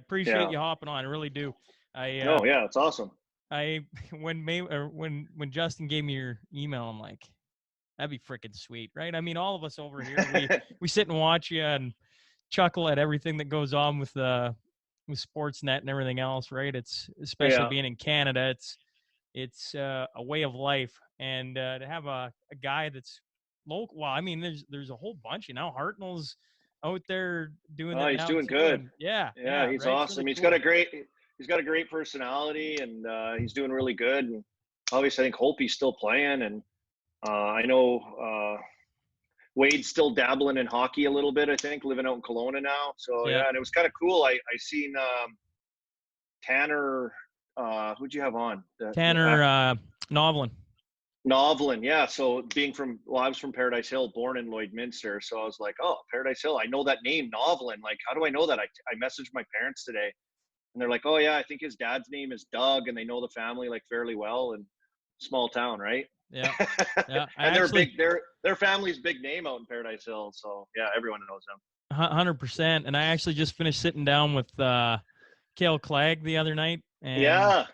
appreciate you hopping on. I really do. No, yeah, it's awesome. When Justin gave me your email, I'm like, that'd be freaking sweet, right? I mean, all of us over here, we sit and watch you and chuckle at everything that goes on with Sportsnet and everything else, right? It's especially Yeah. being in Canada, it's a way of life, and to have a guy that's local. Well, I mean, there's a whole bunch. Hartnell's out there doing Oh, it he's now doing too, good. and yeah, Yeah, he's right. It's really awesome. He's cool. got a great personality, and he's doing really good. And obviously, I think Holtby's still playing, and I know Wade's still dabbling in hockey a little bit. I think living out in Kelowna now. So Yeah, yeah, and it was kind of cool. I seen Tanner. Who'd you have on? Tanner Novlin. Novlin, yeah. So I was from Paradise Hill, born in Lloydminster. So I was like, oh, Paradise Hill. I know that name, Novlin. Like, how do I know that? I messaged my parents today, and they're like, oh yeah, I think his dad's name is Doug, and they know the family like fairly well. And small town, right? Yeah, yeah. And they're big. Their family's big name out in Paradise Hill. So yeah, everyone knows them. 100%. And I actually just finished sitting down with Cale Clegg the other night. And Yeah,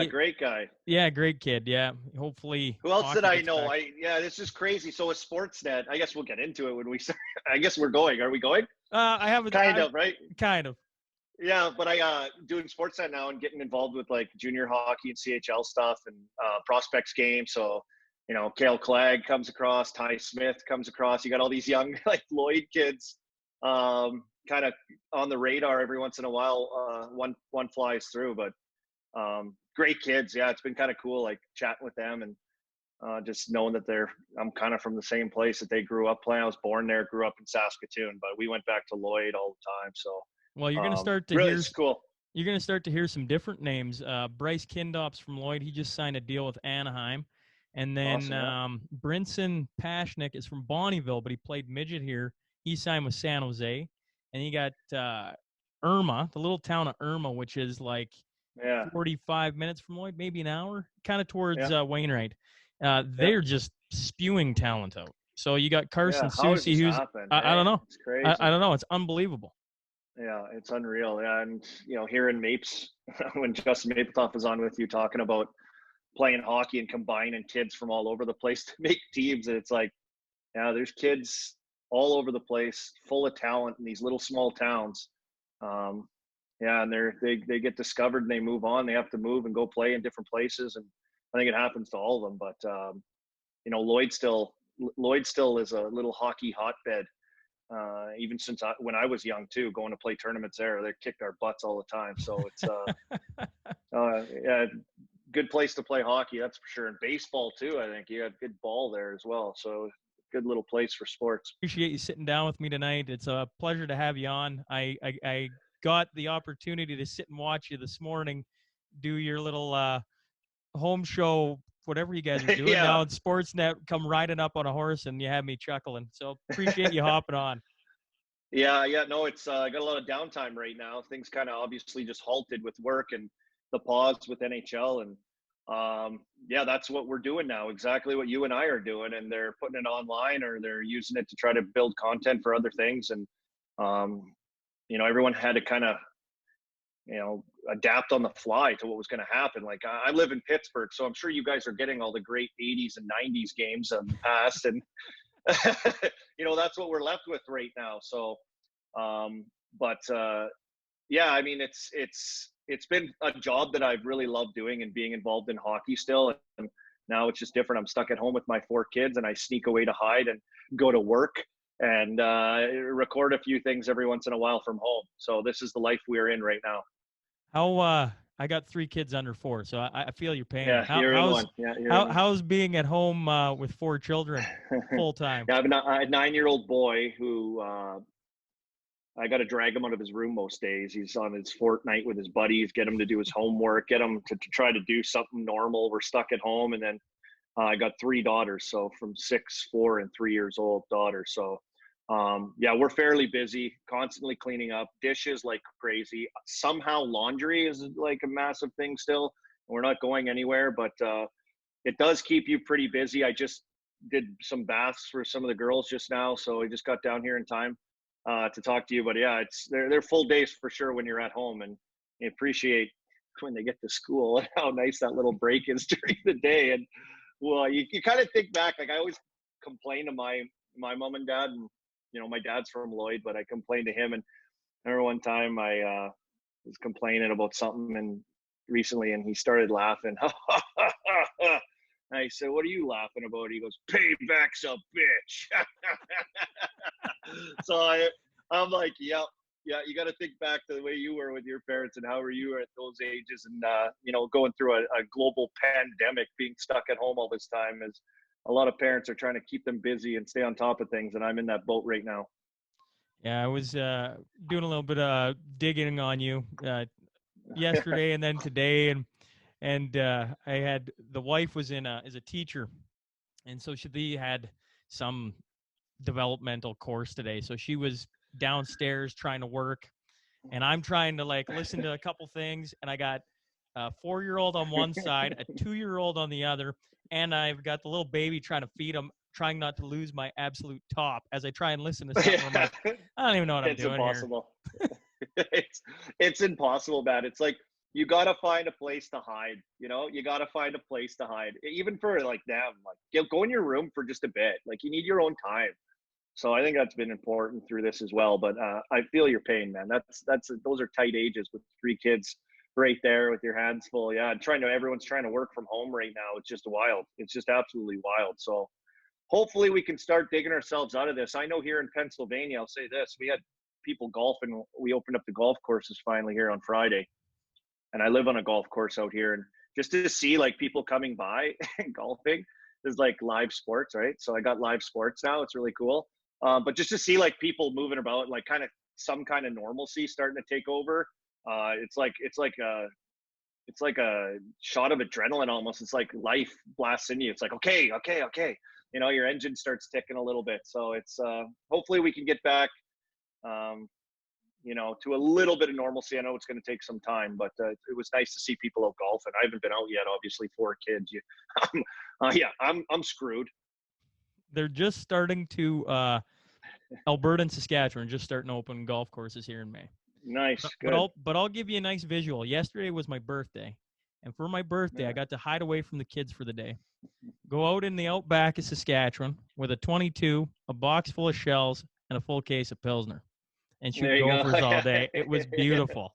great guy. Yeah, great kid. Yeah, hopefully. Who else did I know? Back. This is crazy. So with Sportsnet, I guess we'll get into it when we start. I guess we're going. Are we going? I have kind of, right? Kind of. Yeah, but I doing Sportsnet now and getting involved with like junior hockey and CHL stuff and prospects games. So Cale Clegg comes across, Ty Smith comes across. You got all these young like Lloyd kids, kind of on the radar every once in a while. One flies through, but great kids. Yeah, it's been kind of cool, like chatting with them and just knowing that I'm kind of from the same place that they grew up playing. I was born there, grew up in Saskatoon, but we went back to Lloyd all the time. So, well, you're going to start to really, hear. it's cool. You're going to start to hear some different names. Bryce Kindop's from Lloyd. He just signed a deal with Anaheim. And then awesome, yeah. Brinson Pashnik is from Bonnyville, but he played midget here. He signed with San Jose. And you got Irma, the little town of Irma, which is like 45 minutes from Lloyd, maybe an hour, kind of towards Wainwright. They're just spewing talent out. So you got Carson Soucy, who's I don't know. It's crazy. I don't know. It's unbelievable. Yeah, it's unreal. Yeah, and here in Mapes, when Justin Maplethoff was on with you talking about playing hockey and combining kids from all over the place to make teams, and it's like, there's kids all over the place, full of talent in these little small towns. And they get discovered and they move on. They have to move and go play in different places, and I think it happens to all of them. But Lloyd still is a little hockey hotbed. Even since when I was young too, going to play tournaments there, they kicked our butts all the time. So it's good place to play hockey, that's for sure. And baseball too, I think you got good ball there as well. So good little place for sports. Appreciate you sitting down with me tonight. It's a pleasure to have you on. I got the opportunity to sit and watch you this morning do your little home show, whatever you guys are doing now at Sportsnet, come riding up on a horse, and you had me chuckling. So appreciate you hopping on. Yeah. No, it's got a lot of downtime right now. Things kind of obviously just halted with work and the pause with NHL. And that's what we're doing now. Exactly what you and I are doing. And they're putting it online, or they're using it to try to build content for other things. And, everyone had to kind of, adapt on the fly to what was going to happen. Like I live in Pittsburgh, so I'm sure you guys are getting all the great 80s and 90s games of the past. And, that's what we're left with right now. So, I mean, it's been a job that I've really loved doing and being involved in hockey still. And now it's just different. I'm stuck at home with my 4 kids, and I sneak away to hide and go to work and record a few things every once in a while from home. So this is the life we're in right now. I got 3 kids under 4, so I feel your pain. Yeah, you're in one. Yeah, how's being at home with 4 children full time? I have a 9-year-old boy who I got to drag him out of his room most days. He's on his Fortnite with his buddies, get him to do his homework, get him to try to do something normal. We're stuck at home. And then I got 3 daughters, so from 6, 4, and 3 years old daughters. So we're fairly busy, constantly cleaning up, dishes like crazy. Somehow laundry is like a massive thing still. We're not going anywhere, but it does keep you pretty busy. I just did some baths for some of the girls just now, so I just got down here in time to talk to you. But yeah, they're full days for sure when you're at home, and you appreciate when they get to school and how nice that little break is during the day. And well, you kind of think back, like I always complain to my mom and dad, and my dad's from Lloyd, but I complained to him. And I remember one time I was complaining about something and recently, and he started laughing. And I said, "What are you laughing about?" He goes, "Payback's a bitch." So I'm like, yeah, you got to think back to the way you were with your parents and how were you at those ages, and going through a global pandemic, being stuck at home all this time, is a lot of parents are trying to keep them busy and stay on top of things, and I'm in that boat right now. Yeah, I was doing a little bit of digging on you yesterday and then today, and I had the wife was is a teacher, and so she had some developmental course today, so she was downstairs trying to work, and I'm trying to like listen to a couple things, and I got a 4-year-old on one side, a 2-year-old on the other, and I've got the little baby trying to feed him, trying not to lose my absolute top as I try and listen to something. I'm like, I don't even know what I'm doing impossible. here. It's impossible, man. It's like you gotta find a place to hide. You gotta find a place to hide. Even for like them, like go in your room for just a bit. Like you need your own time. So I think that's been important through this as well. But I feel your pain, man. Those are tight ages with 3 kids right there with your hands full. Yeah, everyone's trying to work from home right now. It's just wild. It's just absolutely wild. So hopefully we can start digging ourselves out of this. I know here in Pennsylvania, I'll say this, we had people golfing. We opened up the golf courses finally here on Friday. And I live on a golf course out here. And just to see like people coming by and golfing is like live sports, right? So I got live sports now. It's really cool. But just to see like people moving about, like kind of some kind of normalcy starting to take over. It's like a shot of adrenaline almost. It's like life blasts in you. It's like, okay. Your engine starts ticking a little bit. So it's hopefully we can get back, to a little bit of normalcy. I know it's going to take some time, but it was nice to see people out golfing. I haven't been out yet, obviously, 4 kids. I'm screwed. They're just starting to Alberta and Saskatchewan just starting to open golf courses here in May. Nice, good. But I'll give you a nice visual. Yesterday was my birthday, and for my birthday, I got to hide away from the kids for the day. Go out in the outback of Saskatchewan with a 22, a box full of shells, and a full case of Pilsner, and shoot gophers all day. It was beautiful.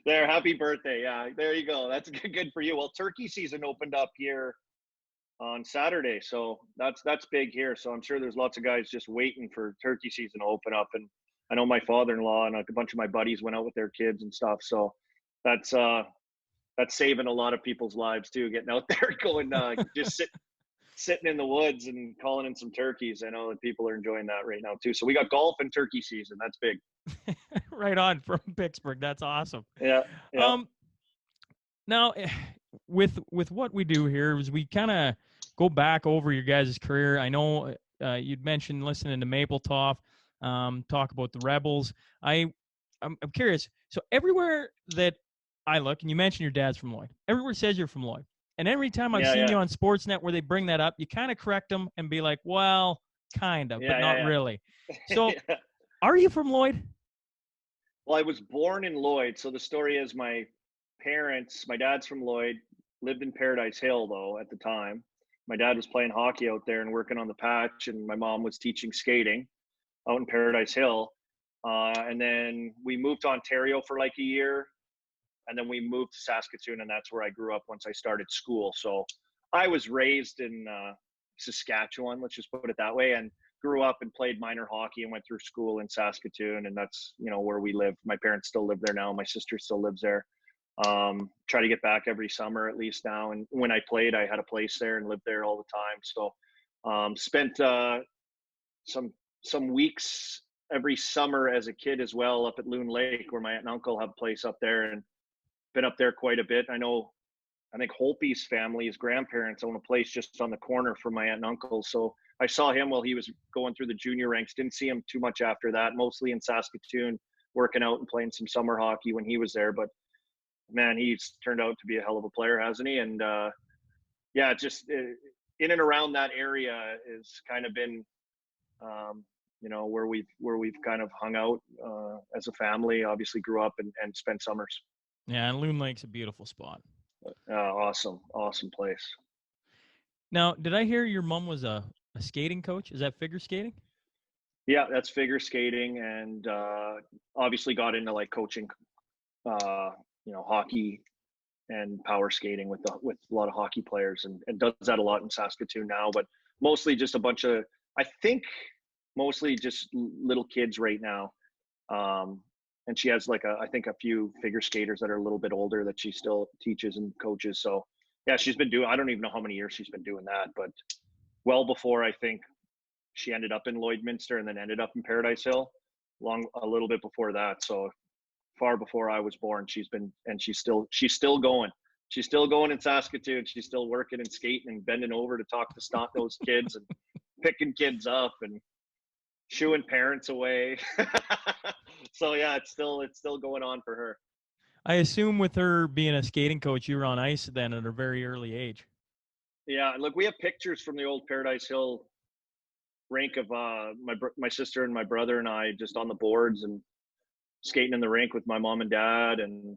There, happy birthday. Yeah, there you go. That's good for you. Well, turkey season opened up here on Saturday, so that's big here. So I'm sure there's lots of guys just waiting for turkey season to open up. And I know my father-in-law and a bunch of my buddies went out with their kids and stuff. So that's saving a lot of people's lives too, getting out there, going just sitting in the woods and calling in some turkeys. I know that people are enjoying that right now too. So we got golf and turkey season. That's big. Right on from Pittsburgh. That's awesome. Yeah. Now, with what we do here is we kind of go back over your guys' career. I know you'd mentioned listening to Mapletop, talk about the Rebels. I'm curious. So everywhere that I look, and you mentioned your dad's from Lloyd. Everywhere says you're from Lloyd. And every time I've seen you on Sportsnet where they bring that up, you kind of correct them and be like, well, kind of, but not really. So are you from Lloyd? Well, I was born in Lloyd. So the story is my dad's from Lloyd, lived in Paradise Hill, though, at the time. My dad was playing hockey out there and working on the patch, and my mom was teaching skating out in Paradise Hill. And then we moved to Ontario for like a year. And then we moved to Saskatoon, and that's where I grew up once I started school. So I was raised in Saskatchewan, let's just put it that way, and grew up and played minor hockey and went through school in Saskatoon. And that's, where we live. My parents still live there now. My sister still lives there. Try to get back every summer at least now. And when I played, I had a place there and lived there all the time. So spent some weeks every summer as a kid as well up at Loon Lake, where my aunt and uncle have a place up there, and been up there quite a bit. I think Holpe's family, his grandparents, own a place just on the corner from my aunt and uncle. So I saw him while he was going through the junior ranks. Didn't see him too much after that, mostly in Saskatoon, working out and playing some summer hockey when he was there. But man, he's turned out to be a hell of a player, hasn't he? And just in and around that area has kind of been where we've kind of hung out as a family. Obviously, grew up and spent summers. Yeah, and Loon Lake's a beautiful spot. Awesome place. Now, did I hear your mom was a skating coach? Is that figure skating? Yeah, that's figure skating, and obviously got into like coaching, hockey and power skating with a lot of hockey players, and does that a lot in Saskatoon now, but mostly just a bunch of, I think, mostly just little kids right now. And she has I think a few figure skaters that are a little bit older that she still teaches and coaches. So yeah, she's been doing, I don't even know how many years she's been doing that, but well before I think she ended up in Lloydminster and then ended up in Paradise Hill, a little bit before that. So far before I was born, she's still going. She's still going in Saskatoon. She's still working and skating and bending over to talk to snot-nosed kids and picking kids up and shooing parents away. So yeah, it's still going on for her. I assume with her being a skating coach, you were on ice then at a very early age. Yeah, look, we have pictures from the old Paradise Hill rink of my sister and my brother and I just on the boards and skating in the rink with my mom and dad, and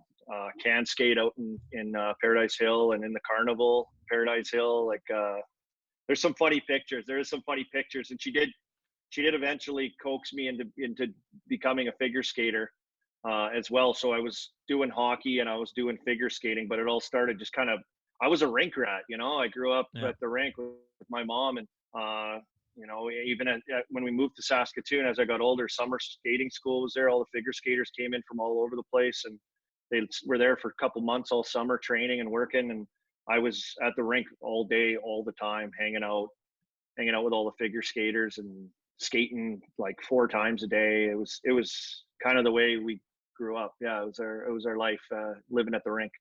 can skate out in Paradise Hill and in the carnival Paradise Hill. There's some funny pictures. And she did eventually coax me into becoming a figure skater as well. So I was doing hockey and I was doing figure skating, but it all started just kind of, I was a rink rat, I grew up at the rink with my mom, and even when we moved to Saskatoon, as I got older, summer skating school was there. All the figure skaters came in from all over the place, and they were there for a couple months all summer training and working. And I was at the rink all day, all the time, hanging out with all the figure skaters and skating like 4 times a day. It was kind of the way we grew up. Yeah, it was our life, living at the rink.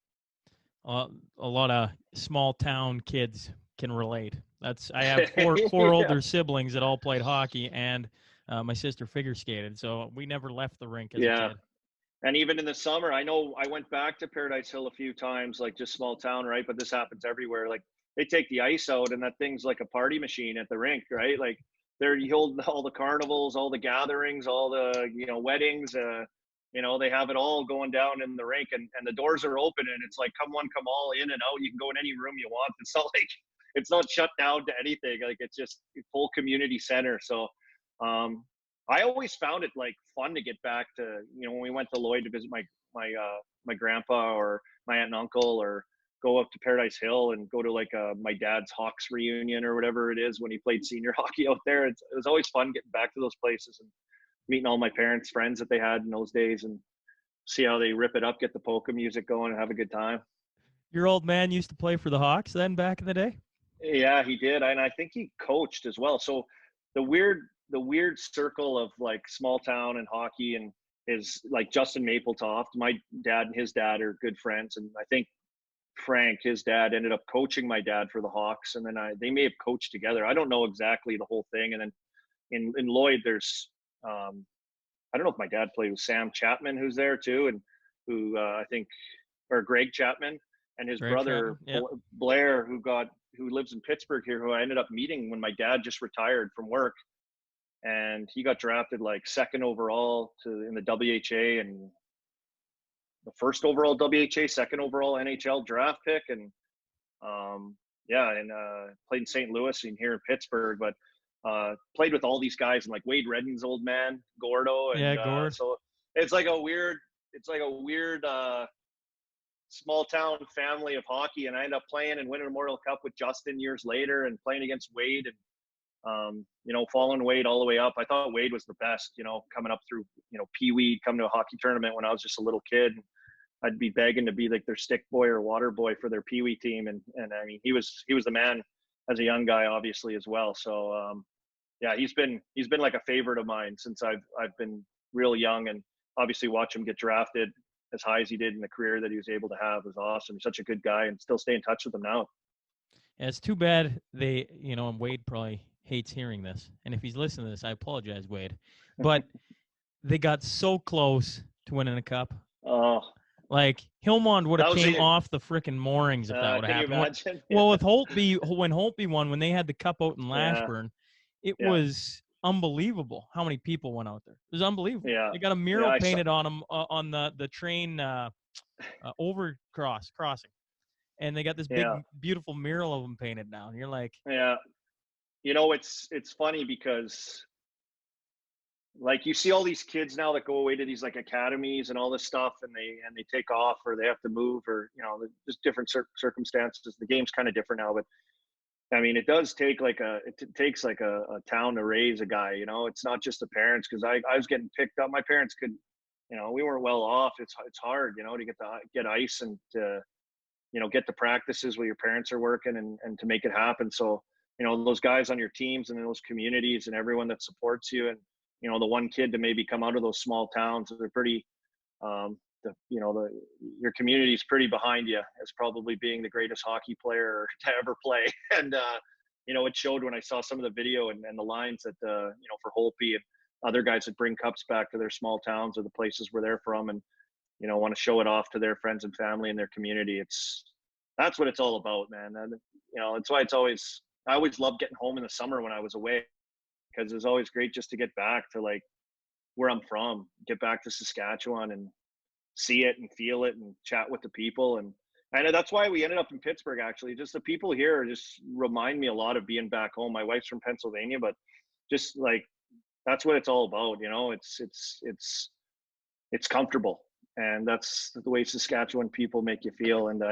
A lot of small town kids can relate. I have four older siblings that all played hockey, and my sister figure skated, so we never left the rink as a kid. And even in the summer, I know I went back to Paradise Hill a few times, like just small town, right? But this happens everywhere. Like they take the ice out, and that thing's like a party machine at the rink, right? Like you hold all the carnivals, all the gatherings, all the weddings. They have it all going down in the rink, and the doors are open, and it's like come one, come all, in and out. You can go in any room you want. It's not like it's not shut down to anything. Like it's just a full community center. So I always found it like fun to get back to, when we went to Lloyd to visit my grandpa or my aunt and uncle, or go up to Paradise Hill and go to my dad's Hawks reunion or whatever it is when he played senior hockey out there. It was always fun getting back to those places and meeting all my parents' friends that they had in those days, and see how they rip it up, get the polka music going, and have a good time. Your old man used to play for the Hawks then back in the day? Yeah, he did. And I think he coached as well. So the weird circle of like small town and hockey, and is like Justin Mapletoft. My dad and his dad are good friends. And I think Frank, his dad, ended up coaching my dad for the Hawks. And then they may have coached together. I don't know exactly the whole thing. And then in Lloyd, there's, I don't know if my dad played with Sam Chapman, who's there too. And who or Greg Chapman, and his brother, Blair, who lives in Pittsburgh here, who I ended up meeting when my dad just retired from work. And he got drafted like 2nd overall in the WHA, and the 1st overall WHA, 2nd overall NHL draft pick. And played in St. Louis and here in Pittsburgh, but played with all these guys, and like Wade Redden's old man, Gordo. And Gord. So it's like a weird small town family of hockey. And I ended up playing and winning a Memorial Cup with Justin years later, and playing against Wade, and following Wade all the way up. I thought Wade was the best, coming up through, Pee-wee, come to a hockey tournament when I was just a little kid. I'd be begging to be like their stick boy or water boy for their Pee-wee team. And I mean, he was the man as a young guy, obviously, as well. So, he's been like a favorite of mine since I've been real young, and obviously watch him get drafted as high as he did in the career that he was able to have was awesome. He's such a good guy, and still stay in touch with him now. Yeah, it's too bad and Wade probably hates hearing this. And if he's listening to this, I apologize, Wade. But they got so close to winning a cup. Oh. Like, Hillmond would have came off the freaking moorings if that would have happened. Well, with Holtby, when Holtby won, when they had the cup out in Lashburn, it was unbelievable how many people went out there. It was unbelievable. Yeah. They got a mural painted on them on the train crossing. And they got this big, beautiful mural of them painted now. And you're like, yeah, it's funny because like you see all these kids now that go away to these like academies and all this stuff, and they take off or they have to move, or just different circumstances. The game's kind of different now, but I mean, it does take it takes like a town to raise a guy. It's not just the parents, because I was getting picked up. My parents could, we weren't well off. It's hard, to get ice and to get to practices where your parents are working and to make it happen. So, those guys on your teams and in those communities and everyone that supports you, and, the one kid to maybe come out of those small towns, they're pretty, your community is pretty behind you as probably being the greatest hockey player to ever play. And, it showed when I saw some of the video and the lines that, for Holtby and other guys that bring cups back to their small towns or the places where they're from, and, want to show it off to their friends and family and their community. That's what it's all about, man. And, it's why I always loved getting home in the summer when I was away, because it was always great just to get back to like where I'm from, get back to Saskatchewan and see it and feel it and chat with the people. And that's why we ended up in Pittsburgh, actually. Just the people here just remind me a lot of being back home. My wife's from Pennsylvania, but just like, that's what it's all about. It's comfortable. And that's the way Saskatchewan people make you feel. And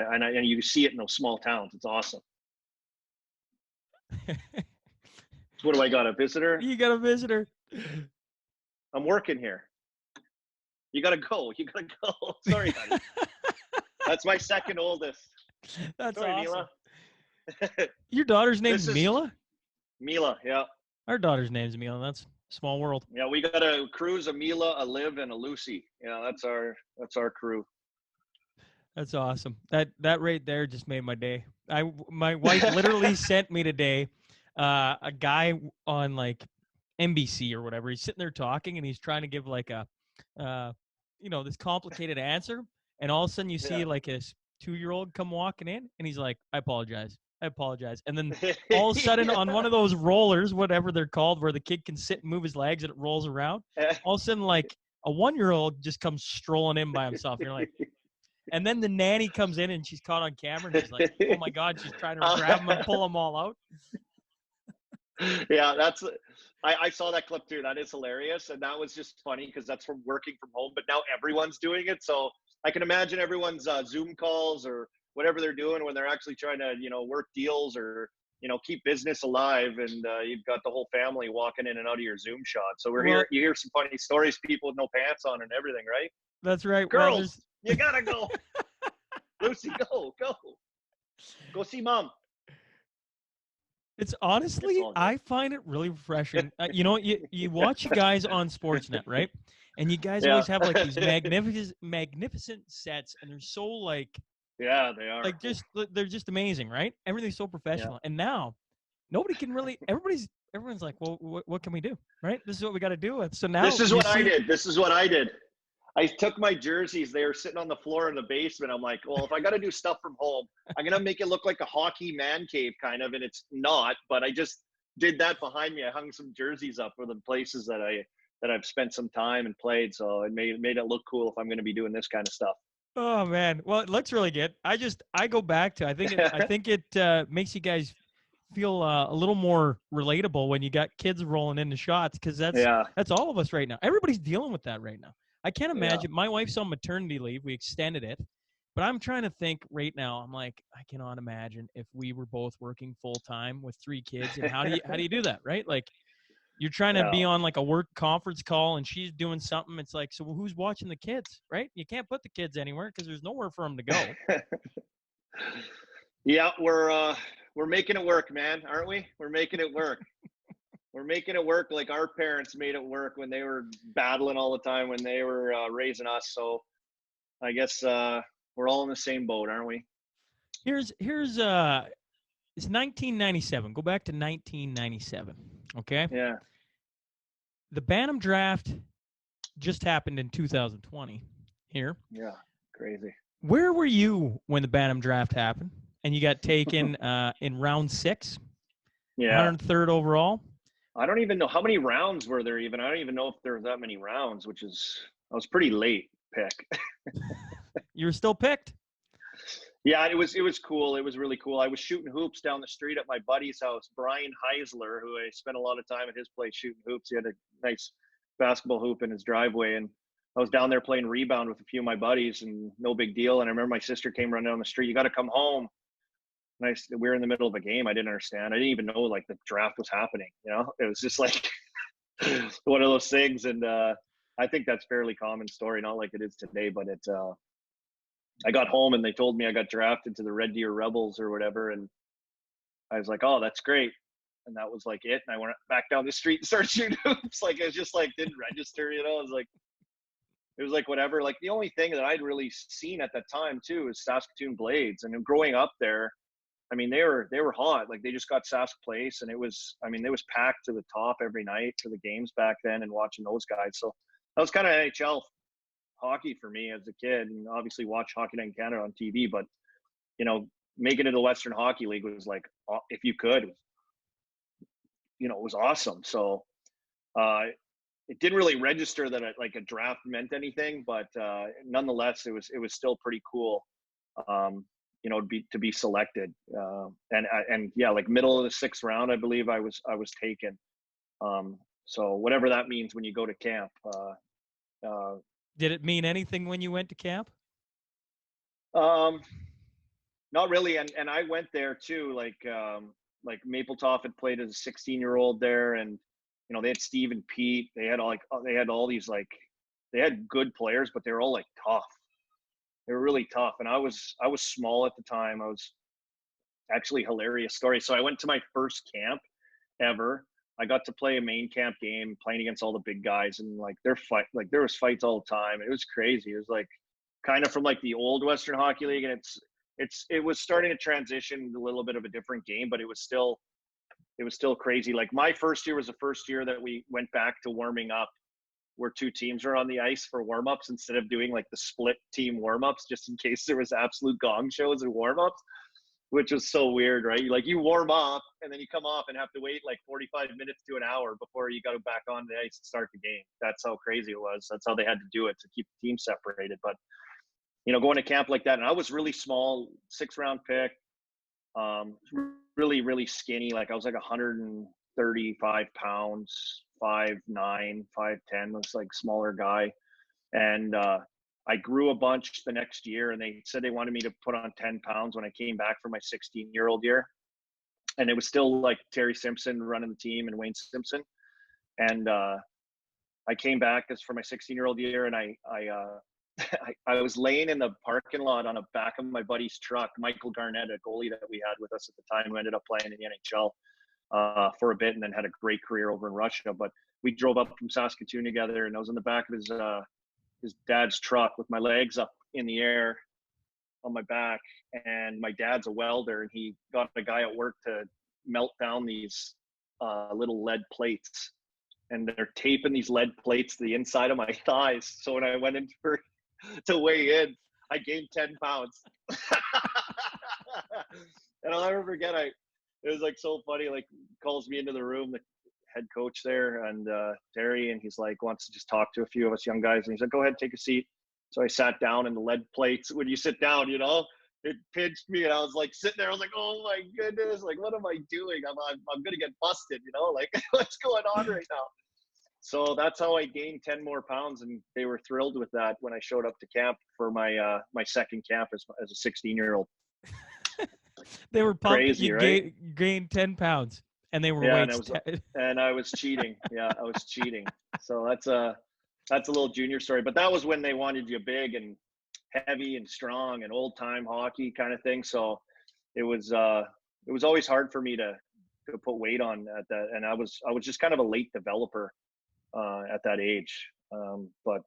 you see it in those small towns. It's awesome. What do I got? A visitor? You got a visitor. I'm working here. You got to go. Sorry, honey. That's my second oldest. That's Sorry, awesome. Mila. Your daughter's name's Mila? Mila, yeah. Our daughter's name's Mila. That's small world. Yeah, we got a Cruz, a Mila, a Liv, and a Lucy. That's our crew. That's awesome. That right there just made my day. My wife literally sent me today a guy on like NBC or whatever. He's sitting there talking and he's trying to give like a this complicated answer, and all of a sudden you see like a 2-year-old come walking in and he's like, I apologize. And then all of a sudden on one of those rollers, whatever they're called, where the kid can sit and move his legs and it rolls around, all of a sudden like a 1-year-old just comes strolling in by himself. You're like, and then the nanny comes in and she's caught on camera and she's like, oh my God, she's trying to grab him and pull them all out. Yeah, I saw that clip too. That is hilarious. And that was just funny because that's from working from home, but now everyone's doing it. So I can imagine everyone's Zoom calls or whatever they're doing when they're actually trying to, work deals or, keep business alive. And you've got the whole family walking in and out of your Zoom shot. So you hear some funny stories, people with no pants on and everything, right? That's right. Girls, you gotta go. Lucy, go see mom. It's honestly, I find it really refreshing. You watch you guys on Sportsnet, right? And you guys always have like these magnificent sets, and they're so like, yeah, they are like they're just amazing, right? Everything's so professional, and now nobody can really. Everyone's like, well, what can we do, right? This is what we got to do with. So now This is what I did. I took my jerseys. They were sitting on the floor in the basement. I'm like, well, if I got to do stuff from home, I'm going to make it look like a hockey man cave kind of, and it's not. But I just did that behind me. I hung some jerseys up for the places that I've spent some time and played. So it made it look cool if I'm going to be doing this kind of stuff. Oh man, well, it looks really good. I go back to I think it makes you guys feel a little more relatable when you got kids rolling into shots, because that's all of us right now. Everybody's dealing with that right now. I can't imagine. My wife's on maternity leave. We extended it. But I'm trying to think right now. I'm like, I cannot imagine if we were both working full time with 3 kids. And how do you do that, right? Like, you're trying to be on like a work conference call and she's doing something. It's like, so who's watching the kids, right? You can't put the kids anywhere because there's nowhere for them to go. Yeah, we're making it work, man, aren't we? We're making it work. We're making it work like our parents made it work when they were battling all the time when they were raising us. So I guess we're all in the same boat, aren't we? Here's it's 1997. Go back to 1997. Okay. Yeah. The Bantam draft just happened in 2020 here. Yeah. Crazy. Where were you when the Bantam draft happened and you got taken in round 6? Yeah. 103rd overall? I don't even know how many rounds were there even. I don't even know if there were that many rounds, I was pretty late pick. You were still picked? Yeah, it was cool. It was really cool. I was shooting hoops down the street at my buddy's house, Brian Heisler, who I spent a lot of time at his place shooting hoops. He had a nice basketball hoop in his driveway, and I was down there playing rebound with a few of my buddies, and no big deal. And I remember my sister came running down the street. You got to come home. And we were in the middle of a game. I didn't understand. I didn't even know like the draft was happening. You know, it was just like one of those things. And I think that's fairly common story, not like it is today, but I got home and they told me I got drafted to the Red Deer Rebels or whatever. And I was like, oh, that's great. And that was like it. And I went back down the street and started shooting hoops. Like, it was just like, didn't register, you know, it was like whatever. Like the only thing that I'd really seen at that time too is Saskatoon Blades. And growing up there, I mean, they were hot. Like they just got Sask Place, and it was packed to the top every night for the games back then, and watching those guys. So that was kind of NHL hockey for me as a kid, and obviously watch Hockey Night in Canada on TV. But you know, making it to the Western Hockey League was like, if you could, you know, it was awesome. So it didn't really register that like a draft meant anything, but nonetheless, it was still pretty cool. You know, to be selected, and yeah, like middle of the 6th round, I believe I was taken. So whatever that means when you go to camp. Did it mean anything when you went to camp? Not really, and I went there too. Like Mapletoft had played as a 16-year-old there, and you know they had Steve and Pete. They had all these like they had good players, but they were all like tough. They were really tough. And I was small at the time. I was actually hilarious story. So I went to my first camp ever. I got to play a main camp game playing against all the big guys, and like there was fights all the time. It was crazy. It was like kind of from like the old Western Hockey League, and it was starting to transition to a little bit of a different game, but it was still crazy. Like my first year was the first year that we went back to warming up, where 2 teams are on the ice for warm-ups instead of doing like the split team warm-ups, just in case there was absolute gong shows and warm-ups, which was so weird, right? You warm up and then you come off and have to wait like 45 minutes to an hour before you got to back on the ice to start the game. That's how crazy it was. That's how they had to do it to keep the team separated. But, you know, going to camp like that, and I was really small, 6th round pick, really, really skinny. Like I was like 135 pounds, 5'9", 5'10", was like smaller guy. And I grew a bunch the next year, and they said they wanted me to put on 10 pounds when I came back for my 16-year-old year. And it was still like Terry Simpson running the team and Wayne Simpson. And I came back as for my 16-year-old year, and I was laying in the parking lot on the back of my buddy's truck, Michael Garnett, a goalie that we had with us at the time, who ended up playing in the NHL for a bit and then had a great career over in Russia. But we drove up from Saskatoon together, and I was in the back of his dad's truck with my legs up in the air on my back. And my dad's a welder, and he got a guy at work to melt down these little lead plates. And they're taping these lead plates to the inside of my thighs. So when I went in to weigh in, I gained 10 pounds. And I'll never forget, it was like so funny, like calls me into the room, the head coach there, and Terry, and he's like, wants to just talk to a few of us young guys. And he's like, go ahead, take a seat. So I sat down, and the lead plates, when you sit down, you know, it pinched me, and I was like sitting there. I was like, oh my goodness, like what am I doing? I'm gonna get busted, you know, like what's going on right now? So that's how I gained 10 more pounds, and they were thrilled with that when I showed up to camp for my my second camp as a 16-year-old. They were pumped. Crazy, you right? gained 10 pounds, and they were and I was cheating. Yeah, I was cheating. So that's a little junior story. But that was when they wanted you big and heavy and strong and old time hockey kind of thing. So it was always hard for me to put weight on at that, and I was just kind of a late developer at that age. But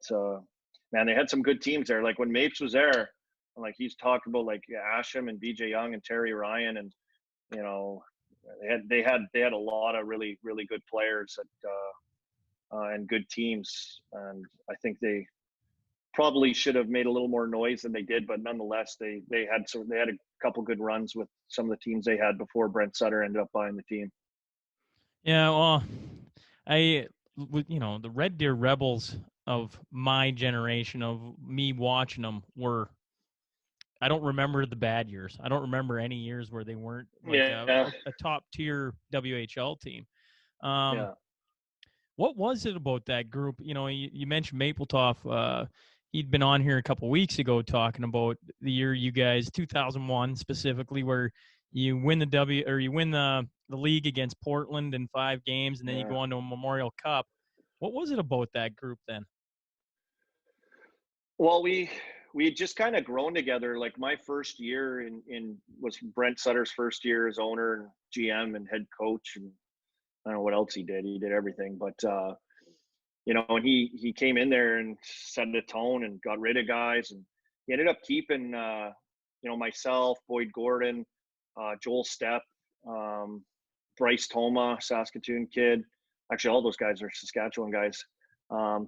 man, they had some good teams there. Like when Mapes was there, like he's talking about like Asham and BJ Young and Terry Ryan, and you know they had a lot of really, really good players and good teams. And I think they probably should have made a little more noise than they did, but nonetheless they had a couple good runs with some of the teams they had before Brent Sutter ended up buying the team. Yeah, well, The Red Deer Rebels of my generation, of me watching them, were, I don't remember the bad years. I don't remember any years where they weren't like Yeah. a top tier WHL team. Um, Yeah. what was it about that group? You mentioned Mapletop. He'd been on here a couple weeks ago talking about the year you guys, 2001 specifically, where you win the league against Portland in 5 games, and then you Yeah. go on to a Memorial Cup. What was it about that group then? Well, we had just kind of grown together. Like my first year in was Brent Sutter's first year as owner and GM and head coach, and I don't know what else he did. He did everything, but and he came in there and set a tone and got rid of guys, and he ended up keeping myself, Boyd Gordon, Joel Stepp, Bryce Toma, Saskatoon kid. Actually, all those guys are Saskatchewan guys.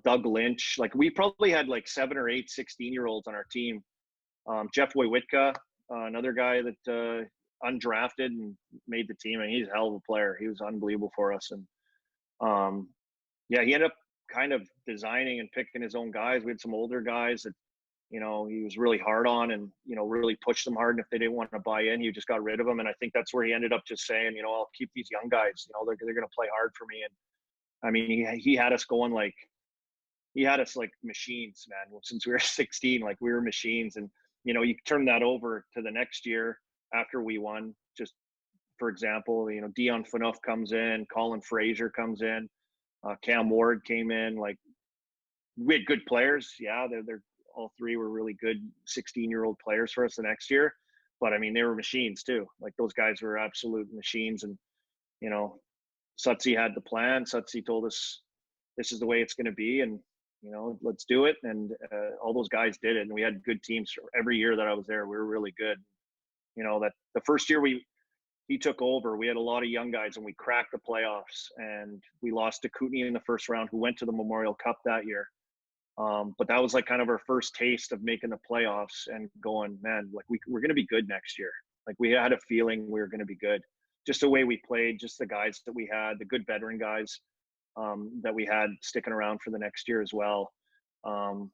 Doug Lynch. Like we probably had like 7 or 8 16-year-olds on our team. Jeff Wojciechowski, another guy that undrafted and made the team, and he's a hell of a player. He was unbelievable for us, and he ended up kind of designing and picking his own guys. We had some older guys that he was really hard on, and really pushed them hard. And if they didn't want to buy in, he just got rid of them. And I think that's where he ended up just saying, I'll keep these young guys. They're going to play hard for me. And I mean, he had us going like machines, man. Well, since we were 16, like we were machines. And you turn that over to the next year after we won. Just for example, Dion Phaneuf comes in, Colin Fraser comes in, Cam Ward came in. Like we had good players. Yeah, they're all 3 were really good 16-year-old players for us the next year. But I mean, they were machines too. Like those guys were absolute machines. And Sutsy had the plan. Sutsy told us this is the way it's going to be, and let's do it. And all those guys did it, and we had good teams every year that I was there. We were really good. That the first year he took over, we had a lot of young guys, and we cracked the playoffs, and we lost to Kootenay in the first round, who went to the Memorial Cup that year. But that was like kind of our first taste of making the playoffs and going, man, like we're going to be good next year. Like we had a feeling we were going to be good. Just the way we played, just the guys that we had, the good veteran guys that we had sticking around for the next year as well. And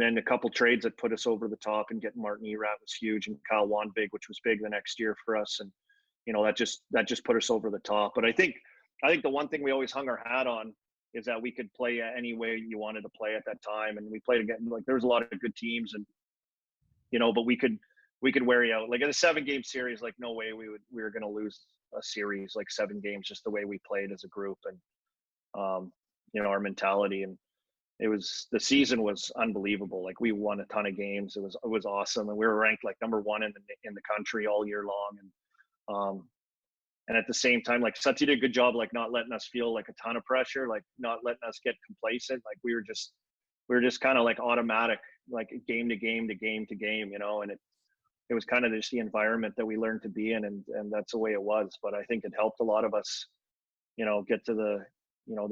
then a couple trades that put us over the top, and getting Martin Erat was huge, and Kyle Wanbig, which was big the next year for us. And, that just put us over the top. But I think the one thing we always hung our hat on is that we could play any way you wanted to play at that time. And we played again, like there was a lot of good teams, and, but we could wear you out. Like in a 7-game series, like no way we were going to lose a series, like 7 games, just the way we played as a group. And, our mentality, and the season was unbelievable. Like we won a ton of games. It was awesome. And we were ranked like number 1 in the country all year long. And at the same time, like Sutsy did a good job, like not letting us feel like a ton of pressure, like not letting us get complacent. Like we were just kind of like automatic, like game to game to game to game, and it was kind of just the environment that we learned to be in, and that's the way it was. But I think it helped a lot of us, get to the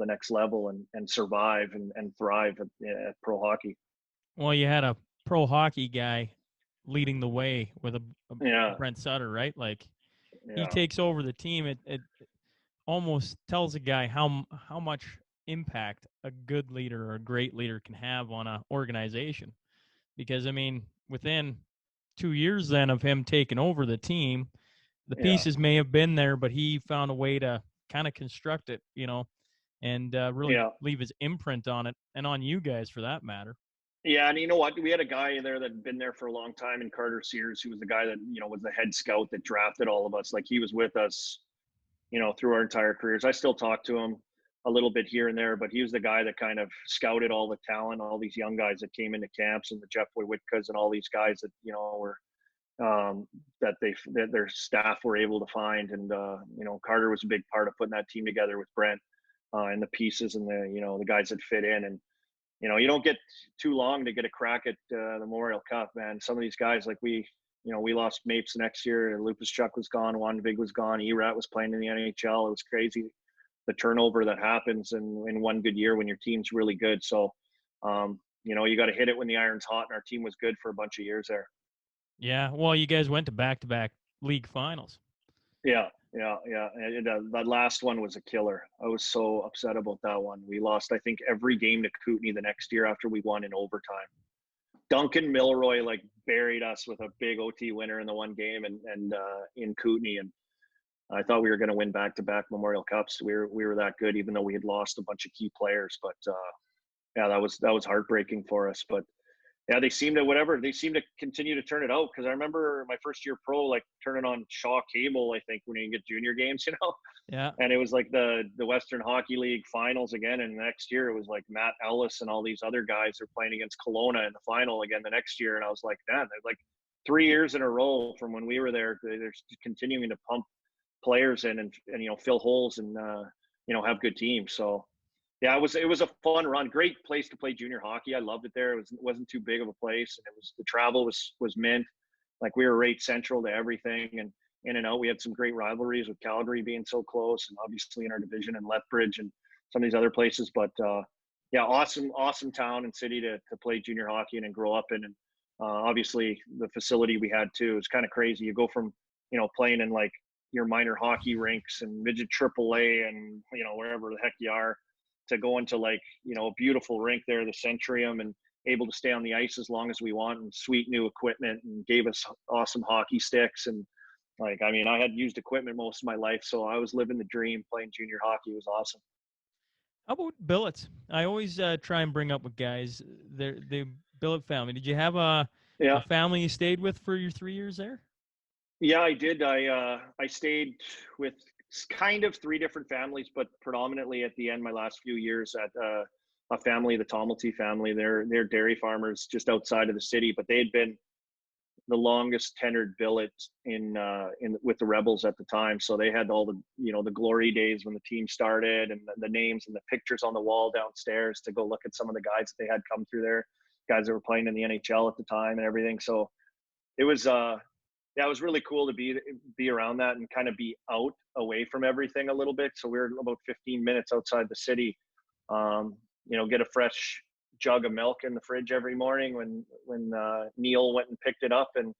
next level and survive and thrive at pro hockey. Well, you had a pro hockey guy leading the way with a Brent Sutter, right? Like he takes over the team. It almost tells a guy how much impact a good leader or a great leader can have on an organization. Because I mean, within 2 years then of him taking over the team, the pieces may have been there, but he found a way to kind of construct it, and really leave his imprint on it, and on you guys for that matter. Yeah, and you know what? We had a guy in there that had been there for a long time, in Carter Sears, who was the guy that, was the head scout that drafted all of us. Like he was with us, through our entire careers. I still talk to him a little bit here and there, but he was the guy that kind of scouted all the talent, all these young guys that came into camps, and the Jeff Wojciechowskis and all these guys that, were that their staff were able to find. And, Carter was a big part of putting that team together with Brent and the pieces and the guys that fit in. And, you don't get too long to get a crack at the Memorial Cup, man. Some of these guys, like we lost Mapes next year. Lupus Chuck was gone. Wanbig was gone. Erat was playing in the NHL. It was crazy, the turnover that happens in one good year when your team's really good. So, you got to hit it when the iron's hot, and our team was good for a bunch of years there. Yeah, well, you guys went to back-to-back league finals. Yeah. Yeah, yeah. And that last one was a killer. I was so upset about that one. We lost, I think, every game to Kootenay the next year after we won in overtime. Duncan Milroy like buried us with a big OT winner in the one game and in Kootenay, and I thought we were going to win back-to-back Memorial Cups. We were that good, even though we had lost a bunch of key players. But yeah, that was heartbreaking for us. But yeah, they seem to continue to turn it out. Because I remember my first year pro, like turning on Shaw Cable, I think, when you get junior games, Yeah. And it was like the Western Hockey League finals again. And next year it was like Matt Ellis and all these other guys are playing against Kelowna in the final again the next year. And I was like, man, they're like 3 years in a row from when we were there. They're continuing to pump players in and fill holes and have good teams. So yeah, it was a fun run. Great place to play junior hockey. I loved it there. It wasn't too big of a place, and the travel was mint. Like we were right central to everything, and in and out. We had some great rivalries with Calgary being so close, and obviously in our division and Lethbridge and some of these other places. But yeah, awesome town and city to play junior hockey and grow up in. And obviously the facility we had too is kind of crazy. You go from playing in like your minor hockey rinks and midget AAA and wherever the heck you are, to go into like a beautiful rink there, the Centrium, and able to stay on the ice as long as we want, and sweet new equipment, and gave us awesome hockey sticks. And like, I mean, I had used equipment most of my life, so I was living the dream. Playing junior hockey was awesome. How about billets? I always try and bring up with guys the billet family. Did you have a family you stayed with for your 3 years there? Yeah, I did. I stayed with kind of 3 different families, but predominantly at the end, my last few years at a family, the Tomelty family. They're dairy farmers just outside of the city, but they had been the longest tenured billet in with the Rebels at the time. So they had all the the glory days when the team started, and the names and the pictures on the wall downstairs to go look at some of the guys that they had come through there, guys that were playing in the NHL at the time and everything. So it was yeah, it was really cool to be around that and kind of be away from everything a little bit. So we were about 15 minutes outside the city. Get a fresh jug of milk in the fridge every morning when Neil went and picked it up and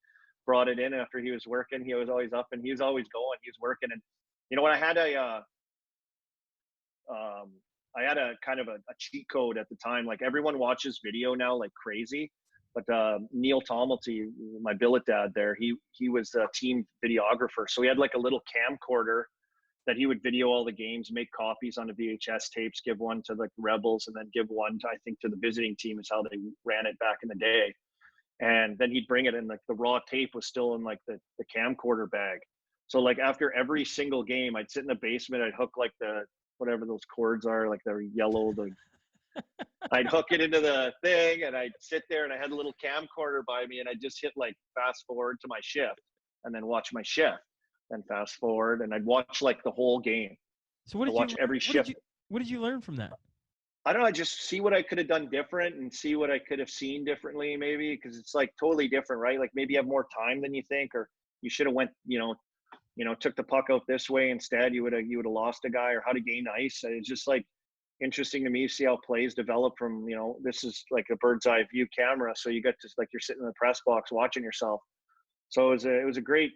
brought it in after he was working. He was always up and he was always going. He was working. And when I had a kind of a cheat code at the time. Like everyone watches video now like crazy. But Neil Tomelty, my billet dad there, he was a team videographer. So he had like a little camcorder that he would video all the games, make copies onto VHS tapes, give one to the Rebels, and then give one to, I think, to the visiting team, is how they ran it back in the day. And then he'd bring it in, like the raw tape was still in like the camcorder bag. So like after every single game, I'd sit in the basement, I'd hook like the whatever those cords are, like they're yellow, I'd hook it into the thing, and I'd sit there, and I had a little camcorder by me, and I'd just hit like fast forward to my shift and then watch my shift, then fast forward, and I'd watch like the whole game. So every shift. What did you learn from that? I don't know. I just see what I could have done different and see what I could have seen differently, maybe, because it's like totally different, right? Like maybe you have more time than you think, or you should have went, took the puck out this way instead. You would have lost a guy, or how to gain ice. It's just like interesting to me to see how plays develop from, this is like a bird's eye view camera. So you get to, like, you're sitting in the press box watching yourself. So it was a great,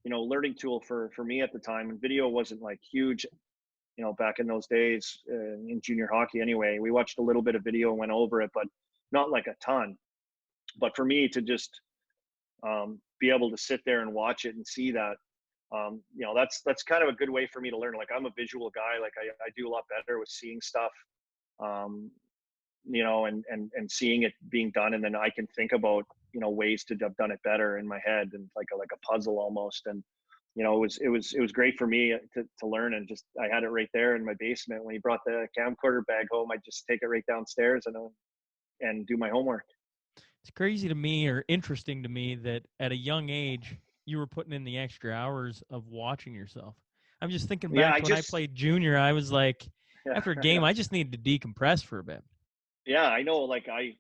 learning tool for me at the time. And video wasn't like huge, back in those days in junior hockey anyway. We watched a little bit of video and went over it, but not like a ton. But for me to just be able to sit there and watch it and see that, that's kind of a good way for me to learn. Like I'm a visual guy. Like I do a lot better with seeing stuff, and seeing it being done. And then I can think about, ways to have done it better in my head, and like a puzzle almost. And, it was great for me to learn. And just, I had it right there in my basement. When he brought the camcorder bag home, I just take it right downstairs and do my homework. It's crazy to me, or interesting to me, that at a young age, you were putting in the extra hours of watching yourself. I'm just thinking back when I played junior, I was like, after a game, I just needed to decompress for a bit. Yeah, I know. Like I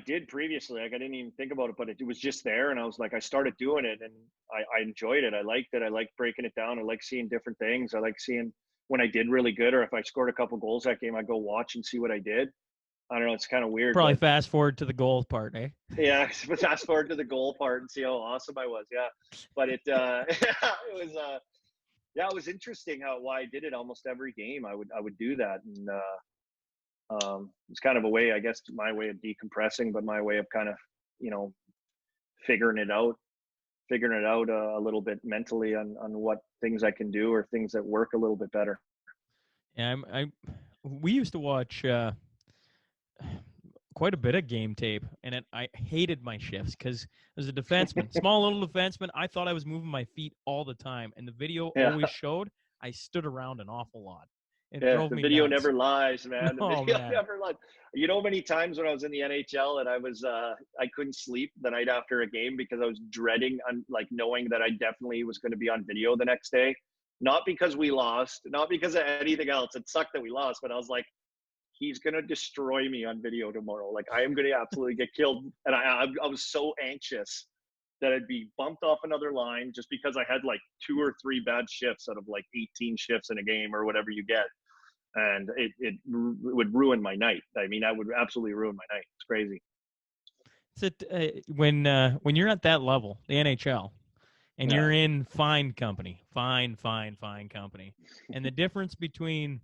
did previously, like I didn't even think about it, but it was just there. And I was like, I started doing it, and I enjoyed it. I liked it. I liked breaking it down. I like seeing different things. I like seeing when I did really good, or if I scored a couple goals that game, I'd go watch and see what I did. I don't know. It's kind of weird. Probably fast forward to the goal part, eh? Yeah, fast forward to the goal part and see how awesome I was. Yeah, but it was yeah, it was interesting why I did it almost every game. I would do that, and it's kind of a way, I guess, my way of decompressing, but my way of kind of, you know, figuring it out a little bit mentally on what things I can do or things that work a little bit better. Yeah, we used to watch quite a bit of game tape, and I hated my shifts because as a defenseman, small little defenseman, I thought I was moving my feet all the time, and the video Yeah. always showed I stood around an awful lot. It Yeah, drove the me video nuts. never lies, man. The Oh video man, never lies. You know, many times when I was in the NHL and I couldn't sleep the night after a game because I was dreading, like knowing that I definitely was going to be on video the next day. Not because we lost, not because of anything else. It sucked that we lost, but I was like, he's going to destroy me on video tomorrow. Like I am going to absolutely get killed. And I was so anxious that I'd be bumped off another line just because I had like 2 or 3 bad shifts out of like 18 shifts in a game or whatever you get. And it would ruin my night. I mean, that would absolutely ruin my night. It's crazy. so when you're at that level, the NHL, and Yeah. you're in fine company, fine company, and the difference between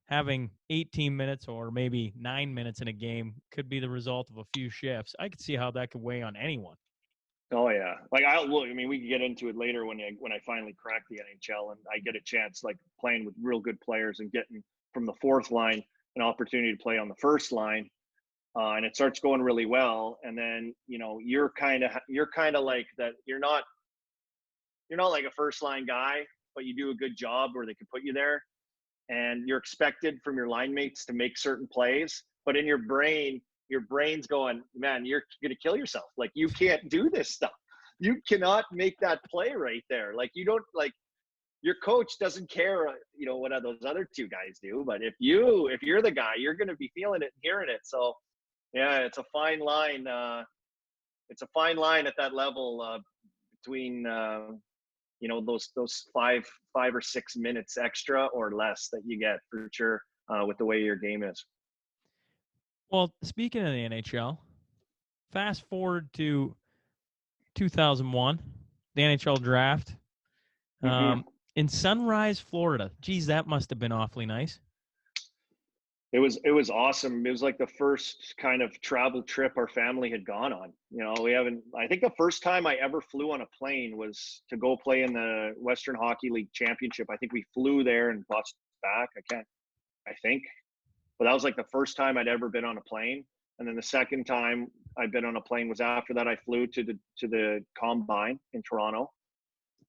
having 18 minutes or maybe 9 minutes in a game could be the result of a few shifts. I could see how that could weigh on anyone. Oh yeah. Like I mean, we can get into it later when I finally crack the NHL and I get a chance, like playing with real good players and getting from the fourth line an opportunity to play on the first line. And it starts going really well. And then, you know, you're kind of like that. You're not like a first line guy, but you do a good job where they can put you there. And you're expected from your line mates to make certain plays. But in your brain's going, man, you're going to kill yourself. Like, you can't do this stuff. You cannot make that play right there. Like, you don't, like, your coach doesn't care, you know, what those other 2 guys do. But if you're the guy, you're going to be feeling it and hearing it. So, yeah, it's a fine line. It's a fine line at that level between, you know, those 5 or 6 minutes extra or less that you get for sure with the way your game is. Well, speaking of the NHL, fast forward to 2001, the NHL draft, in Sunrise, Florida. Geez, that must have been awfully nice. It was awesome. It was like the first kind of travel trip our family had gone on. You know, I think the first time I ever flew on a plane was to go play in the Western Hockey League Championship. I think we flew there and bus back. I think. But that was like the first time I'd ever been on a plane. And then the second time I'd been on a plane was after that. I flew to the Combine in Toronto,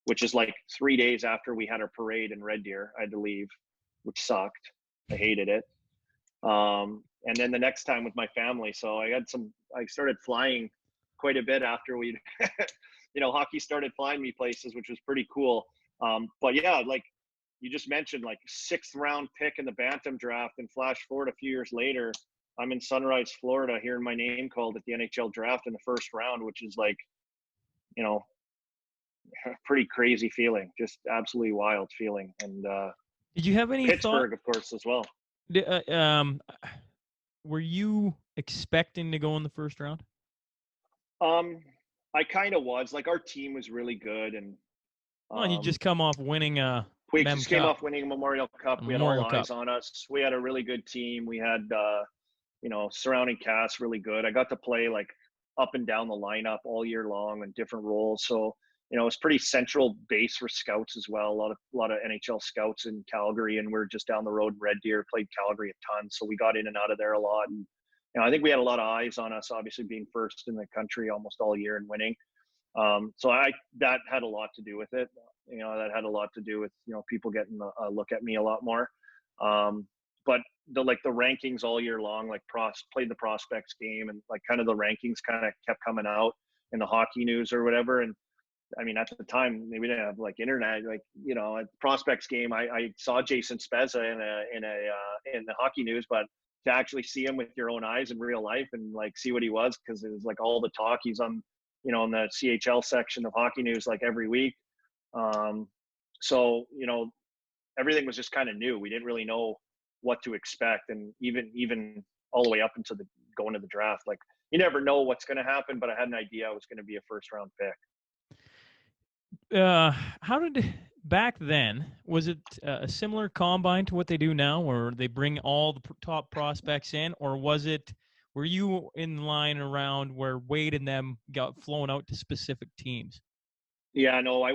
which is like 3 days after we had our parade in Red Deer. I had to leave, which sucked. I hated it. And then the next time with my family. So I started flying quite a bit after we, you know, hockey started flying me places, which was pretty cool. But yeah, like you just mentioned, like 6th round pick in the Bantam draft, and flash forward a few years later, I'm in Sunrise, Florida, hearing my name called at the NHL draft in the 1st round, which is like, you know, pretty crazy feeling, just absolutely wild feeling. And did you have any Pittsburgh, thought, of course, as well. Were you expecting to go in the 1st round? I kind of was. Like, our team was really good, and you just come off winning we just came off winning a Memorial Cup. We had all eyes on us. We had a really good team. We had you know, surrounding cast really good. I got to play like up and down the lineup all year long in different roles. So, you know, it's pretty central base for scouts as well. A lot of NHL scouts in Calgary, and we're just down the road in Red Deer, played Calgary a ton. So we got in and out of there a lot. And, you know, I think we had a lot of eyes on us, obviously being first in the country almost all year and winning. So that had a lot to do with it. You know, that had a lot to do with, you know, people getting a look at me a lot more. But the rankings all year long, like played the prospects game, and like kind of the rankings kind of kept coming out in the hockey news or whatever. And I mean, at the time, we didn't have like internet, like, you know, at the prospects game, I saw Jason Spezza in the hockey news, but to actually see him with your own eyes in real life and like see what he was, because it was like all the talk, he's on, you know, in the CHL section of hockey news like every week. So, you know, everything was just kind of new. We didn't really know what to expect, and even all the way up into going to the draft, like, you never know what's going to happen, but I had an idea I was going to be a 1st round pick. How did back then, was it a similar combine to what they do now, where they bring all the top prospects in, or were you in line around where Wade and them got flown out to specific teams? Yeah, no, I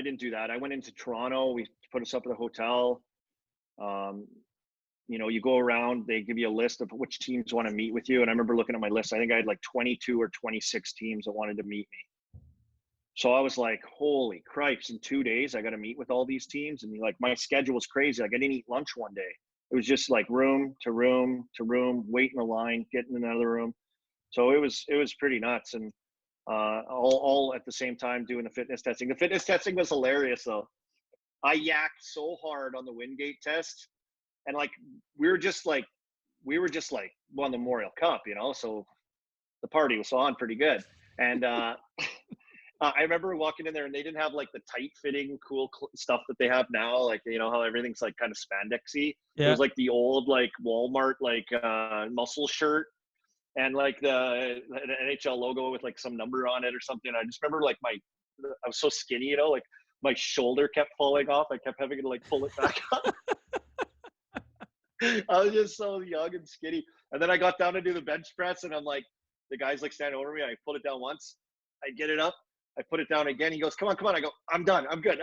didn't do that. I went into Toronto. We put us up at a hotel. Um, you go around, they give you a list of which teams want to meet with you. And I remember looking at my list. I think I had like 22 or 26 teams that wanted to meet me. So I was like, holy cripes, in 2 days, I got to meet with all these teams. And like, my schedule was crazy. Like, I didn't eat lunch one day. It was just like room to room to room, wait in the line, get in another room. So it was pretty nuts. And all at the same time doing the fitness testing. The fitness testing was hilarious though. I yacked so hard on the Wingate test, and like we were just like won the Memorial Cup, so the party was on pretty good. And I remember walking in there, and they didn't have like the tight fitting cool stuff that they have now, like how everything's like kind of spandexy. Yeah. It was like the old like Walmart like muscle shirt, and like the NHL logo with like some number on it or something. I just remember like I was so skinny, like my shoulder kept falling off. I kept having to like pull it back up. I was just so young and skinny. And then I got down to do the bench press, and I'm like, the guy's like standing over me. I pull it down once. I get it up. I put it down again. He goes, come on. I go, I'm done. I'm good.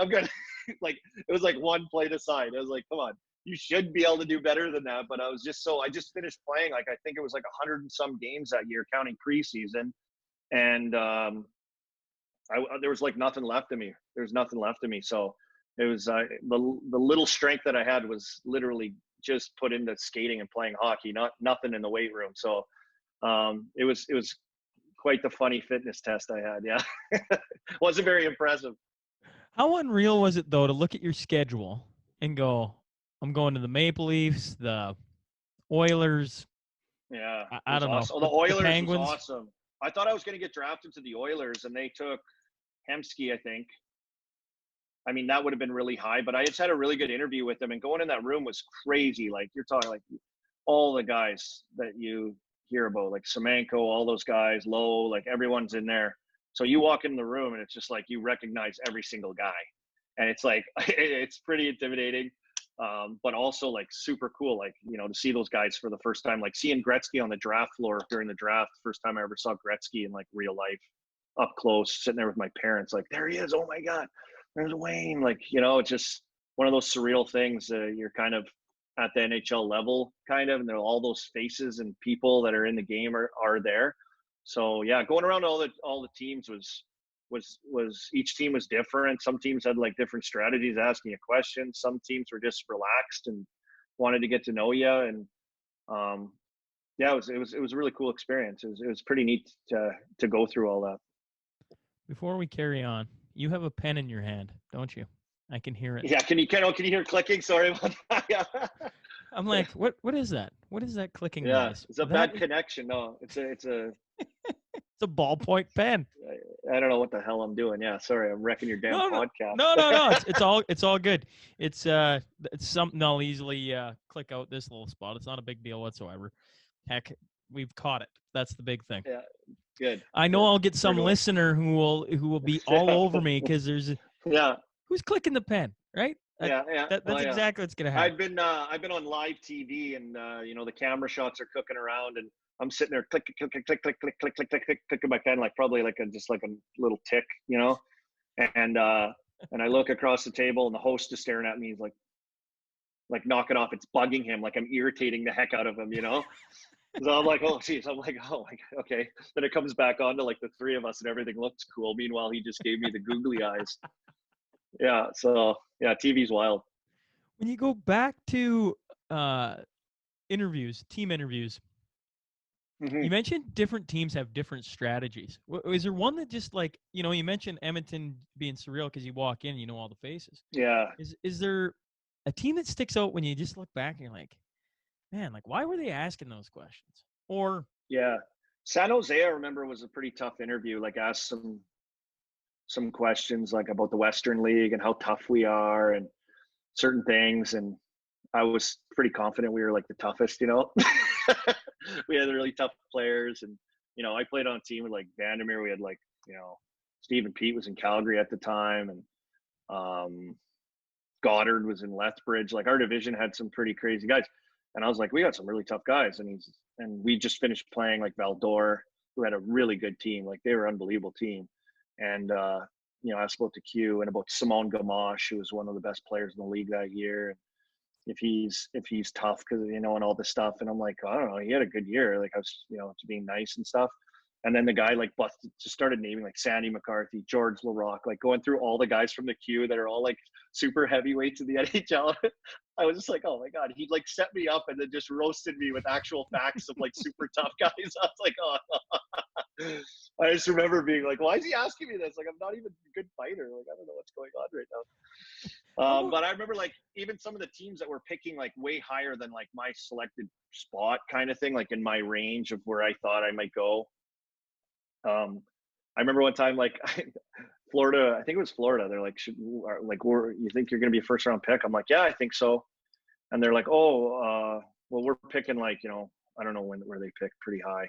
Like, it was like one plate aside. I was like, come on. You should be able to do better than that. But I just finished playing. Like, I think it was like 100 and some games that year, counting preseason. And there was like nothing left of me. There's nothing left of me. So it was the little strength that I had was literally just put into skating and playing hockey, nothing in the weight room. So it was quite the funny fitness test I had. Yeah. Wasn't very impressive. How unreal was it though to look at your schedule and go, I'm going to the Maple Leafs, the Oilers. Yeah. I don't know. Awesome. The Oilers was awesome. I thought I was going to get drafted to the Oilers, and they took Hemsky, I think. I mean, that would have been really high, but I just had a really good interview with them, and going in that room was crazy. Like, you're talking like all the guys that you hear about, like Semenko, all those guys, Lowe, like everyone's in there. So you walk in the room, and it's just like you recognize every single guy, and it's like it's pretty intimidating, but also like super cool. Like, to see those guys for the first time, like seeing Gretzky on the draft floor during the draft. First time I ever saw Gretzky in like real life, up close, sitting there with my parents. Like, there he is! Oh my God, there's Wayne. Like, it's just one of those surreal things. You're kind of at the NHL level, kind of, and there are all those faces and people that are in the game are there. So yeah, going around all the teams was each team was different. Some teams had like different strategies asking you questions. Some teams were just relaxed and wanted to get to know you. And yeah, it was a really cool experience. It was pretty neat to go through all that. Before we carry on, you have a pen in your hand, don't you? I can hear it. Yeah, can you hear clicking? Sorry about that. I'm like, what is that? What is that clicking noise? It's a bad connection. No, it's a it's a ballpoint pen. I don't know what the hell I'm doing. Yeah, sorry, I'm wrecking your damn podcast. No. It's all good. It's something I'll easily click out this little spot. It's not a big deal whatsoever. Heck, we've caught it. That's the big thing. Yeah, good. I know I'll get some listener who will be all over me because there's who's clicking the pen, right? That's exactly what's gonna happen. I've been on live TV, and the camera shots are cooking around, and I'm sitting there click clicking my pen, like probably like just like a little tick, and I look across the table, and the host is staring at me. He's like knock it off. It's bugging him. Like I'm irritating the heck out of him, So I'm like, oh geez. I'm like, oh my God, okay. Then it comes back on to like the three of us, and everything looks cool. Meanwhile, he just gave me the googly eyes. Yeah. So yeah, TV's wild. When you go back to interviews, team interviews, mm-hmm. You mentioned different teams have different strategies. Is there one that just like, you mentioned Edmonton being surreal because you walk in, you know all the faces. Yeah. Is there a team that sticks out when you just look back and you're like, man, like why were they asking those questions? Or yeah, San Jose, I remember, was a pretty tough interview. Like asked some questions like about the Western League and how tough we are and certain things, and I was pretty confident we were like the toughest. We had really tough players, and I played on a team with like Vandermeer. We had like Steve and Pete was in Calgary at the time, and Goddard was in Lethbridge. Like our division had some pretty crazy guys. And I was like, we got some really tough guys. And we just finished playing like Valdor, who had a really good team. Like they were an unbelievable team. And, I spoke to Q and about Simone Gamache, who was one of the best players in the league that year. And if he's tough because, and all this stuff. And I'm like, I don't know, he had a good year. Like I was, to being nice and stuff. And then the guy like just started naming like Sandy McCarthy, George LaRocque, like going through all the guys from the queue that are all like super heavyweights in the NHL. I was just like, oh my God, he'd like set me up and then just roasted me with actual facts of like super tough guys. I was like, oh, I just remember being like, why is he asking me this? Like, I'm not even a good fighter. Like, I don't know what's going on right now. But I remember like even some of the teams that were picking like way higher than like my selected spot kind of thing, like in my range of where I thought I might go. I remember one time, like Florida, I think it was Florida. They're like, you think you're going to be a first round pick? I'm like, yeah, I think so. And they're like, well, we're picking like, I don't know where they pick pretty high.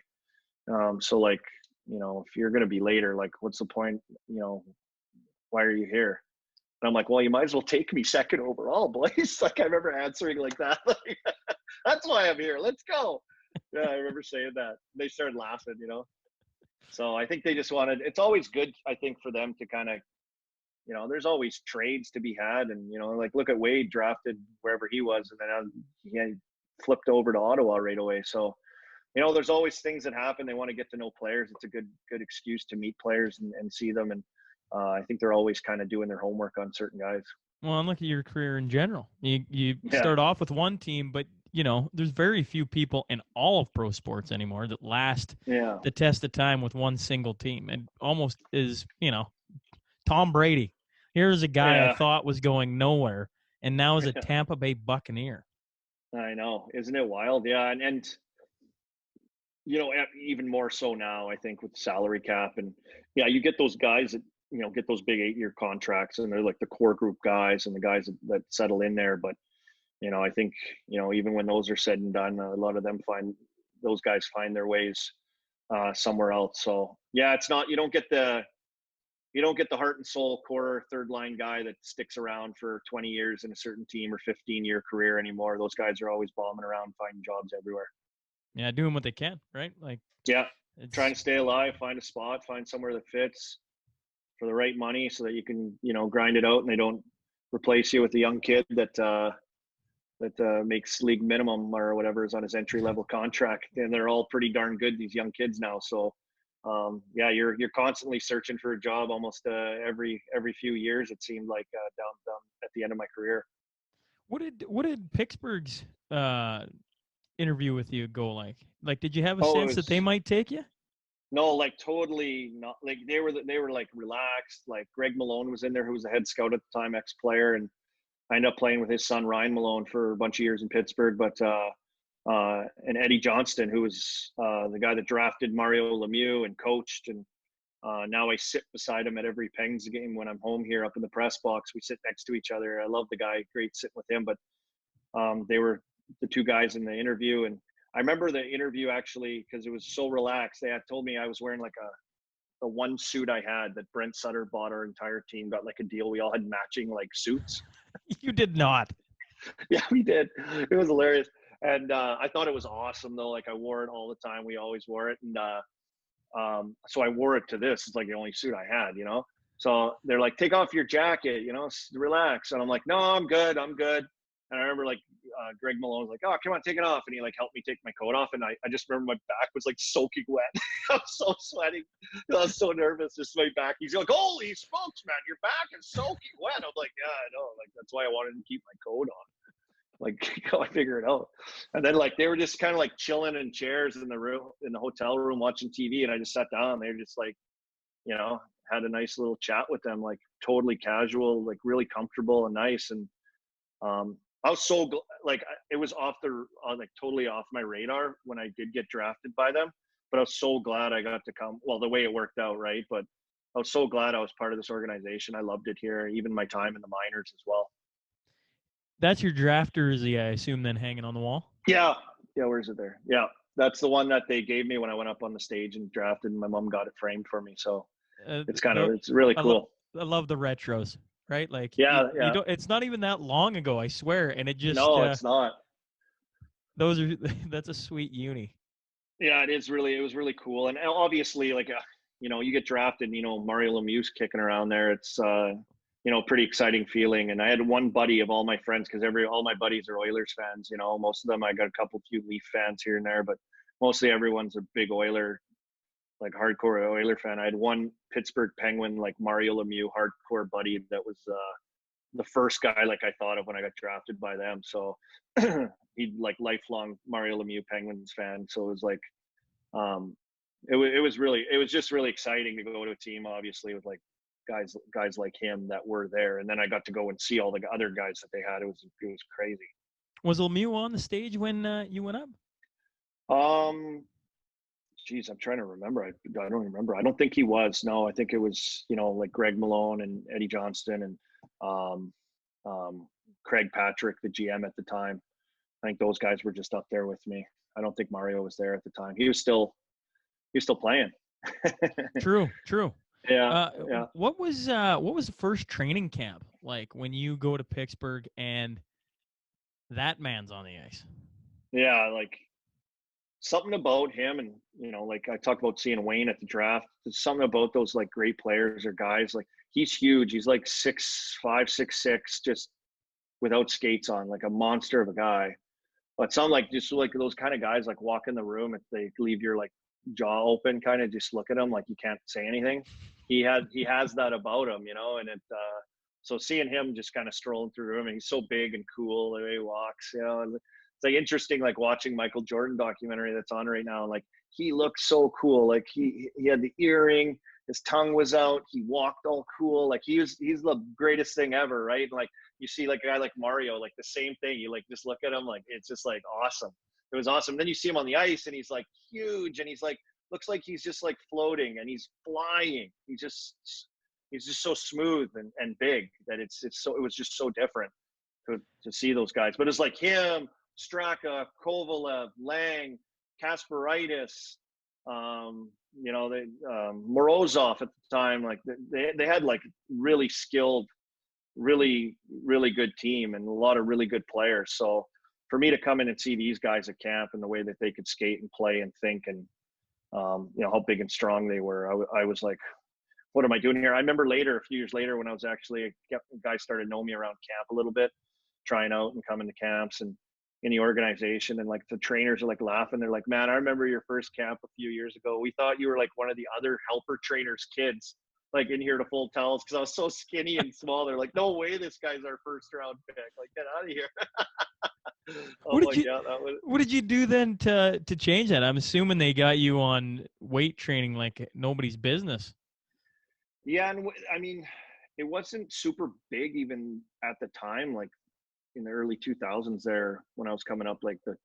So like, if you're going to be later, like, what's the point? Why are you here? And I'm like, well, you might as well take me second overall, boys. Like I remember answering like that. Like, that's why I'm here. Let's go. Yeah, I remember saying that. They started laughing, So I think they just wanted, it's always good, I think, for them to kind of, there's always trades to be had. And, like look at Wade drafted wherever he was. And then he flipped over to Ottawa right away. So, there's always things that happen. They want to get to know players. It's a good excuse to meet players and see them. And I think they're always kind of doing their homework on certain guys. Well, and look at your career in general. You start off with one team, but there's very few people in all of pro sports anymore that last the test of time with one single team. It almost is, Tom Brady. Here's a guy I thought was going nowhere, and now is a Tampa Bay Buccaneer. I know. Isn't it wild? Yeah. And even more so now, I think, with the salary cap. And, you get those guys that, get those big 8-year contracts, and they're like the core group guys and the guys that settle in there. But, I think, even when those are said and done, a lot of them those guys find their ways somewhere else. So, yeah, it's not, you don't get the heart and soul core third line guy that sticks around for 20 years in a certain team or 15-year career anymore. Those guys are always bombing around, finding jobs everywhere. Yeah, doing what they can, right? Like, yeah, trying to stay alive, find a spot, find somewhere that fits for the right money so that you can, grind it out and they don't replace you with a young kid that makes league minimum or whatever is on his entry level contract. And they're all pretty darn good, these young kids now. So, you're constantly searching for a job almost every few years. It seemed like down at the end of my career. What did Pittsburgh's interview with you go like? Like, did you have a sense that they might take you? No, like totally not. Like they were like relaxed. Like Greg Malone was in there, who was a head scout at the time, ex-player, and I ended up playing with his son Ryan Malone for a bunch of years in Pittsburgh. But and Eddie Johnston, who was the guy that drafted Mario Lemieux and coached, and now I sit beside him at every Penguins game when I'm home here up in the press box. We sit next to each other. I love the guy, great sitting with him. But they were the two guys in the interview, and I remember the interview actually because it was so relaxed. They had told me I was wearing like the one suit I had that Brent Sutter bought our entire team, got like a deal. We all had matching like suits. You did not. Yeah, we did. It was hilarious. And I thought it was awesome though. Like I wore it all the time. We always wore it. And so I wore it to this. It's like the only suit I had, So they're like, take off your jacket, relax. And I'm like, no, I'm good. And I remember like Greg Malone was like, oh, come on, take it off. And he like helped me take my coat off. And I just remember my back was like soaking wet. I was so sweating. I was so nervous. Just my back. He's like, holy smokes, man, your back is soaking wet. I'm like, yeah, I know. Like, that's why I wanted to keep my coat on. Like, I figure it out. And then like, they were just kind of like chilling in chairs in the hotel room watching TV. And I just sat down. They were just like, had a nice little chat with them, like totally casual, like really comfortable and nice. And I was so like it was like totally off my radar when I did get drafted by them, but I was so glad I got to come. Well, the way it worked out, right? But I was so glad I was part of this organization. I loved it here, even my time in the minors as well. That's your draft jersey, I assume, then hanging on the wall? Yeah. Where's it there? Yeah, that's the one that they gave me when I went up on the stage and drafted, and my mom got it framed for me. So it's really cool. I love the retros. right? Like Yeah, you yeah. don't. It's not even that long ago, I swear. And it just No, it's not. those are that's a sweet uni. Yeah, it is really. It was really cool, and obviously, like, you get drafted. Mario Lemieux's kicking around there. It's pretty exciting feeling. And I had one buddy of all my friends, because all my buddies are Oilers fans. Most of them, I got a few Leaf fans here and there, but mostly everyone's a big Oiler, like hardcore Oiler fan. I had one Pittsburgh Penguin, like Mario Lemieux, hardcore buddy that was the first guy like I thought of when I got drafted by them. So he like lifelong Mario Lemieux Penguins fan. So it was like, it was just really exciting to go to a team, obviously, with like guys like him that were there. And then I got to go and see all the other guys that they had. It was crazy. Was Lemieux on the stage when you went up? Geez, I'm trying to remember. I don't remember. I don't think he was. No, I think it was, like Greg Malone and Eddie Johnston and Craig Patrick, the GM at the time. I think those guys were just up there with me. I don't think Mario was there at the time. He was still playing. True. Yeah, yeah. What was the first training camp like when you go to Pittsburgh and that man's on the ice? Yeah, like something about him, and like I talked about seeing Wayne at the draft. There's something about those like great players or guys. Like he's huge. He's like 6'5", 6'6", just without skates on, like a monster of a guy. But some like just like those kind of guys like walk in the room and they leave your like jaw open, kind of just look at him like you can't say anything. He has that about him, and it. So seeing him just kind of strolling through the room, and he's so big and cool the way he walks, it's like interesting, like watching Michael Jordan documentary that's on right now. Like he looks so cool. Like he had the earring, his tongue was out, he walked all cool. Like he's the greatest thing ever, right? Like you see like a guy like Mario, like the same thing. You like just look at him, like it's just like awesome. It was awesome. Then you see him on the ice and he's like huge and he's like looks like he's just like floating and he's flying. He's just so smooth and big that it was just so different to see those guys. But it's like him, Straka, Kovalev, Lang, Kasparaitis, Morozov at the time. Like they had like really skilled, really, really good team and a lot of really good players. So for me to come in and see these guys at camp and the way that they could skate and play and think and, how big and strong they were, I was like, what am I doing here? I remember a few years later, when I was actually, guys started knowing me around camp a little bit, trying out and coming to camps and in the organization. And like the trainers are like laughing. They're like, man, I remember your first camp a few years ago. We thought you were like one of the other helper trainers' kids, like in here to fold towels, because I was so skinny and small. They're like, no way, this guy's our first round pick. Like, get out of here. What did you do then to change that? I'm assuming they got you on weight training like nobody's business. Yeah, and I mean, it wasn't super big even at the time, like in the early 2000s there when I was coming up, like the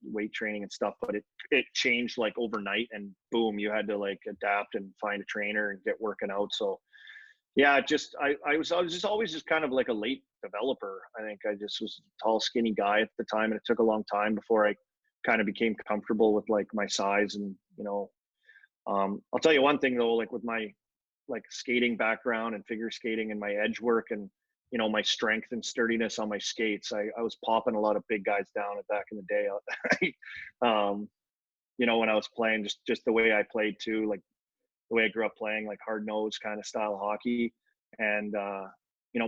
weight training and stuff, but it changed like overnight and boom, you had to like adapt and find a trainer and get working out. So yeah, I was just always just kind of like a late developer. I think I just was a tall, skinny guy at the time, and it took a long time before I kind of became comfortable with like my size. And I'll tell you one thing though, like with my like skating background and figure skating and my edge work and my strength and sturdiness on my skates, I was popping a lot of big guys down back in the day. When I was playing, just the way I played too, like the way I grew up playing, like hard nosed kind of style hockey. And,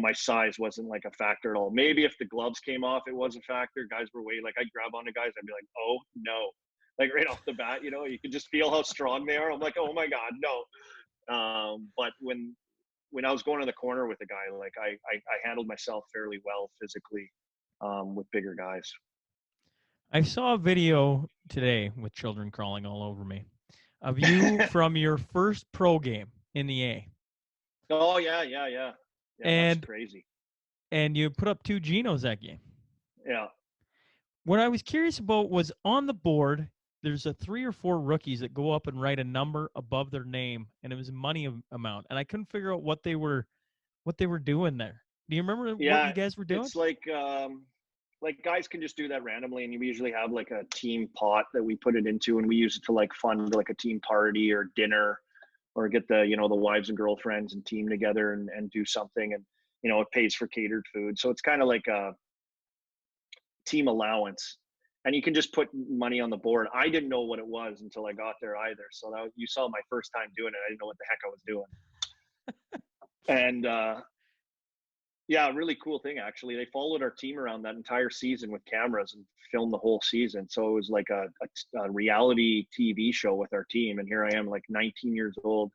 my size wasn't like a factor at all. Maybe if the gloves came off, it was a factor. Guys were way like, I'd grab onto guys. I'd be like, oh no, like right off the bat, you could just feel how strong they are. I'm like, oh my God, no. But when I was going to the corner with a guy, like I handled myself fairly well physically with bigger guys. I saw a video today with children crawling all over me of you from your first pro game in the A. Oh yeah, and that's crazy. And you put up 2 Genos that game. Yeah. What I was curious about was on the board, there's 3 or 4 rookies that go up and write a number above their name, and it was a money amount, and I couldn't figure out what they were doing there. Do you remember what you guys were doing? It's like guys can just do that randomly, and we usually have like a team pot that we put it into, and we use it to like fund like a team party or dinner, or get the the wives and girlfriends and team together and do something. And it pays for catered food. So it's kind of like a team allowance, and you can just put money on the board. I didn't know what it was until I got there either. So you saw my first time doing it. I didn't know what the heck I was doing. And yeah, really cool thing, actually. They followed our team around that entire season with cameras and filmed the whole season. So it was like a reality TV show with our team. And here I am, like 19 years old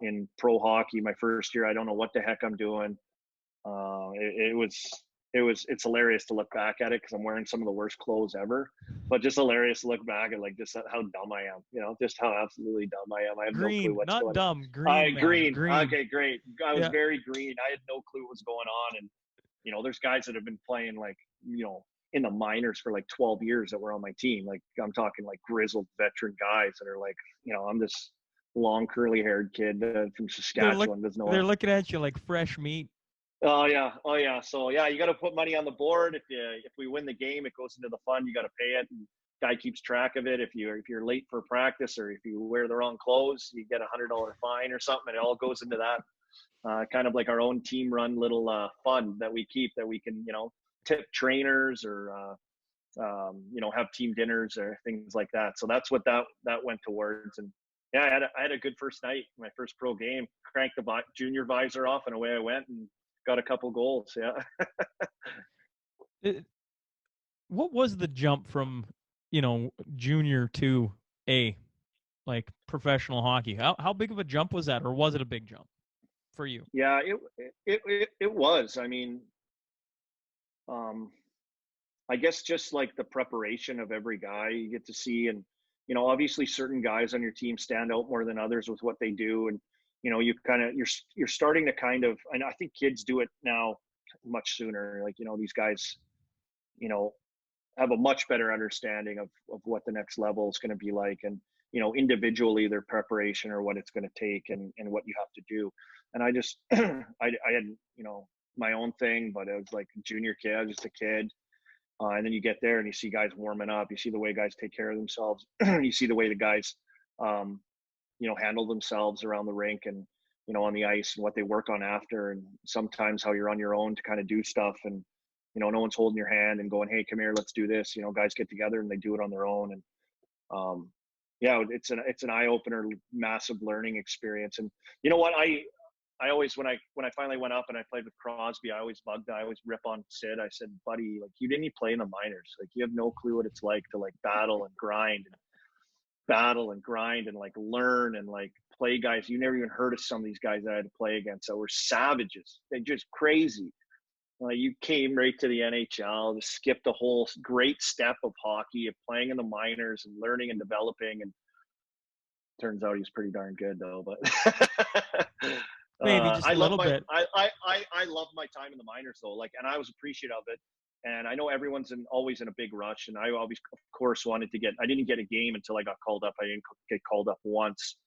in pro hockey, my first year. I don't know what the heck I'm doing. It's hilarious to look back at it, because I'm wearing some of the worst clothes ever, but just hilarious to look back at, like, just how dumb I am, just how absolutely dumb I am. I have no clue what's going on. Green. Okay, great. I was very green. I had no clue what's going on. And, there's guys that have been playing, like, in the minors for like 12 years that were on my team. Like, I'm talking like grizzled veteran guys that are like, I'm this long curly haired kid from Saskatchewan. They're looking at you like fresh meat. Oh yeah. So yeah, you got to put money on the board. If we win the game, it goes into the fund. You got to pay it, and guy keeps track of it. If you're late for practice, or if you wear the wrong clothes, you get $100 fine or something. It all goes into that. Kind of like our own team run little fund that we keep, that we can tip trainers, or have team dinners or things like that. So that's what that went towards. And yeah, I had a good first night, my first pro game. Cranked the junior visor off, and away I went, and got a couple goals. Yeah. What was the jump from junior to like professional hockey? How big of a jump was that, or was it a big jump for you? Yeah, it was. I mean, I guess just like the preparation of every guy you get to see, and obviously certain guys on your team stand out more than others with what they do, and you're starting to kind of, and I think kids do it now much sooner. Like, these guys, have a much better understanding of what the next level is going to be like, and, individually their preparation, or what it's going to take, and what you have to do. And I just, I had, my own thing, but I was like a junior kid, I was just a kid. And then you get there and you see guys warming up, you see the way guys take care of themselves, you see the way the guys, handle themselves around the rink, and, on the ice, and what they work on after, and sometimes how you're on your own to kind of do stuff, and, no one's holding your hand and going, hey, come here, let's do this. Guys get together and they do it on their own. And yeah, it's an eye opener, massive learning experience. And you know what, I always, when I finally went up and I played with Crosby, I always rip on Sid. I said, buddy, like, you didn't even play in the minors. Like, you have no clue what it's like to like battle and grind and like learn and like play guys. You never even heard of some of these guys that I had to play against that were savages. They're just crazy. You came right to the NHL, just skipped a whole great step of hockey, of playing in the minors and learning and developing. And turns out he's pretty darn good, though. But maybe just a little bit. I love my time in the minors, though. Like, and I was appreciative of it. And I know everyone's always in a big rush. And I always, of course, wanted to I didn't get a game until I got called up. I didn't get called up once.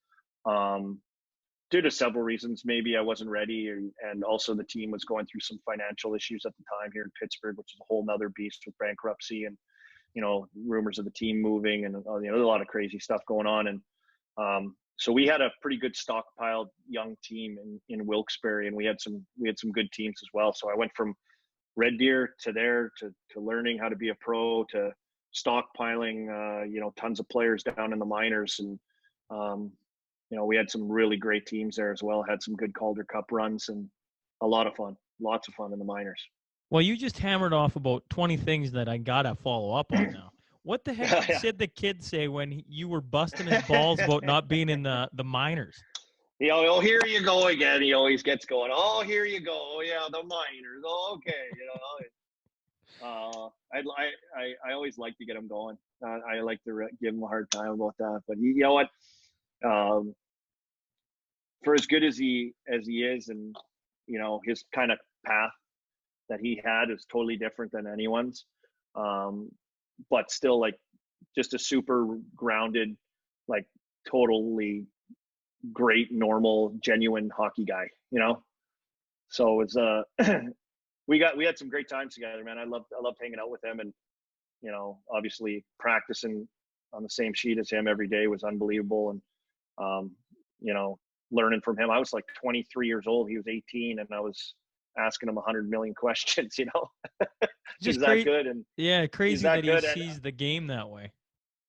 Due to several reasons. Maybe I wasn't ready, and also the team was going through some financial issues at the time here in Pittsburgh, which is a whole nother beast with bankruptcy and, rumors of the team moving, and, there's a lot of crazy stuff going on. And so we had a pretty good stockpiled young team in Wilkes-Barre, and we had some good teams as well. So I went from Red Deer to learning how to be a pro, to stockpiling, tons of players down in the minors. And, we had some really great teams there as well, had some good Calder Cup runs, and lots of fun in the minors. Well, you just hammered off about 20 things that I got to follow up on now. What the heck did Sid the Kid say when you were busting his balls about not being in the minors? Oh, here you go again. He always gets going. Oh, here you go. Oh, yeah, the minors. Oh, okay. I always like to get him going. I like to give him a hard time about that. But you know what? For as good as he is, and his kind of path that he had is totally different than anyone's, but still, like, just a super grounded, like, totally great, normal, genuine hockey guy. So it's we had some great times together, man. I loved hanging out with him, and obviously practicing on the same sheet as him every day was unbelievable. And learning from him. I was like 23 years old. He was 18, and I was asking him 100 million questions, you know. Just he's that good. And yeah, crazy that he good sees the game that way.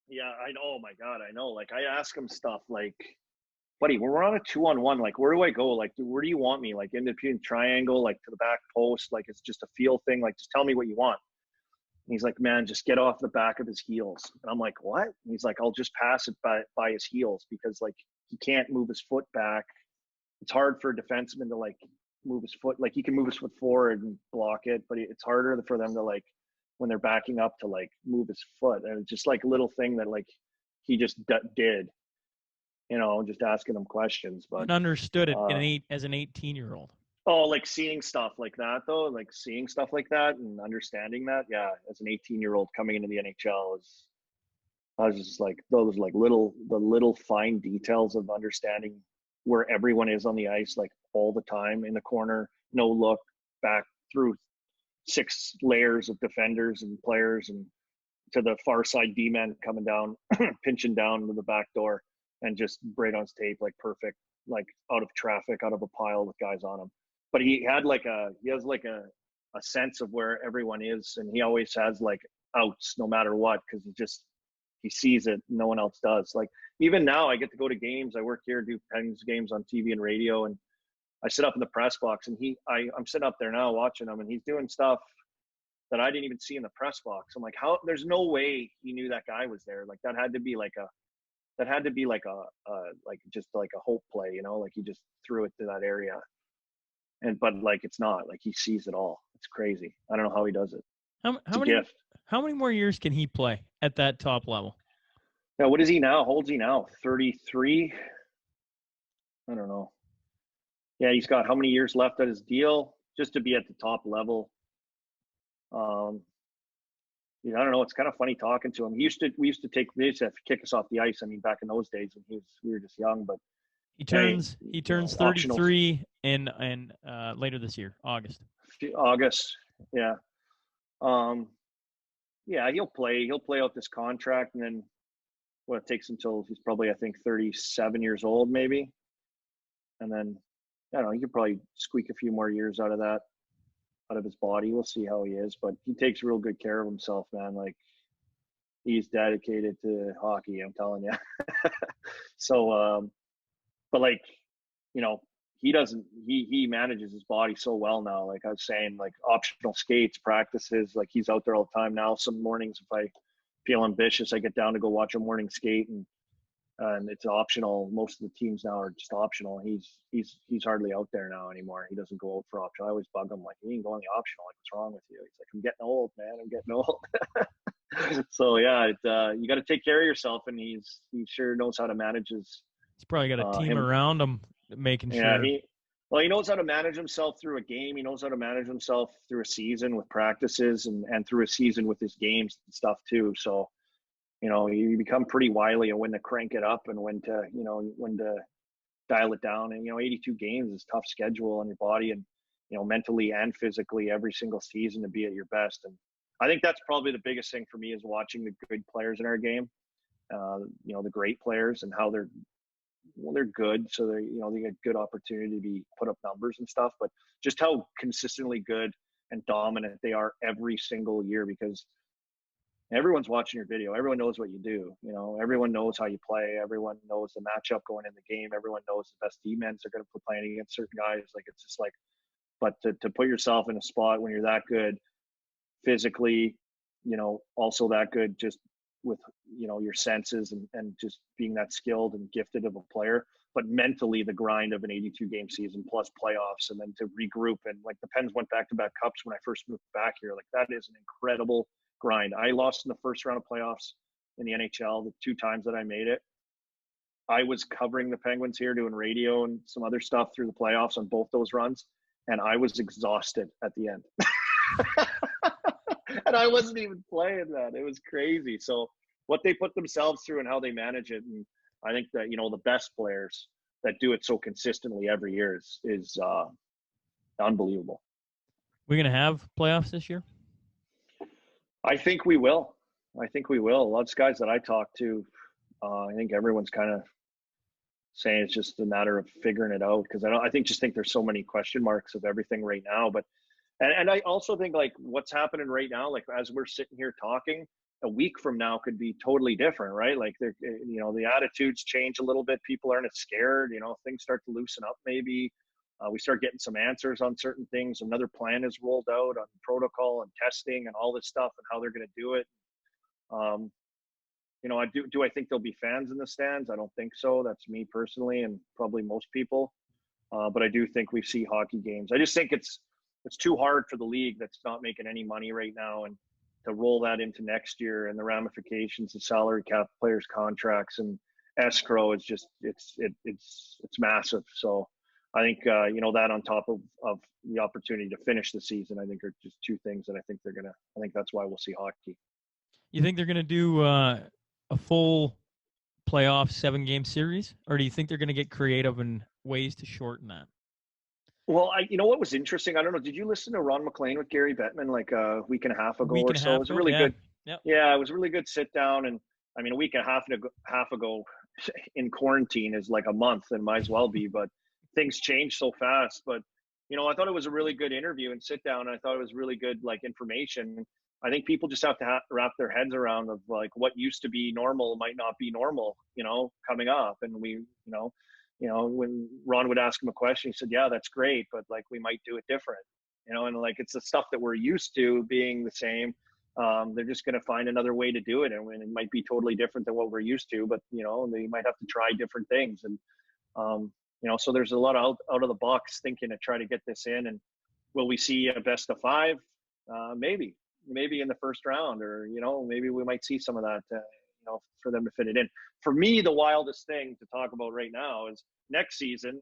Yeah, I know. Oh my God, I know. Like, I ask him stuff like, buddy, we're on a 2-on-1. Like, where do I go? Like, where do you want me? Like, in between triangle, like to the back post. Like, it's just a feel thing. Like, just tell me what you want. And he's like, man, just get off the back of his heels. And I'm like, what? And he's like, I'll just pass it by his heels, because like he can't move his foot back. It's hard for a defenseman to like move his foot. Like, he can move his foot forward and block it, but it's harder for them to like, when they're backing up, to like move his foot. And it's just like a little thing that like he just did, you know, just asking them questions. But and understood it as an 18-year-old. Oh, like seeing stuff like that though, like seeing stuff like that and understanding that. Yeah, as an 18-year-old coming into the NHL, I was just like, those like the little fine details of understanding where everyone is on the ice, like all the time in the corner, no look back through 6 layers of defenders and players, and to the far side D-man coming down, pinching down to the back door, and just right on his tape, like perfect, like out of traffic, out of a pile with guys on him. But he has like a sense of where everyone is, and he always has like outs no matter what, because he sees it, no one else does. Like, even now I get to go to games. I work here, do Penguins games on TV and radio, and I sit up in the press box, and I'm sitting up there now watching him, and he's doing stuff that I didn't even see in the press box. I'm like, how? There's no way he knew that guy was there. Like, that had to be like a just like a hope play, you know, like he just threw it to that area. But like, it's not like he sees it all. It's crazy. I don't know how he does it. How many more years can he play at that top level? Yeah, what is he now? How old is he now? 33? I don't know. Yeah, he's got how many years left on his deal just to be at the top level? I don't know. It's kind of funny talking to him. We used to kick us off the ice. I mean, back in those days when we were just young, but he turns 33 in later this year, August. Yeah. Yeah, he'll play out this contract, and then it takes until he's probably, I think, 37 years old maybe. And then I don't know, he could probably squeak a few more years out of his body. We'll see how he is, but he takes real good care of himself, man. Like, he's dedicated to hockey, I'm telling you. So, but like, you know, he manages his body so well now. Like I was saying, like optional skates, practices, like he's out there all the time now. Some mornings, if I feel ambitious, I get down to go watch a morning skate, and it's optional. Most of the teams now are just optional. He's hardly out there now anymore. He doesn't go out for optional. I always bug him, like, you ain't going the optional. Like, what's wrong with you? He's like, I'm getting old, man. I'm getting old. So yeah, you got to take care of yourself, and he sure knows how to manage his. He's probably got a team around him making sure. Yeah, he knows how to manage himself through a game. He knows how to manage himself through a season with practices, and through a season with his games and stuff too. So, you know, you become pretty wily on when to crank it up and when to dial it down. And, 82 games is a tough schedule on your body, and, mentally and physically every single season to be at your best. And I think that's probably the biggest thing for me, is watching the good players in our game, the great players, and how they're good. So they get good opportunity to put up numbers and stuff, but just how consistently good and dominant they are every single year, because everyone's watching your video. Everyone knows what you do. Everyone knows how you play. Everyone knows the matchup going in the game. Everyone knows the best D-men are going to be playing against certain guys. Like, it's just like, but to put yourself in a spot when you're that good physically, also that good just with, your senses and just being that skilled and gifted of a player, but mentally the grind of an 82 game season plus playoffs, and then to regroup. And like, the Pens went back-to-back cups when I first moved back here. Like, that is an incredible grind. I lost in the first round of playoffs in the NHL the 2 times that I made it. I was covering the Penguins here, doing radio and some other stuff through the playoffs on both those runs, and I was exhausted at the end. And I wasn't even playing that. It was crazy. So what they put themselves through and how they manage it, and I think that, the best players that do it so consistently every year is unbelievable. We're going to have playoffs this year? I think we will. A lot of guys that I talk to, I think everyone's kind of saying it's just a matter of figuring it out, because I think there's so many question marks of everything right now. But and I also think like what's happening right now, like as we're sitting here talking, a week from now could be totally different, right? Like the attitudes change a little bit. People aren't as scared. Things start to loosen up. Maybe we start getting some answers on certain things. Another plan is rolled out on protocol and testing and all this stuff and how they're going to do it. I think there'll be fans in the stands? I don't think so. That's me personally, and probably most people. But I do think we see hockey games. I just think it's too hard for the league that's not making any money right now, and to roll that into next year and the ramifications of salary cap, players' contracts, and escrow is just it's massive. So I think that on top of the opportunity to finish the season, I think are just two things that I think that's why we'll see hockey. You think they're gonna do a full playoff 7-game series, or do you think they're gonna get creative in ways to shorten that? Well, what was interesting, I don't know, did you listen to Ron McLean with Gary Bettman like a week and a half ago or so? It was a really good, yeah, it was a really good sit down. And I mean, a week and a half ago in quarantine is like a month, and might as well be, but things change so fast. But, I thought it was a really good interview and sit down. And I thought it was really good, like, information. I think people just have to wrap their heads around of like what used to be normal might not be normal, coming up. And when Ron would ask him a question, he said, yeah, that's great, but like we might do it different, and like it's the stuff that we're used to being the same. They're just going to find another way to do it, and it might be totally different than what we're used to, but they might have to try different things. And so there's a lot of out of the box thinking to try to get this in. And will we see a best of 5? Maybe in the first round, or maybe we might see some of that for them to fit it in. For me, the wildest thing to talk about right now is next season,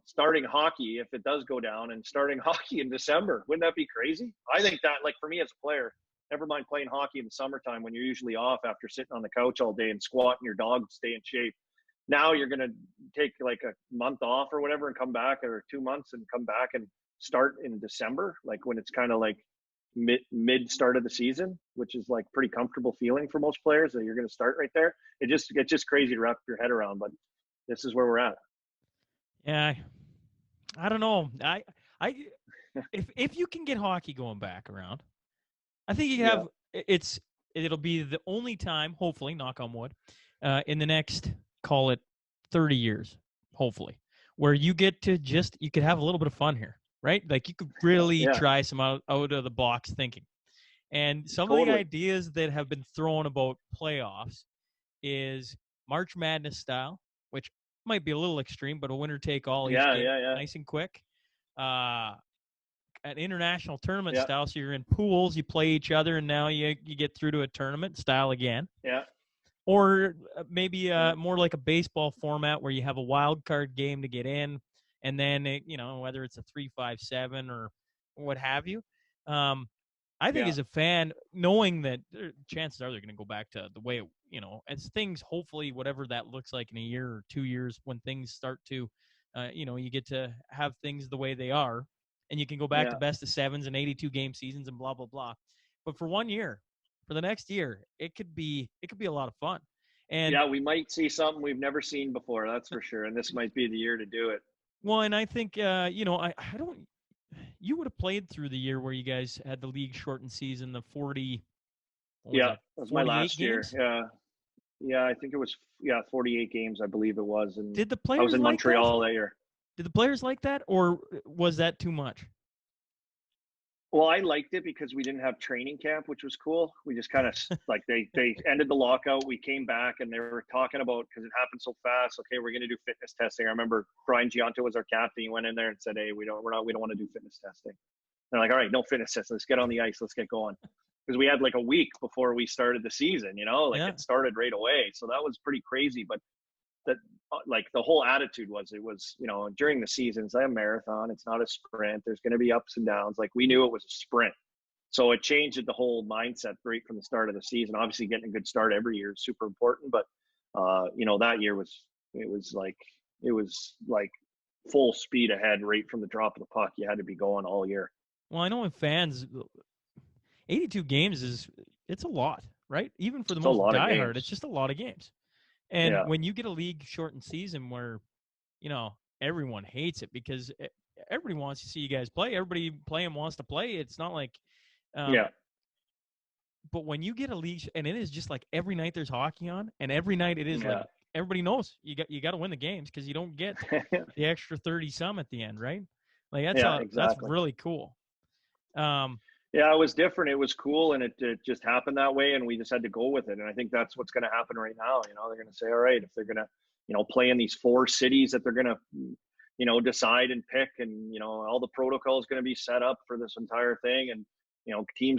starting hockey, if it does go down, and starting hockey in December. Wouldn't that be crazy? I think that, like, for me as a player, never mind playing hockey in the summertime when you're usually off after sitting on the couch all day and squatting your dog to stay in shape. Now you're going to take like a month off or whatever and come back, or 2 months and come back and start in December, like when it's kind of like mid start of the season, which is like pretty comfortable feeling for most players that you're going to start right there. It's just crazy to wrap your head around, but this is where we're at. Yeah, I don't know. If you can get hockey going back around, I think you have it'll be the only time, hopefully, knock on wood, in the next, call it 30 years, hopefully, where you get to you could have a little bit of fun here. Right? Like you could really try some out of the box thinking. And some of the ideas that have been thrown about playoffs is March Madness style, which might be a little extreme, but a winner take all, nice and quick. An international tournament style, so you're in pools, you play each other, and now you get through to a tournament style again. Yeah. Or maybe more like a baseball format where you have a wild card game to get in. And then, whether it's a 3-5-7 or what have you, I think as a fan, knowing that chances are they're going to go back to the way, as things, hopefully, whatever that looks like in a year or 2 years, when things start to, you get to have things the way they are, and you can go back to best of 7s and 82 game seasons and blah, blah, blah. But for 1 year, for the next year, it could be a lot of fun. And we might see something we've never seen before. That's for sure. And this might be the year to do it. Well, and I think, I don't, you would have played through the year where you guys had the league shortened season, the 40. That was my last games? year. Yeah, I think it was, 48 games, I believe it was. And did the players I was in Montreal that year. Did the players like that, or was that too much? Well, I liked it because we didn't have training camp, which was cool. We just kind of like they ended the lockout. We came back and they were talking about, because it happened so fast. Okay, we're going to do fitness testing. I remember Brian Gianto was our captain. He went in there and said, "Hey, we don't want to do fitness testing." They're like, "All right, no fitness testing. Let's get on the ice. Let's get going." Because we had like a week before we started the season. It started right away. So that was pretty crazy. But that, like, the whole attitude was, during the season, it's a marathon. It's not a sprint. There's going to be ups and downs. Like, we knew it was a sprint. So it changed the whole mindset right from the start of the season. Obviously, getting a good start every year is super important. But, that year it was like full speed ahead right from the drop of the puck. You had to be going all year. Well, I know in fans, 82 games it's a lot, right? Even for the most diehard, it's just a lot of games. And when you get a league shortened season where, everyone hates it because everybody wants to see you guys play. Everybody playing wants to play. It's not like, but when you get a league, and it is just like every night there's hockey on, and every night it is like everybody knows you got to win the games because you don't get the extra 30 some at the end, right? Like that's really cool. It was different. It was cool, and it just happened that way, and we just had to go with it. And I think that's what's going to happen right now. They're going to say, all right, if they're going to, play in these 4 cities that they're going to, decide and pick, and all the protocol is going to be set up for this entire thing, and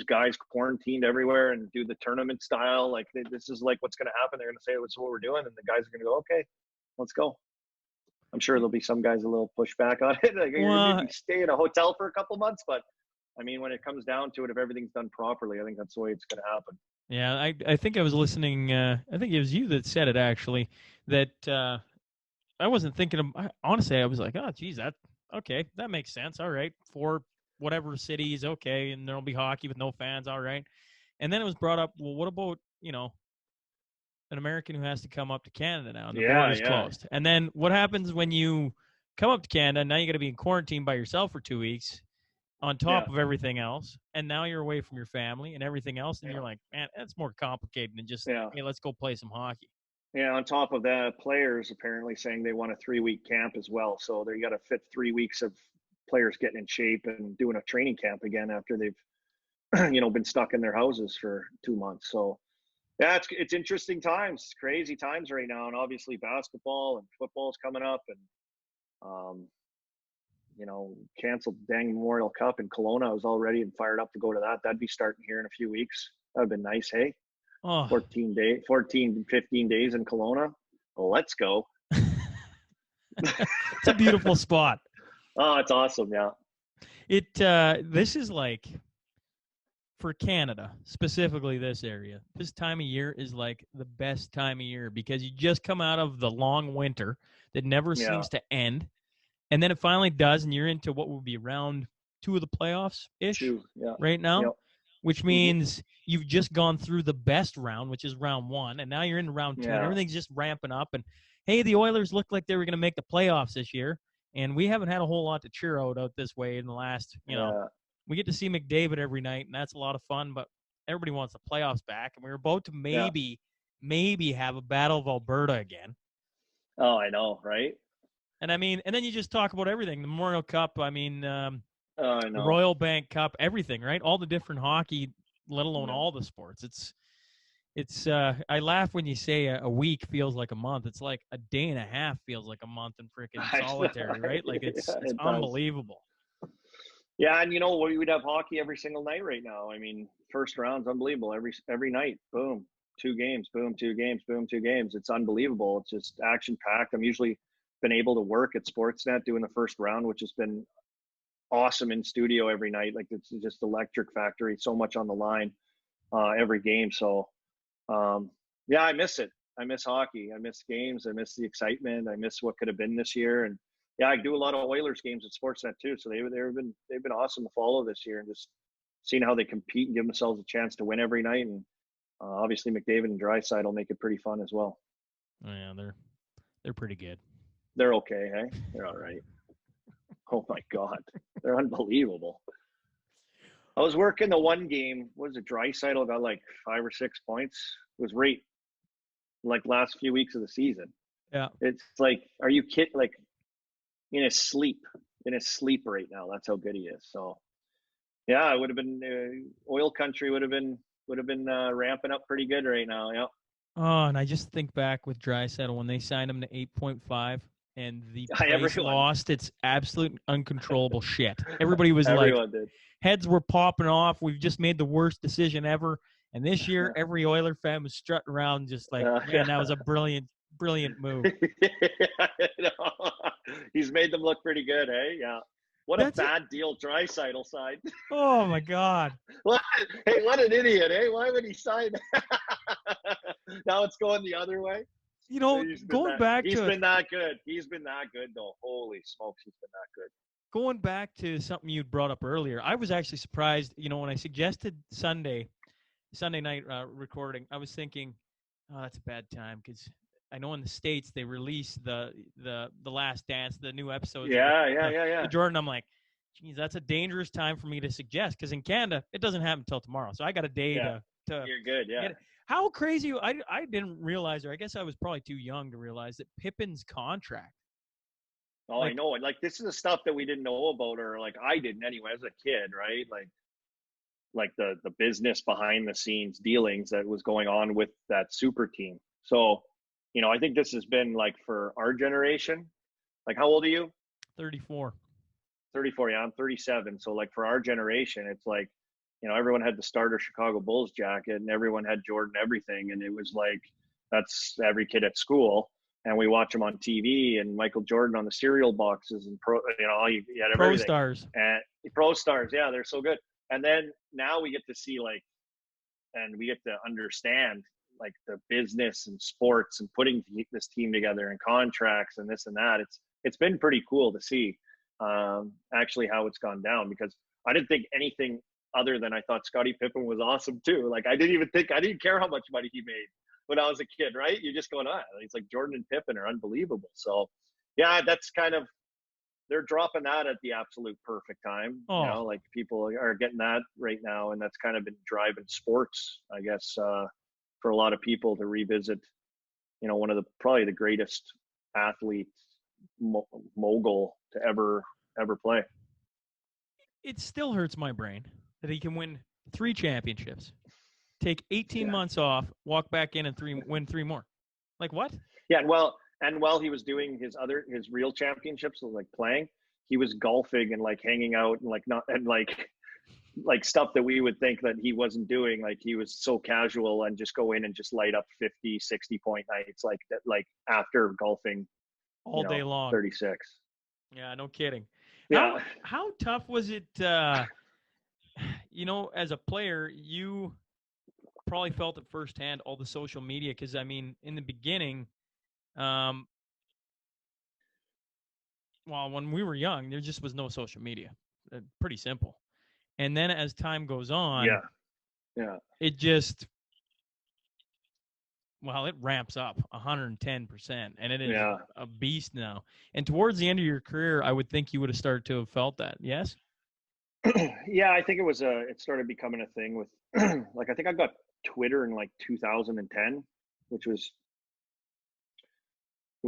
guys quarantined everywhere and do the tournament style. Like this is like what's going to happen. They're going to say, "What's what we're doing," and the guys are going to go, "Okay, let's go." I'm sure there'll be some guys a little pushback on it. Like, maybe stay in a hotel for a couple months, but I mean, when it comes down to it, if everything's done properly, I think that's the way it's going to happen. Yeah, I think I was listening. I think it was you that said it actually. That I wasn't thinking of. Honestly, I was like, "Oh, geez, that makes sense. All right, 4 whatever cities, okay, and there'll be hockey with no fans, all right." And then it was brought up, well, what about, an American who has to come up to Canada now and the border's closed? And then what happens when you come up to Canada, now you got to be in quarantine by yourself for 2 weeks on top of everything else, and now you're away from your family and everything else, and you're like, man, that's more complicated than just, hey, let's go play some hockey. Yeah, on top of that, players apparently saying they want a 3-week camp as well, so they got to fit 3 weeks of players getting in shape and doing a training camp again after they've been stuck in their houses for 2 months. So it's interesting times, crazy times right now, and obviously basketball and football is coming up, and canceled the dang Memorial Cup in Kelowna. I was all ready and fired up to go to that. That'd be starting here in a few weeks. That'd been nice. Hey, 15 days in Kelowna. Well, let's go. It's a beautiful spot. Oh, it's awesome. Yeah. This is like, for Canada, specifically this area, this time of year is like the best time of year because you just come out of the long winter that never seems to end. And then it finally does, and you're into what would be round 2 of the playoffs-ish right now, which means you've just gone through the best round, which is round 1, and now you're in round 2, and everything's just ramping up. And, hey, the Oilers looked like they were going to make the playoffs this year. And we haven't had a whole lot to cheer out this way in the last, we get to see McDavid every night, and that's a lot of fun, but everybody wants the playoffs back. And we were about to maybe have a Battle of Alberta again. Oh, I know, right? And I mean, and then you just talk about everything, the Memorial Cup, I mean, I know. The Royal Bank Cup, everything, right? All the different hockey, let alone all the sports. It's I laugh when you say a week feels like a month. It's like a day and a half feels like a month in freaking solitary, right? Like it's unbelievable. Yeah, and we would have hockey every single night right now. I mean, first round's unbelievable. Every night, boom, 2 games, boom, 2 games, boom, 2 games. It's unbelievable. It's just action packed. I'm usually been able to work at Sportsnet doing the first round, which has been awesome in studio every night. Like it's just electric factory, so much on the line every game. So I miss it. I miss hockey. I miss games. I miss the excitement. I miss what could have been this year. And I do a lot of Oilers games at Sportsnet too. So they've been awesome to follow this year, and just seeing how they compete and give themselves a chance to win every night. And obviously McDavid and Draisaitl will make it pretty fun as well. Oh, yeah, they're pretty good. They're okay, hey? They're all right. Oh my God, they're unbelievable. I was working the one game. What was it? Draisaitl got like 5 or 6 points. It was right, like last few weeks of the season. Yeah, it's like, are you kidding? Like in his sleep right now. That's how good he is. So, yeah, it would have been oil country would have been ramping up pretty good right now. Yeah. Oh, and I just think back with Draisaitl when they signed him to 8.5. And the place lost its absolute uncontrollable shit. Everybody was heads were popping off. We've just made the worst decision ever. And this year, every Oiler fan was strutting around just like, man, that was a brilliant move. He's made them look pretty good, hey? Yeah. What a bad deal Draisaitl signed. Oh, my God. Hey, what an idiot, hey? Why would he sign that? Now it's going the other way. He's been that good. He's been that good, though. Holy smokes, he's been that good. Going back to something you brought up earlier, I was actually surprised. When I suggested Sunday night recording, I was thinking, oh, that's a bad time because I know in the States they release the Last Dance, the new episodes. Yeah. Jordan, I'm like, geez, that's a dangerous time for me to suggest because in Canada it doesn't happen until tomorrow, so I got a day to. You're good, yeah. Get it. How crazy! I didn't realize, or I guess I was probably too young to realize that Pippen's contract. Oh, I know. And like, this is the stuff that we didn't know about, or like I didn't anyway as a kid, right? Like the business behind the scenes dealings that was going on with that super team. So, I think this has been like for our generation. Like, how old are you? 34. 34. Yeah, I'm 37. So like for our generation, it's like, everyone had the starter Chicago Bulls jacket and everyone had Jordan everything. And it was like, that's every kid at school. And we watch them on TV and Michael Jordan on the cereal boxes and you had Pro everything. Stars. And Pro Stars. Yeah, they're so good. And then now we get to see and we get to understand like the business and sports and putting this team together and contracts and this and that. It's been pretty cool to see actually how it's gone down, because I didn't think anything other than I thought Scottie Pippen was awesome too. Like I didn't care how much money he made when I was a kid, right? You're just going, it's like Jordan and Pippen are unbelievable. So yeah, that's kind of, they're dropping that at the absolute perfect time. Oh. Like people are getting that right now. And that's kind of been driving sports, I guess, for a lot of people to revisit, one of probably the greatest athletes mogul to ever play. It still hurts my brain that he can win 3 championships, take 18 months off, walk back in and win 3 more. Like what? Yeah, and while he was doing his real championships, like playing, he was golfing and like hanging out and like stuff that we would think that he wasn't doing. Like he was so casual and just go in and just light up 50, 60 point nights like that, like after golfing all day long. 36. Yeah, no kidding. Yeah. How tough was it? As a player, you probably felt it firsthand, all the social media, because I mean, in the beginning, well, when we were young, there just was no social media. Pretty simple. And then as time goes on, it just, it ramps up 110%, and it is a beast now. And towards the end of your career, I would think you would have started to have felt that. Yes. Yeah, I think it started becoming a thing with like, I think I got Twitter in like 2010, which was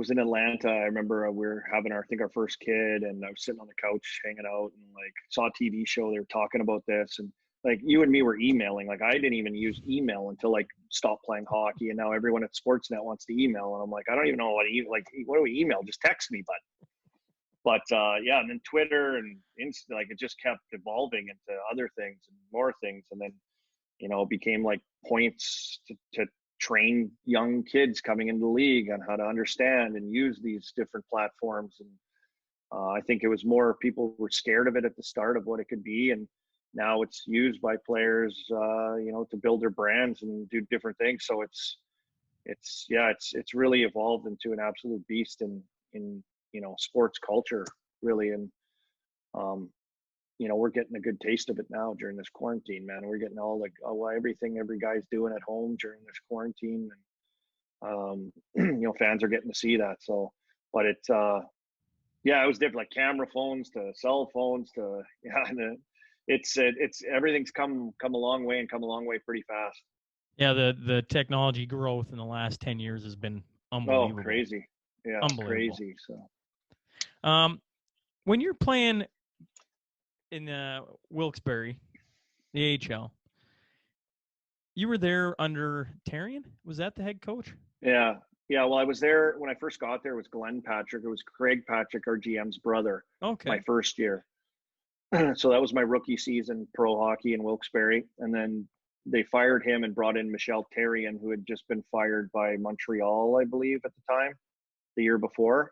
in Atlanta. I remember we were having our first kid, and I was sitting on the couch hanging out and like saw a TV show. They were talking about this, and like you and me were emailing. Like I didn't even use email until like stopped playing hockey, and now everyone at Sportsnet wants to email, and I'm like, I don't even know what do we email? Just text me, but yeah, and then Twitter and Insta, like it just kept evolving into other things and more things, and then it became like points to train young kids coming into the league on how to understand and use these different platforms. And I think it was more people were scared of it at the start of what it could be, and now it's used by players, to build their brands and do different things. So it's really evolved into an absolute beast in sports culture, really. And we're getting a good taste of it now during this quarantine, man. We're getting all everything every guy's doing at home during this quarantine, and fans are getting to see that. So, but it was different, like camera phones to cell phones to and it's everything's come a long way, and come a long way pretty fast. Yeah, the technology growth in the last 10 years has been unbelievable. Oh, crazy. Yeah, crazy. So, when you're playing in Wilkes-Barre, the AHL, you were there under Therrien? Was that the head coach? Yeah. Well, I was there when I first got there. It was Glenn Patrick. It was Craig Patrick, our GM's brother. Okay. My first year. So that was my rookie season, pro hockey in Wilkes-Barre. And then they fired him and brought in Michel Therrien, who had just been fired by Montreal, I believe, at the time, the year before.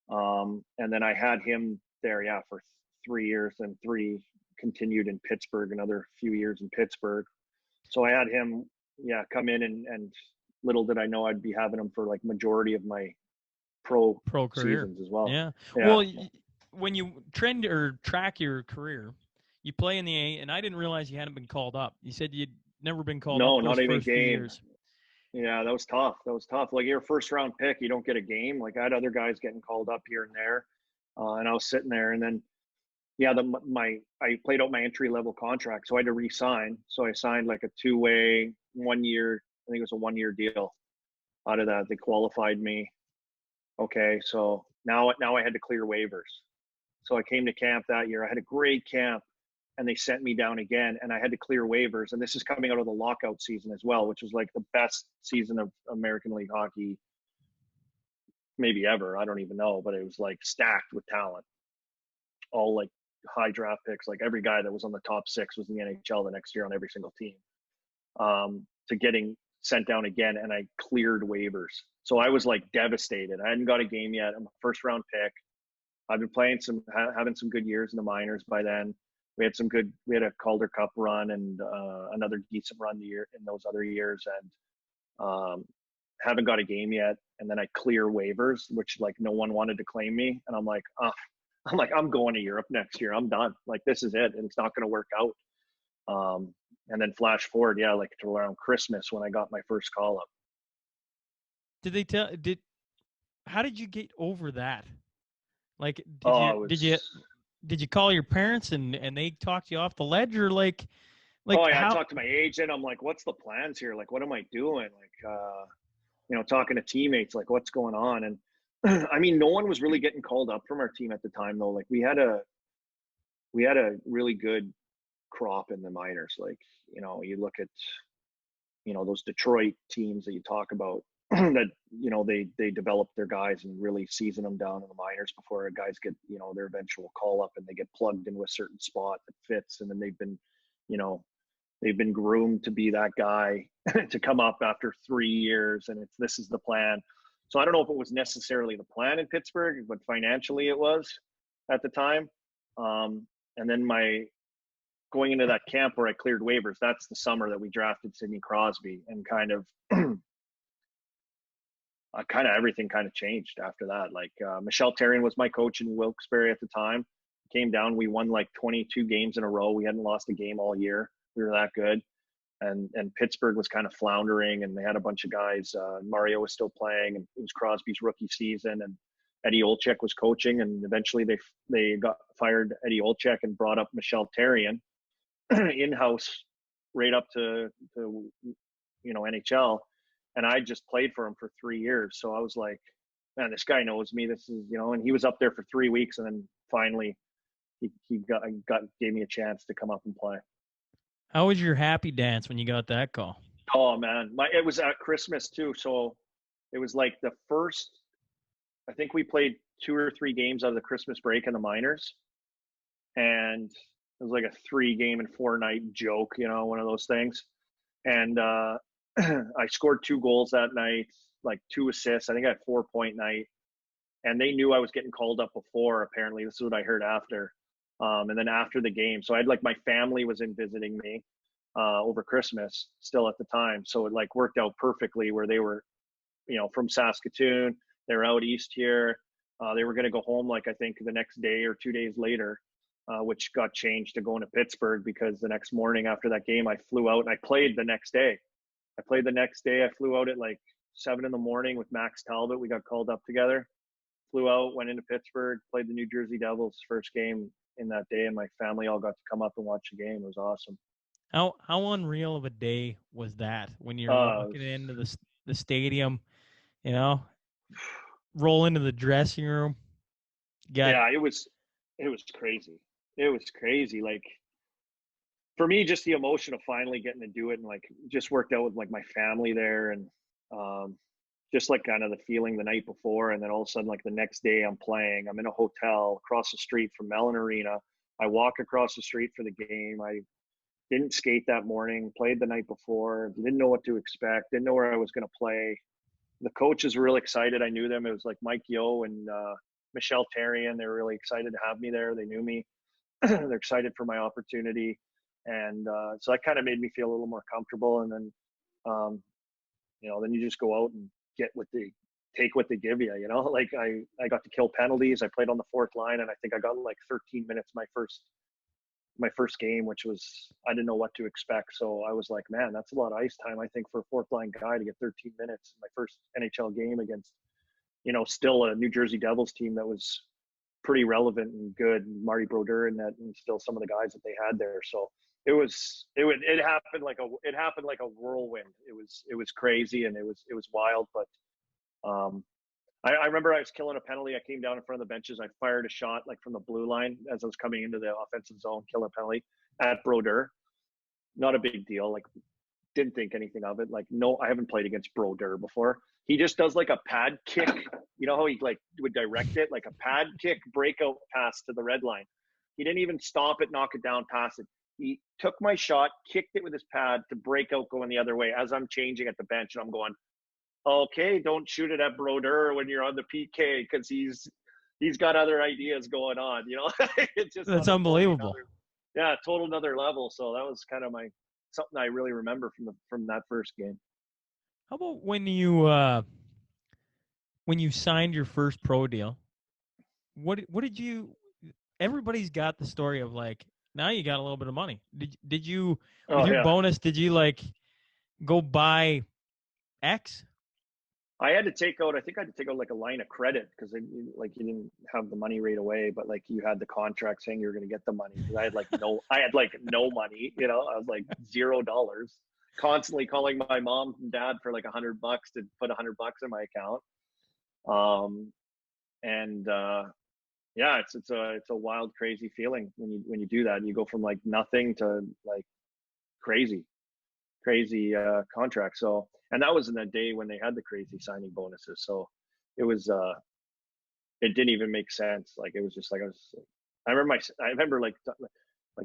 And then I had him there, for 3 years, and 3 continued in Pittsburgh, another few years in Pittsburgh. So I had him, come in, and little did I know I'd be having him for like majority of my pro career seasons as well. Yeah. Well, when you track your career, you play in the A, and I didn't realize you hadn't been called up. You said you'd never been called up. No, not even game. Years. Yeah, that was tough. That was tough. Like, you're a first round pick, you don't get a game. Like, I had other guys getting called up here and there, and I was sitting there. And then, yeah, I played out my entry level contract, so I had to re-sign. So I signed like a 2-way, 1 year. I think it was a 1 year deal. Out of that, they qualified me. Okay, so now I had to clear waivers. So I came to camp that year. I had a great camp, and they sent me down again, and I had to clear waivers. And this is coming out of the lockout season as well, which was like the best season of American League hockey maybe ever. I don't even know, but it was like stacked with talent, all like high draft picks. Like, every guy that was on the top 6 was in the NHL the next year on every single team. To getting sent down again, and I cleared waivers. So I was like devastated. I hadn't got a game yet. I'm a first round pick. I've been playing having some good years in the minors by then. We had a Calder Cup run and another decent run in those other years, and haven't got a game yet. And then I clear waivers, which like no one wanted to claim me. And I'm like, I'm going to Europe next year. I'm done. Like, this is it. And it's not going to work out. And then flash forward, yeah, like to around Christmas when I got my first call up. How did you get over that? Like, did you call your parents and they talked you off the ledge, or like oh yeah, how? I talked to my agent. I'm like, what's the plans here? Like, what am I doing? Like, talking to teammates, like, what's going on? And I mean, no one was really getting called up from our team at the time, though. Like, we had a really good crop in the minors. Like, you look at, those Detroit teams that you talk about that, they develop their guys and really season them down in the minors before guys get, their eventual call up, and they get plugged into a certain spot that fits. And then they've been groomed to be that guy to come up after 3 years. And this is the plan. So I don't know if it was necessarily the plan in Pittsburgh, but financially it was at the time. And then going into that camp where I cleared waivers, that's the summer that we drafted Sidney Crosby, and kind of everything kind of changed after that. Like, Michel Therrien was my coach in Wilkes-Barre at the time. Came down, we won like 22 games in a row. We hadn't lost a game all year. We were that good. And Pittsburgh was kind of floundering, and they had a bunch of guys. Mario was still playing, and it was Crosby's rookie season, and Eddie Olczyk was coaching, and eventually they got fired Eddie Olczyk and brought up Michel Therrien in-house right up to NHL. And I just played for him for 3 years. So I was like, man, this guy knows me. This is, and he was up there for 3 weeks, and then finally he gave me a chance to come up and play. How was your happy dance when you got that call? Oh man, it was at Christmas too. So it was like the first, I think we played 2 or 3 games out of the Christmas break in the minors. And it was like a 3-game and 4-night joke, one of those things. And I scored 2 goals that night, like 2 assists. I think I had 4-point night. And they knew I was getting called up before, apparently. This is what I heard after. And then after the game, so I had like my family was in visiting me over Christmas still at the time. So it like worked out perfectly where they were, from Saskatoon. They were out east here. They were going to go home, like I think the next day or 2 days later, which got changed to going to Pittsburgh because the next morning after that game, I flew out and I played the next day. I flew out at like 7 a.m. with Max Talbot. We got called up together. Flew out, went into Pittsburgh, played the New Jersey Devils first game in that day, and my family all got to come up and watch the game. It was awesome. How unreal of a day was that when you're walking into the stadium, roll into the dressing room? Yeah, it was crazy. It was crazy. Like, for me, just the emotion of finally getting to do it, and like just worked out with like my family there, and just like kind of the feeling the night before, and then all of a sudden, like the next day I'm in a hotel across the street from Mellon Arena. I walk across the street for the game. I didn't skate that morning, played the night before, didn't know what to expect, didn't know where I was going to play. The coaches were really excited. I knew them. It was like Mike Yeo and Michel Therrien. They were really excited to have me there. They knew me. They're excited for my opportunity. And so that kind of made me feel a little more comfortable. And then, then you just go out and take what they give you, like I got to kill penalties. I played on the 4th line, and I think I got like 13 minutes my first my first game, which was, I didn't know what to expect. So I was like, man, that's a lot of ice time, I think, for a fourth line guy to get 13 minutes in my first NHL game against, still a New Jersey Devils team that was pretty relevant and good. Marty Brodeur and that, and still some of the guys that they had there. So it happened like a whirlwind. It was crazy and it was wild. But I remember I was killing a penalty. I came down in front of the benches. I fired a shot like from the blue line as I was coming into the offensive zone, killing a penalty at Brodeur. Not a big deal. Like, didn't think anything of it. Like, no, I haven't played against Brodeur before. He just does like a pad kick. You know how he like would direct it? Like a pad kick breakout pass to the red line. He didn't even stop it, knock it down, pass it. He took my shot, kicked it with his pad to break out going the other way as I'm changing at the bench. And I'm going, okay, don't shoot it at Brodeur when you're on the PK because he's got other ideas going on. It's just That's unbelievable. Total another level. So that was kind of something I really remember from that first game. How about when you signed your first pro deal? What did you? Everybody's got the story of like, now you got a little bit of money. Did you with your bonus? Did you like go buy X? I had to take out like a line of credit because you didn't have the money right away, but like you had the contract saying you were going to get the money. I had no money. I was like $0. Constantly calling my mom and dad for like $100 to put $100 in my account. It's a wild, crazy feeling when you do that. You go from like nothing to like crazy contract. So, and that was in the day when they had the crazy signing bonuses. So it was, it didn't even make sense. Like, it was just like, I remember like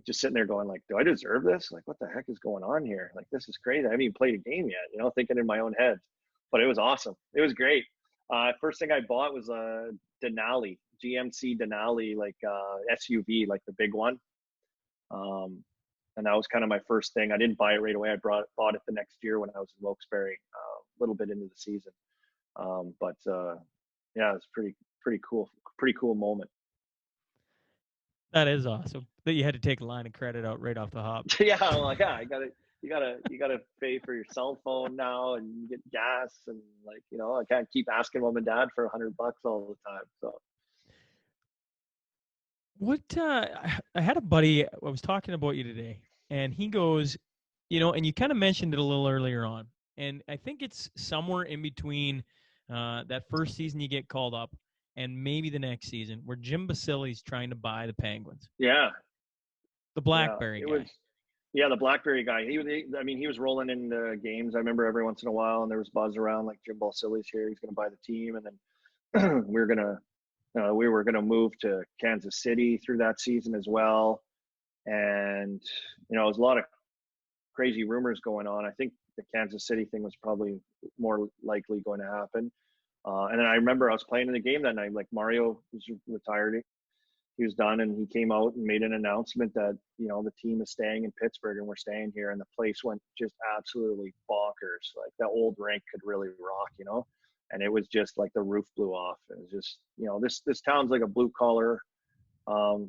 just sitting there going like, do I deserve this? Like, what the heck is going on here? Like, this is crazy. I haven't even played a game yet, thinking in my own head, but it was awesome. It was great. First thing I bought was a Denali, GMC Denali, like SUV, like the big one. And that was kind of my first thing. I didn't buy it right away. I bought it the next year when I was in Wilkes-Barre, a little bit into the season. It's pretty cool moment. That is awesome that you had to take a line of credit out right off the hop. You gotta pay for your cell phone now and you get gas and like, I can't keep asking mom and dad for $100 all the time. So. What I had a buddy, I was talking about you today, and he goes, and you kind of mentioned it a little earlier on, and I think it's somewhere in between that first season you get called up and maybe the next season where Jim Basili's trying to buy the Penguins. Yeah. The Blackberry guy. The Blackberry guy. He was rolling in the games. I remember every once in a while, and there was buzz around like Jim Basili's here. He's going to buy the team, and then we were going to move to Kansas City through that season as well. And, there was a lot of crazy rumors going on. I think the Kansas City thing was probably more likely going to happen. And then I remember I was playing in the game that night, like Mario was retired. He was done, and he came out and made an announcement that, the team is staying in Pittsburgh and we're staying here. And the place went just absolutely bonkers. Like, that old rink could really rock, and it was just like the roof blew off. It was just, this town's like a blue collar, hard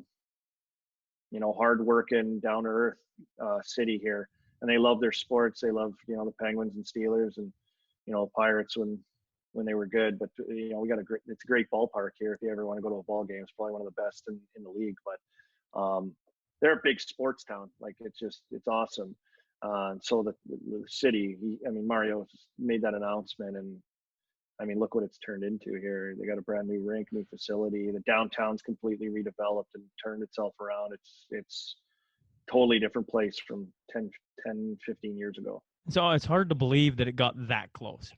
working, down to earth city here. And they love their sports. They love, the Penguins and Steelers and, Pirates when they were good. But, it's a great ballpark here. If you ever want to go to a ball game, it's probably one of the best in the league. But they're a big sports town. Like, it's awesome. And so the city, Mario made that announcement, and look what it's turned into here. They got a brand new rink, new facility. The downtown's completely redeveloped and turned itself around. It's totally different place from 10, 15 years ago. So it's hard to believe that it got that close.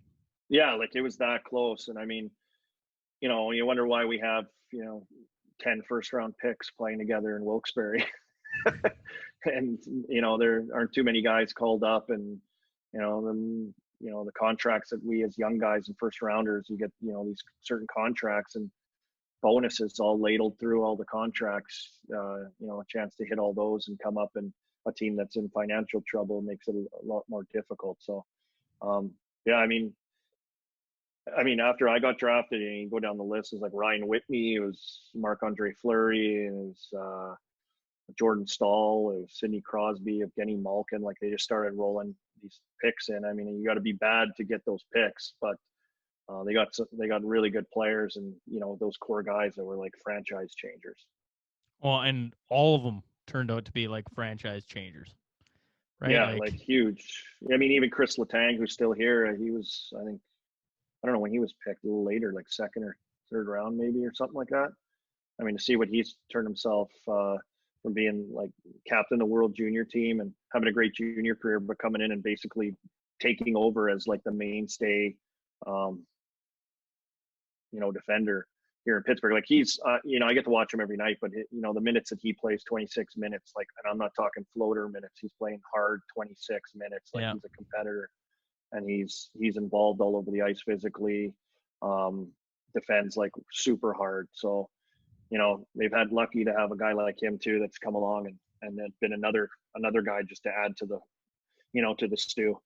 Yeah, like it was that close. And you wonder why we have, 10 first-round picks playing together in Wilkes-Barre. And, there aren't too many guys called up, and, the contracts that we as young guys and first rounders, you get, these certain contracts and bonuses all ladled through all the contracts, a chance to hit all those and come up, and a team that's in financial trouble makes it a lot more difficult. So, after I got drafted, and you go down the list, it was like Ryan Whitney, it was Marc-Andre Fleury, and it was Jordan Staal, Sidney Crosby, Evgeny Malkin. Like they just started rolling these picks in. I mean, you got to be bad to get those picks, but they got really good players, and those core guys that were like franchise changers. Well, and all of them turned out to be like franchise changers, right? Yeah, like huge. I mean, even Chris Letang, who's still here, he was, I think, I don't know when he was picked, a little later, like second or third round maybe, or something like that. I mean, to see what he's turned himself from being like captain of the world junior team and having a great junior career, but coming in and basically taking over as like the mainstay, defender here in Pittsburgh. Like he's, I get to watch him every night, but the minutes that he plays, 26 minutes, like, and I'm not talking floater minutes. He's playing hard 26 minutes. Like he's a competitor, and he's involved all over the ice physically, defends like super hard. So, they've had lucky to have a guy like him too, that's come along and then been another guy just to add to the, to the stew.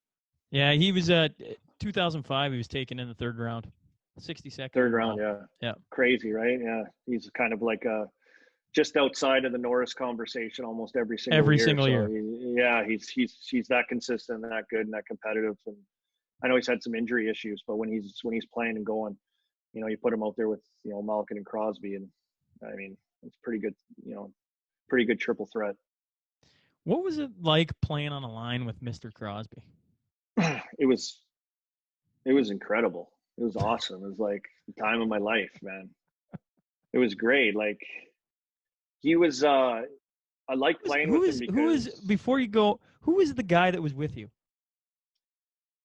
Yeah, he was 2005. He was taken in the third round, 62nd. Third round, yeah. Crazy, right? Yeah, he's kind of like just outside of the Norris conversation almost every single year. He's that consistent and that good and that competitive. And I know he's had some injury issues, but when he's playing and going, you put him out there with Malkin and Crosby, and I mean, it's pretty good, pretty good triple threat. What was it like playing on a line with Mr. Crosby? It was incredible. It was awesome. It was like the time of my life, man. It was great. Like he was, I like playing with him because before you go, who was the guy that was with you?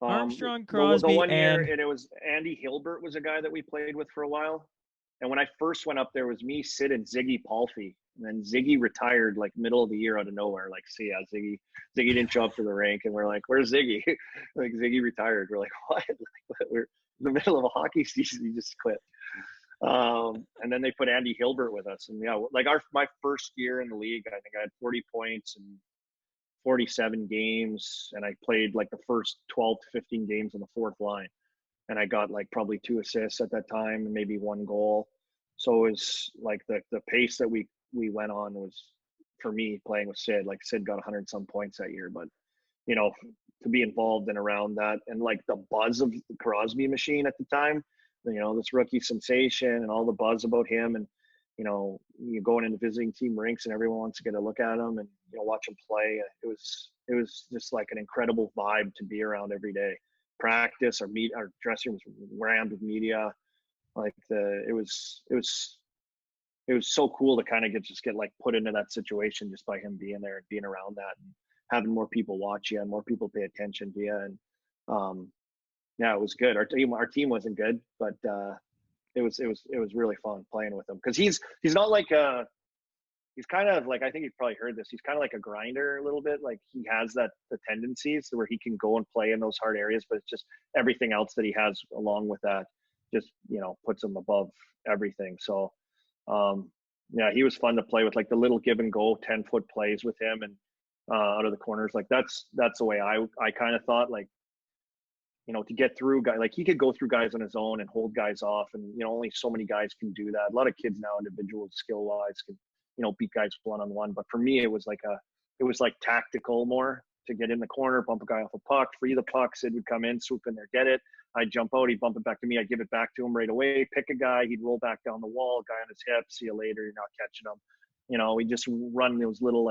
Armstrong, Crosby, the 1 year, and it was Andy Hilbert was a guy that we played with for a while. And when I first went up there, it was me, Sid, and Ziggy Palffy. And then Ziggy retired like middle of the year out of nowhere. Like, see ya, Ziggy. Ziggy didn't show up to the rink, and we're like, "Where's Ziggy?" Like Ziggy retired. We're like, "What?" Like, we're in the middle of a hockey season. He just quit. And then they put Andy Hilbert with us, and like my first year in the league, I think I had 40 points and 47 games, and I played like the first 12 to 15 games on the fourth line, and I got like probably 2 assists at that time and maybe 1 goal. So it was like the pace that we went on was, for me, playing with Sid. Like Sid got 100 some points that year, but to be involved and around that, and like the buzz of the Crosby machine at the time, this rookie sensation and all the buzz about him, and you going into visiting team rinks and everyone wants to get a look at him and watch him play. It was just like an incredible vibe to be around every day. Practice, our dressing room was rammed with media. Like it was so cool to kind of get like put into that situation just by him being there and being around that and having more people watch you and more people pay attention to you. And it was good. Our team wasn't good, but it was really fun playing with him, because he's not like he's kind of like, I think you've probably heard this, he's kind of like a grinder a little bit. Like he has the tendencies where he can go and play in those hard areas, but it's just everything else that he has along with that just puts him above everything. So he was fun to play with, like the little give and go 10-foot plays with him and out of the corners. Like that's the way I kind of thought, like to get through guys, like he could go through guys on his own and hold guys off, and only so many guys can do that. A lot of kids now, individual skill wise, can beat guys one-on-one, but for me it was like tactical more, to get in the corner, bump a guy off a puck, free the puck, Sid would come in, swoop in there, get it, I'd jump out, he'd bump it back to me, I'd give it back to him right away, pick a guy, he'd roll back down the wall, guy on his hip, see you later, you're not catching him. We just run those little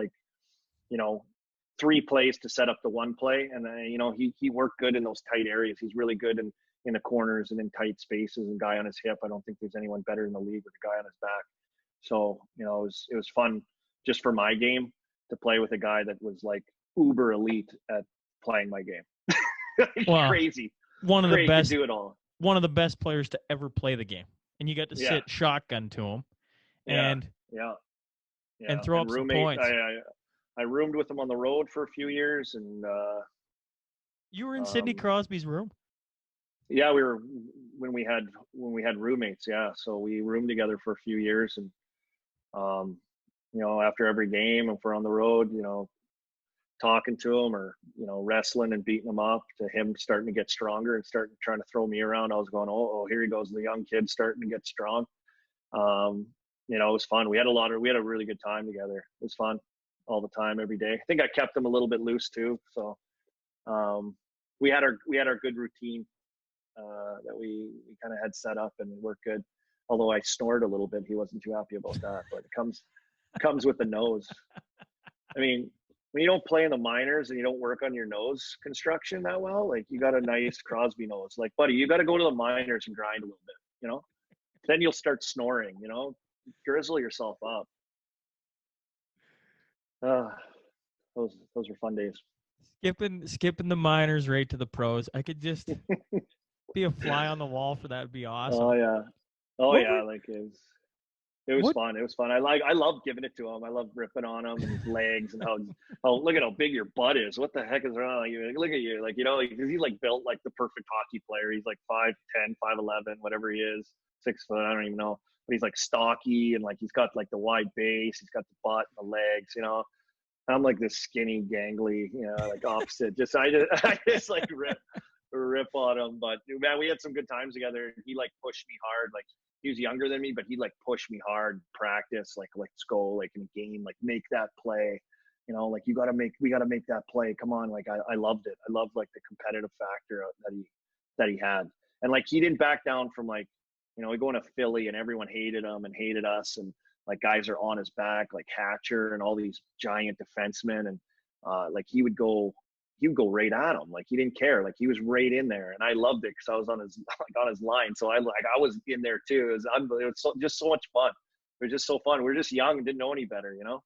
3 plays to set up the 1 play, and then he worked good in those tight areas. He's really good in the corners and in tight spaces, and guy on his hip, I don't think there's anyone better in the league with a guy on his back. So it was fun just for my game to play with a guy that was like uber elite at playing my game. Wow. Crazy. One of the best, do it all. One of the best players to ever play the game, and you got to sit shotgun to him, and throw up some points. I roomed with him on the road for a few years, and you were in Sidney Crosby's room. Yeah, we were when we had roommates. Yeah, so we roomed together for a few years, and after every game, if we're on the road, talking to him or wrestling and beating him up, to him starting to get stronger and trying to throw me around, I was going, oh, here he goes, the young kid starting to get strong. It was fun. We had a really good time together. It was fun. all the time, every day. I think I kept him a little bit loose too. So we had our good routine that we kind of had set up and worked good. Although I snored a little bit, he wasn't too happy about that. But it comes with the nose. I mean, when you don't play in the minors and you don't work on your nose construction that well, like you got a nice Crosby nose. Like, buddy, you got to go to the minors and grind a little bit, you know? Then you'll start snoring, you know? Grizzle yourself up. Those were fun days. Skipping the minors right to the pros. I could just be a fly on the wall for that. Would be awesome. Oh yeah. Like it was fun. It was fun. I love giving it to him. I love ripping on him and his legs and how look at how big your butt is. What the heck is wrong with you? Look at you. Like, you know, he's like built like the perfect hockey player. He's like 5'10", 5'11", whatever he is, 6 foot. I don't even know. But he's like stocky and like he's got like the wide base. He's got the butt and the legs, you know. I'm like this skinny, gangly, you know, like opposite. I just like rip on him. But man, we had some good times together. He like pushed me hard. Like, he was younger than me, but he like pushed me hard, practice, like let's go, like in a game, like make that play, you know, like we got to make that play. Come on. Like I loved it. I loved like the competitive factor that he had. And like, he didn't back down from like, you know, we going to Philly and everyone hated him and hated us. And like guys are on his back, like Hatcher and all these giant defensemen. And like he would go right at him. Like he didn't care. Like he was right in there, and I loved it because I was on his line. So I was in there too. It was unbelievable. It was just so much fun. It was just so fun. We were just young and didn't know any better, you know.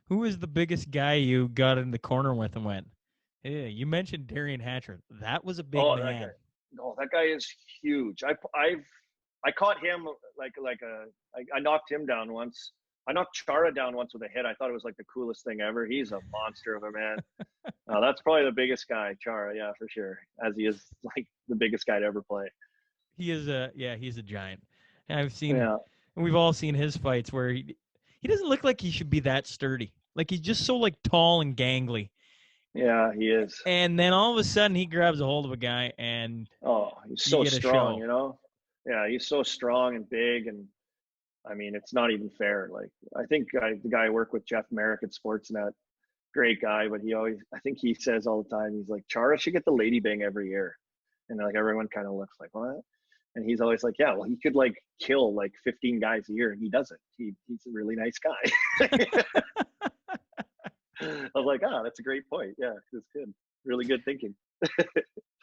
Who was the biggest guy you got in the corner with and went, hey, you mentioned Darian Hatcher. That was a big man. That guy is huge. I caught him I knocked him down once. I knocked Chara down once with a hit. I thought it was like the coolest thing ever. He's a monster of a man. That's probably the biggest guy, Chara, yeah, for sure. As he is like the biggest guy to ever play. He is he's a giant. And we've all seen his fights where he doesn't look like he should be that sturdy. Like he's just so like tall and gangly. Yeah, he is. And then all of a sudden he grabs a hold of a guy and he's so strong, you know? Yeah, he's so strong and big, and I mean, it's not even fair. Like, I think the guy I work with, Jeff Merrick at Sportsnet, great guy, but I think he says all the time, he's like, Chara should get the lady bang every year. And like, everyone kind of looks like, what? And he's always like, yeah, well, he could like kill like 15 guys a year, and he doesn't. He's a really nice guy. I was like, that's a great point. Yeah, it's good. Really good thinking.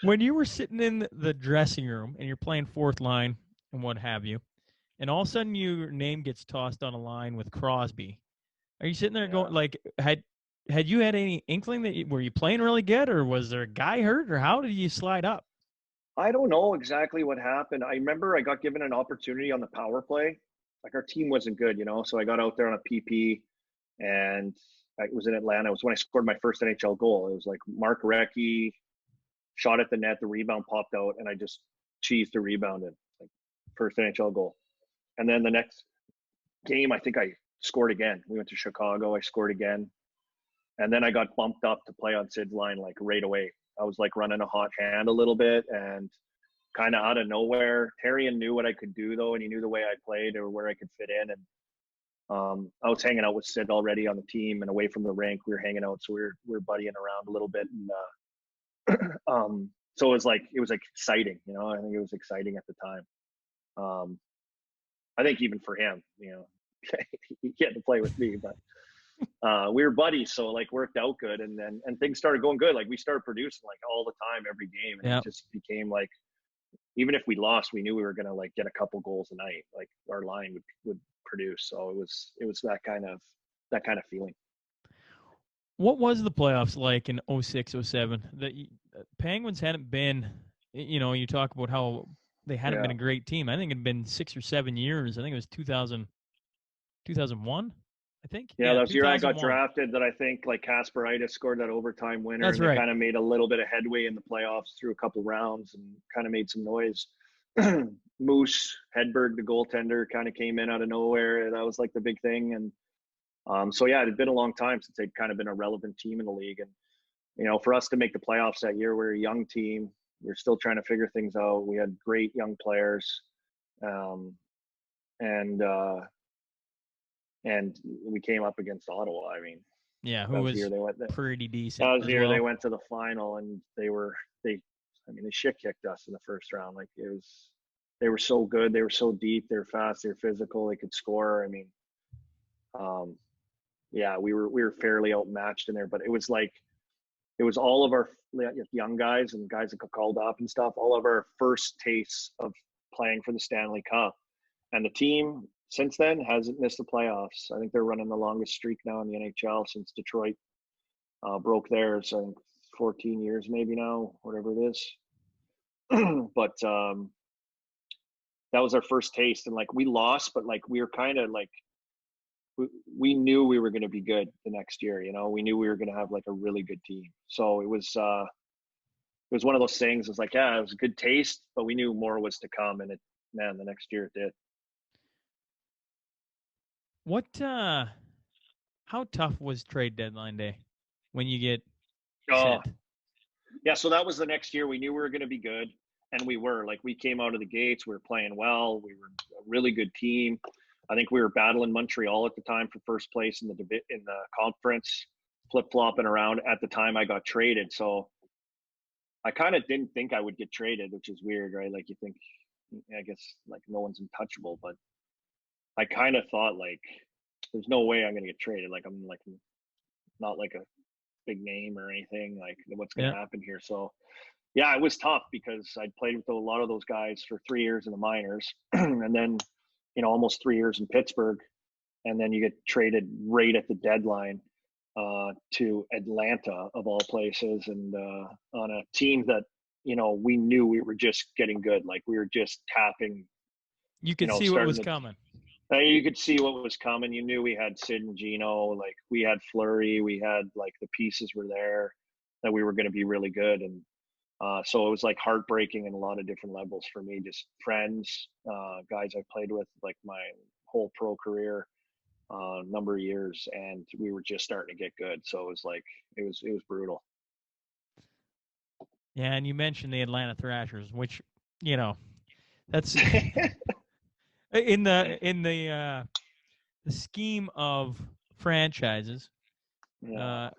When you were sitting in the dressing room and you're playing fourth line and what have you, and all of a sudden your name gets tossed on a line with Crosby, are you sitting there going like, had you had any inkling that were you playing really good, or was there a guy hurt, or how did you slide up? I don't know exactly what happened. I remember I got given an opportunity on the power play. Like, our team wasn't good, you know, so I got out there on a PP, and it was in Atlanta. It was when I scored my first NHL goal. It was like Mark Recchi shot at the net, the rebound popped out, and I just cheesed the rebound in, like, first NHL goal. And then the next game, I think I scored again. We went to Chicago. I scored again. And then I got bumped up to play on Sid's line, like, right away. I was like running a hot hand a little bit, and kind of out of nowhere, Terrian knew what I could do though, and he knew the way I played or where I could fit in. And I was hanging out with Sid already on the team and away from the rink. We were hanging out, so we were buddying around a little bit. And so it was like exciting, you know. I think it was exciting at the time. I think even for him, you know, he get to play with me, but we were buddies, so like worked out good, and things started going good. Like, we started producing like all the time, every game, and it just became like, even if we lost, we knew we were gonna like get a couple goals a night. Like, our line would produce. So it was that kind of feeling. What was the playoffs like in 06, 07? The Penguins hadn't been, you know, you talk about how they hadn't been a great team. I think it had been 6 or 7 years. I think it was 2001. I think. Yeah, that was the year I got drafted, that I think like Kasperitis scored that overtime winner. That's right. They kind of made a little bit of headway in the playoffs through a couple rounds and kind of made some noise. Moose Hedberg, the goaltender, kind of came in out of nowhere. That was like the big thing. And so, yeah, it had been a long time since they'd kind of been a relevant team in the league. And, you know, for us to make the playoffs that year, we're a young team. We're still trying to figure things out. We had great young players. And we came up against Ottawa. I mean, Yeah, who was pretty decent. That was the year they went to the final, and they shit kicked us in the first round. Like they were so good, they were so deep, they were fast, they were physical, they could score. I mean, yeah, we were fairly outmatched in there, but it was all of our young guys and guys that got called up and stuff, all of our first tastes of playing for the Stanley Cup. And the team since then hasn't missed the playoffs. I think they're running the longest streak now in the NHL since Detroit broke theirs. I think 14 years maybe now, whatever it is. But that was our first taste, and like we lost, but like we were kind of like we knew we were going to be good the next year. You know, we knew we were going to have like a really good team. So it was one of those things. It's like, yeah, it was a good taste, but we knew more was to come, and the next year it did. What? How tough was trade deadline day when you get sent? Yeah, so that was the next year. We knew we were going to be good, and we were. Like, we came out of the gates. We were playing well. We were a really good team. I think we were battling Montreal at the time for first place in the conference, flip-flopping around. At the time I got traded, so I kind of didn't think I would get traded, which is weird, right? Like, you think, I guess, like, no one's untouchable, but I kind of thought, like, there's no way I'm going to get traded. Like, I'm like not like a big name or anything. Like, what's going to happen here? So, yeah, it was tough because I'd played with a lot of those guys for 3 years in the minors, and then, you know, almost 3 years in Pittsburgh, and then you get traded right at the deadline to Atlanta of all places, and on a team that, you know, we knew we were just getting good. Like, we were just tapping. You could see what was coming. You could see what was coming. You knew we had Sid and Gino. Like, we had Fleury. We had, like, the pieces were there that we were going to be really good. And so it was like heartbreaking in a lot of different levels for me. Just friends, guys I played with like my whole pro career, number of years, and we were just starting to get good. So it was like it was brutal. Yeah, and you mentioned the Atlanta Thrashers, which, you know, that's in the scheme of franchises. Yeah.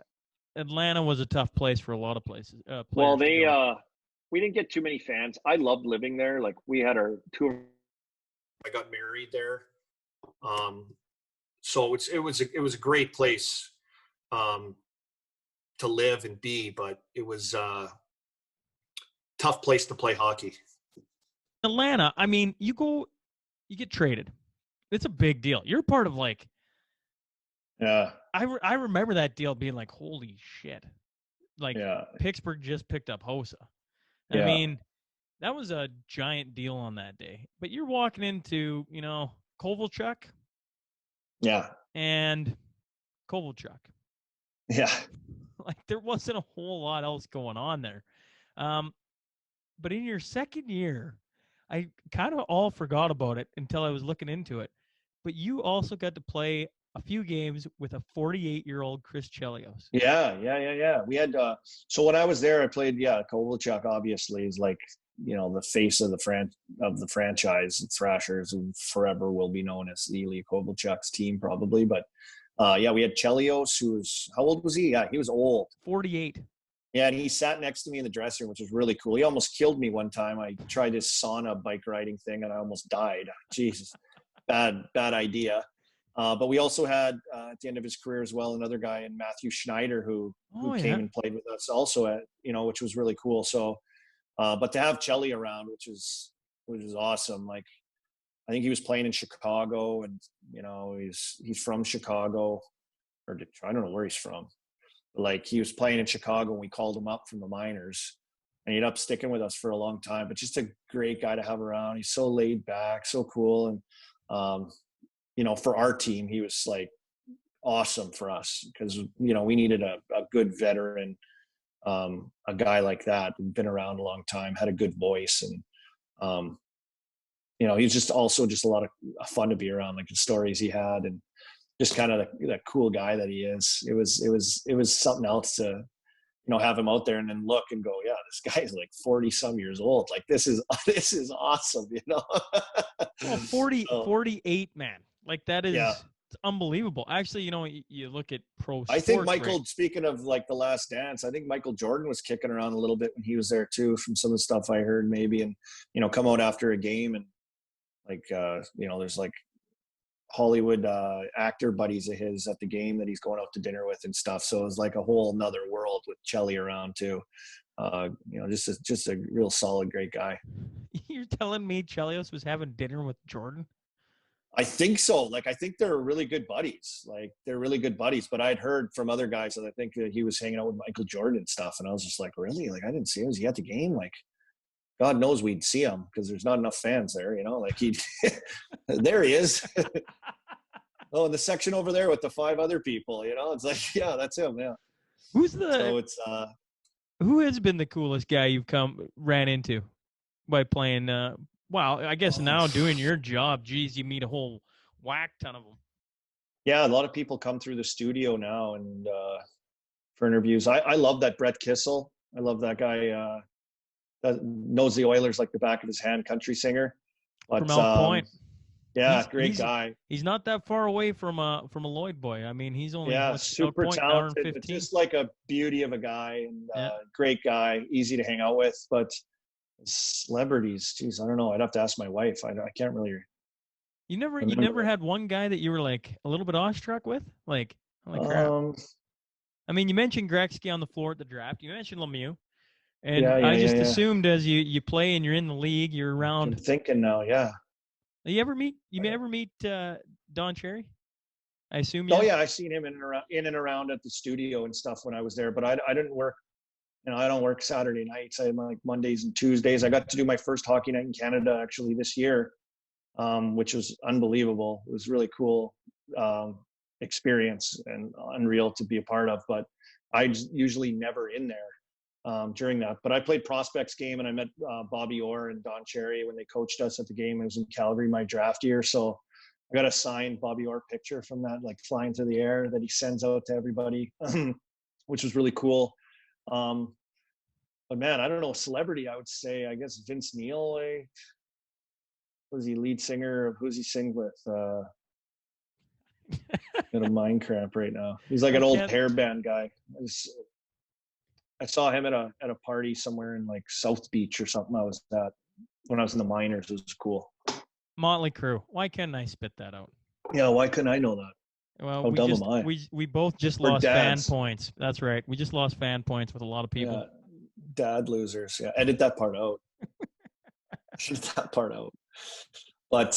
Atlanta was a tough place for a lot of places. Well, we didn't get too many fans. I loved living there. Like, we had our tour. I got married there, so it was a great place to live and be, but it was a tough place to play hockey. Atlanta, I mean, you get traded. It's a big deal. You're part of, like, yeah. I remember that deal being like, holy shit. Like, Pittsburgh just picked up Hossa. I mean, that was a giant deal on that day. But you're walking into, you know, Kovalchuk. Yeah. And Kovalchuk. Yeah. Like, there wasn't a whole lot else going on there. But in your second year, I kind of all forgot about it until I was looking into it. But you also got to play a few games with a 48-year-old Chris Chelios. Yeah. We had so when I was there, I played. Yeah, Kovalchuk obviously is, like, you know, the face of the franchise. Thrashers, and forever will be known as Ilya Kovalchuk's team, probably. But yeah, we had Chelios, who was, how old was he? Yeah, he was old. 48. Yeah, and he sat next to me in the dressing room, which was really cool. He almost killed me one time. I tried his sauna bike riding thing, and I almost died. Jesus, bad idea. But we also had, at the end of his career as well, another guy in Matthew Schneider who came and played with us also, at, you know, which was really cool. So, but to have Chelly around, which was awesome. Like, I think he was playing in Chicago, and, you know, he's from Chicago, or I don't know where he's from. But, like, he was playing in Chicago, and we called him up from the minors, and he ended up sticking with us for a long time. But just a great guy to have around. He's so laid back, so cool, and you know, for our team, he was, like, awesome for us because, you know, we needed a good veteran, a guy like that who'd been around a long time, had a good voice, and you know, he's just also just a lot of fun to be around, like the stories he had, and just kind of that cool guy that he is. It was something else to, you know, have him out there and then look and go, yeah, this guy is like 40 some years old. Like, this is awesome, you know. Well, 48, man. Like, that is It's unbelievable. Actually, you look at pro sports. I think Michael, right? speaking of like The Last Dance, I think Michael Jordan was kicking around a little bit when he was there too, from some of the stuff I heard maybe, and, come out after a game and like, there's like Hollywood actor buddies of his at the game that he's going out to dinner with and stuff. So it was like a whole nother world with Chelly around too. Just a real solid, great guy. You're telling me Chelios was having dinner with Jordan? I think so. Like, I think they're really good buddies. But I'd heard from other guys that I think that he was hanging out with Michael Jordan and stuff. And I was just like, really? Like, I didn't see him. Was he at the game? Like, God knows we'd see him because there's not enough fans there, like there he is. Oh, in the section over there with the 5 other people, it's like, yeah, that's him. Yeah. Who has been the coolest guy you've ran into by playing, I guess now doing your job, geez, you meet a whole whack ton of them. Yeah, a lot of people come through the studio now and for interviews. I love that Brett Kissel. I love that guy that knows the Oilers like the back of his hand, country singer. But, from Elk Point. Yeah, great guy. He's not that far away from a Lloyd boy. I mean, he's only super talented, but just like a beauty of a guy and great guy, easy to hang out with. But celebrities, geez, I don't know. I'd have to ask my wife. I can't really. You never had one guy that you were like a little bit awestruck with, like holy crap. I mean, you mentioned Gretzky on the floor at the draft. You mentioned Lemieux. And I just assumed as you play and you're in the league, you're around. I'm thinking now, yeah. You ever meet Don Cherry? I assume. Oh yeah, I've seen him in and around at the studio and stuff when I was there. But I didn't work. I don't work Saturday nights. I like Mondays and Tuesdays. I got to do my first hockey night in Canada actually this year, which was unbelievable. It was really cool experience and unreal to be a part of. But I usually never in there. During that, but I played prospects game and I met Bobby Orr and Don Cherry when they coached us at the game. I was in Calgary my draft year, so I got a signed Bobby Orr picture from that, like flying through the air that he sends out to everybody, which was really cool. But man, I don't know, celebrity. I would say, I guess Vince Neil. Was he lead singer of who's he sing with? In a mind cramp right now. He's like an old hair band guy. I saw him at a party somewhere in like South Beach or something. I was at when I was in the minors. It was cool. Motley Crue. Why couldn't I spit that out? Yeah, why couldn't I know that? Well, we both just lost fan points. That's right. We just lost fan points with a lot of people. Yeah, dad losers. Yeah, edit that part out. Edit that part out. But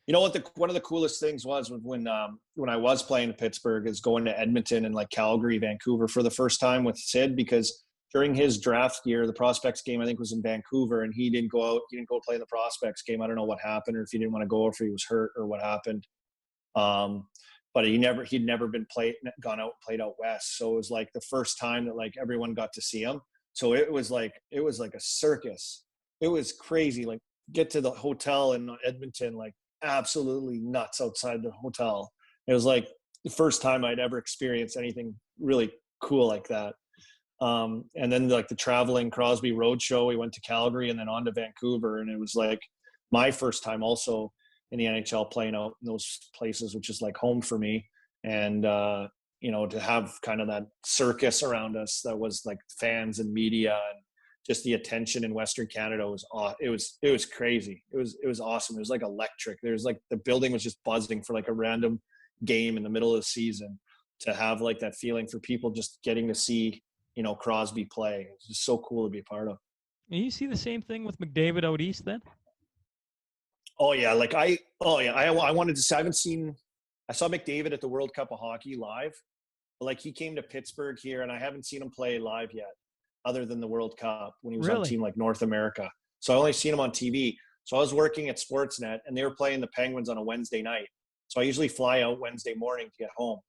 you know what? One of the coolest things was when I was playing in Pittsburgh is going to Edmonton and like Calgary, Vancouver for the first time with Sid, because during his draft year, the prospects game I think was in Vancouver, and he didn't go out. He didn't go play in the prospects game. I don't know what happened, or if he didn't want to go, or if he was hurt, or what happened. But he'd never gone out and played out west. So it was like the first time that like everyone got to see him. So it was like a circus. It was crazy. Like get to the hotel in Edmonton, like absolutely nuts outside the hotel. It was like the first time I'd ever experienced anything really cool like that. And then like the traveling Crosby road show, we went to Calgary and then on to Vancouver. And it was like my first time also in the NHL playing out in those places, which is like home for me. And, to have kind of that circus around us that was like fans and media and just the attention in Western Canada was it was crazy. It was awesome. It was like electric. There's like the building was just buzzing for like a random game in the middle of the season, to have like that feeling for people just getting to see, Crosby play. It's just so cool to be a part of. And you see the same thing with McDavid out east then? Oh yeah. I wanted to say, I saw McDavid at the World Cup of Hockey live. Like he came to Pittsburgh here and I haven't seen him play live yet, other than the World Cup when he was on Team like North America. So I only seen him on TV. So I was working at Sportsnet and they were playing the Penguins on a Wednesday night. So I usually fly out Wednesday morning to get home.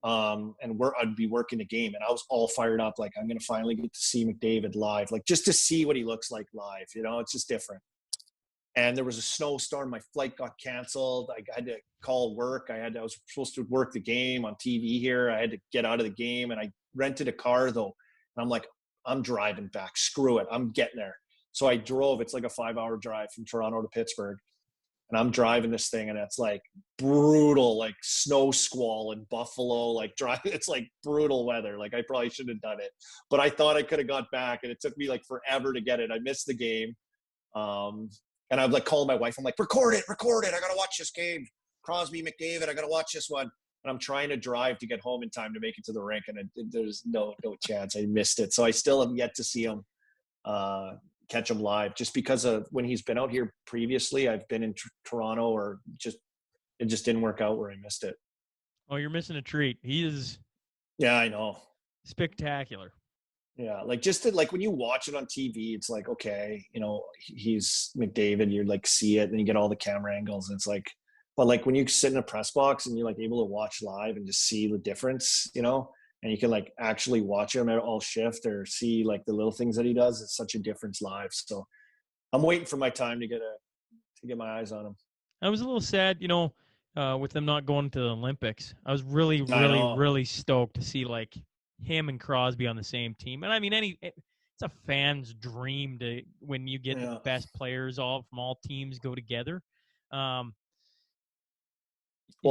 And I'd be working the game and I was all fired up. Like I'm going to finally get to see McDavid live, like just to see what he looks like live, it's just different. And there was a snowstorm. My flight got canceled. I had to call work. I was supposed to work the game on TV here. I had to get out of the game and I rented a car though. And I'm like, I'm driving back. Screw it. I'm getting there. So I drove. It's like a 5-hour drive from Toronto to Pittsburgh. And I'm driving this thing, and it's like brutal, like snow squall in Buffalo, like driving. It's like brutal weather. Like I probably shouldn't have done it, but I thought I could have got back, and it took me like forever to get it. I missed the game. And I'm like calling my wife. I'm like, record it. I got to watch this game. Crosby, McDavid. I got to watch this one. And I'm trying to drive to get home in time to make it to the rink. And there's no chance. I missed it. So I still have yet to see him, catch him live, just because of when he's been out here previously. I've been in Toronto, or it just didn't work out where I missed it. Oh, you're missing a treat. He is. Yeah, I know. Spectacular. Yeah, like just to, like when you watch it on TV, it's like, okay, you know, he's McDavid. You like see it, and you get all the camera angles, and it's like, but like when you sit in a press box and you're like able to watch live and just see the difference, you know, and you can like actually watch him all shift or see like the little things that he does. It's such a difference live. So I'm waiting for my time to get my eyes on him. I was a little sad, you know, with them not going to the Olympics. I was really stoked to see like him and Crosby on the same team. And I mean, it's a fan's dream to when you get the best players all from all teams go together. Well,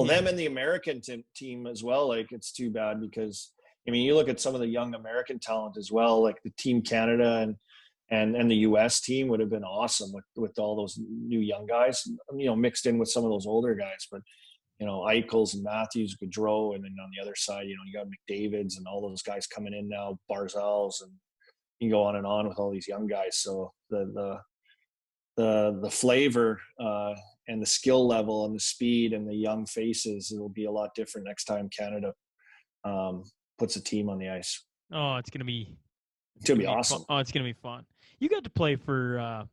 them and the American team as well. Like it's too bad because I mean, you look at some of the young American talent as well. Like the Team Canada and the U.S. team would have been awesome with all those new young guys. You know, mixed in with some of those older guys, but. You know, Eichels and Matthews, Gaudreau, and then on the other side, you know, you got McDavid's and all those guys coming in now, Barzals, and you can go on and on with all these young guys. So the flavor and the skill level and the speed and the young faces, it'll be a lot different next time Canada puts a team on the ice. Oh, it's gonna be awesome. Oh, it's gonna be fun. You got to play for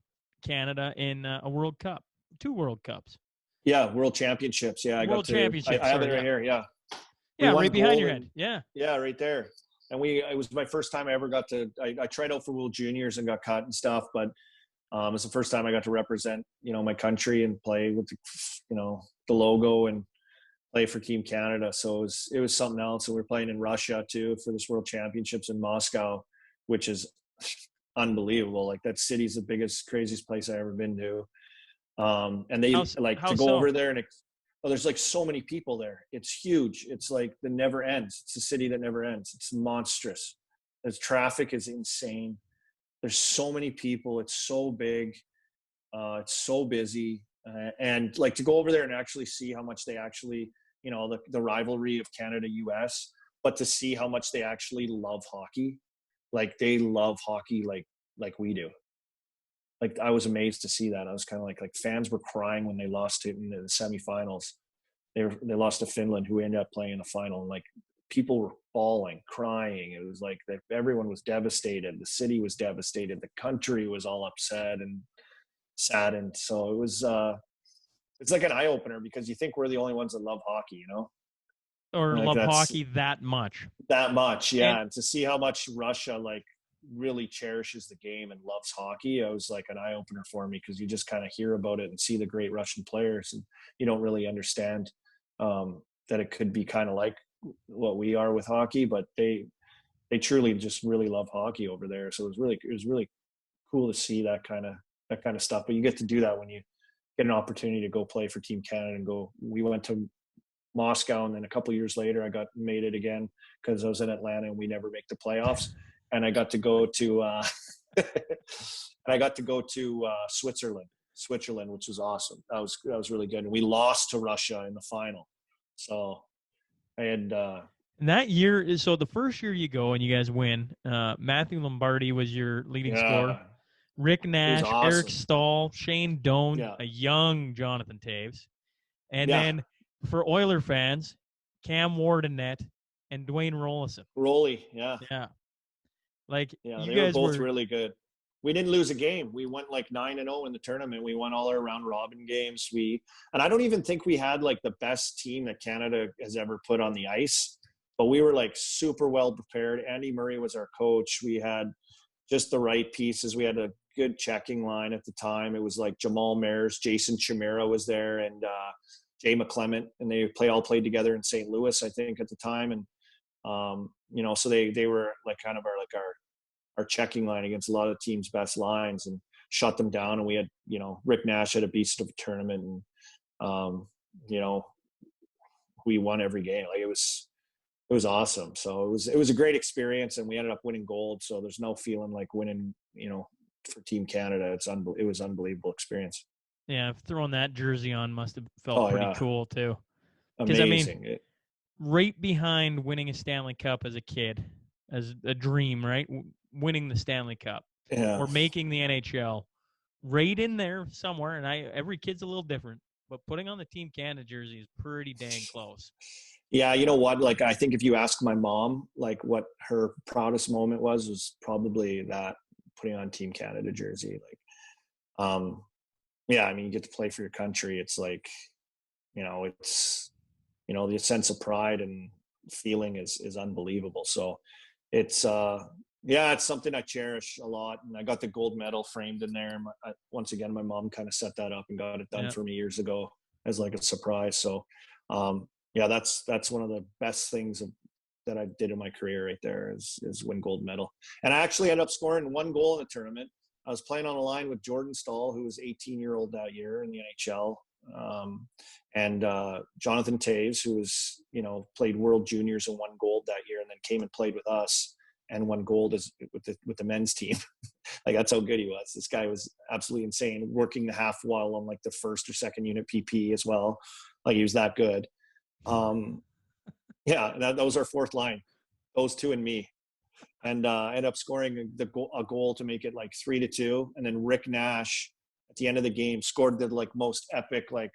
Canada in a World Cup, 2 World Cups. Yeah, World Championships. Yeah, I have it right here. Yeah. Yeah, right behind your head. Yeah. Yeah, right there. And it was my first time I ever got to. I tried out for World Juniors and got cut and stuff, but it's the first time I got to represent, you know, my country and play with the logo and play for Team Canada. So it was something else. And we're playing in Russia too for this World Championships in Moscow, which is unbelievable. Like that city's the biggest, craziest place I've ever been to. And they to go over there and there's like so many people there. It's huge. It's like the never ends. It's a city that never ends. It's monstrous. The traffic is insane. There's so many people. It's so big. It's so busy. And like to go over there and actually see how much they actually, you know, the rivalry of Canada, US, but to see how much they actually love hockey. Like they love hockey like we do. Like I was amazed to see that. I was kind of like fans were crying when they lost it in the semifinals. They lost to Finland, who ended up playing in the final. And like people were bawling, crying. It was like everyone was devastated. The city was devastated. The country was all upset and saddened. So it was it's like an eye opener because you think we're the only ones that love hockey, you know, or love hockey that much. That much, yeah. And to see how much Russia really cherishes the game and loves hockey, it was like an eye opener for me because you just kind of hear about it and see the great Russian players and you don't really understand that it could be kind of like what we are with hockey, but they truly just really love hockey over there. So it was really cool to see that kind of stuff. But you get to do that when you get an opportunity to go play for Team Canada and we went to Moscow, and then a couple of years later I made it again because I was in Atlanta and we never make the playoffs. And I got to go to Switzerland, which was awesome. That was really good. And we lost to Russia in the final. So I had and that year, so the first year you go and you guys win, Matthew Lombardi was your leading scorer. Rick Nash, awesome. Eric Stahl, Shane Doan, a young Jonathan Taves. And then for Oiler fans, Cam Wardenet and Dwayne Rollison. Rolly, yeah. Yeah. Like you they guys were both really good. We didn't lose a game. We went like 9-0 in the tournament. We won all our round robin games. And I don't even think we had like the best team that Canada has ever put on the ice, but we were like super well prepared. Andy Murray was our coach. We had just the right pieces. We had a good checking line at the time. It was like Jamal Mayers, Jason Chimera was there, and Jay McClement, and they all played together in St. Louis, I think, at the time. And you know, so they were like kind of our checking line against a lot of teams' best lines and shut them down. And we had, you know, Rick Nash had a beast of a tournament, and you know, we won every game. Like it was awesome. So it was a great experience, and we ended up winning gold. So there's no feeling like winning, you know, for Team Canada. It was an unbelievable experience. Yeah, throwing that jersey on must have felt pretty cool too. Amazing. I mean, right behind winning a Stanley Cup as a kid, as a dream, right? Winning the Stanley Cup or making the NHL, right in there somewhere. And every kid's a little different, but putting on the Team Canada jersey is pretty dang close. Yeah, you know what? Like, I think if you ask my mom, like, what her proudest moment was probably that, putting on Team Canada jersey. Like, yeah, I mean, you get to play for your country. It's like, you know, it's, you know, the sense of pride and feeling is unbelievable. So it's, yeah, it's something I cherish a lot. And I got the gold medal framed in there. Once again, my mom kind of set that up and got it done for me years ago as like a surprise. So, yeah, that's one of the best things that I did in my career right there is win gold medal. And I actually ended up scoring 1 goal in the tournament. I was playing on a line with Jordan Stahl, who was 18-year-old that year in the NHL, and Jonathan Taves, who was, you know, played World Juniors and won gold that year, and then came and played with us and won gold with the men's team. Like, that's how good he was. This guy was absolutely insane, working the half wall on like the first or second unit PP as well. Like, he was that good. Yeah, that was our 4th line, those two and me, and ended up scoring a goal to make it like 3-2. And then Rick Nash at the end of the game scored the like most epic, like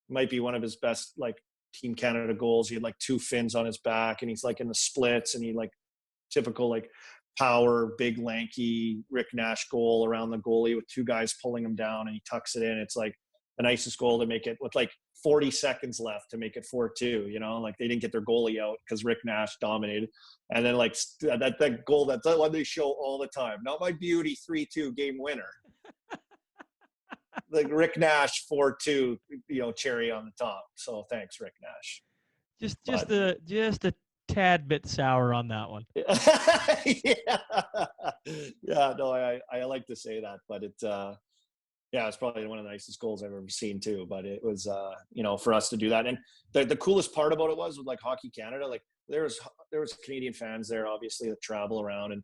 might be one of his best like Team Canada goals. He had like 2 fins on his back, and he's like in the splits, and he like typical like power, big lanky Rick Nash goal around the goalie with 2 guys pulling him down, and he tucks it in. It's like the nicest goal to make it with like 40 seconds left to make it 4-2, you know, like they didn't get their goalie out because Rick Nash dominated. And then like that goal, that's the one they show all the time. Not my beauty 3-2 game winner. Like Rick Nash 4-2, you know, cherry on the top. So thanks, Rick Nash. Just a tad bit sour on that one. Yeah, no, I like to say that, but yeah, it's probably one of the nicest goals I've ever seen too. But it was, you know, for us to do that. And the coolest part about it was with like Hockey Canada, like there was Canadian fans there, obviously, that travel around, and,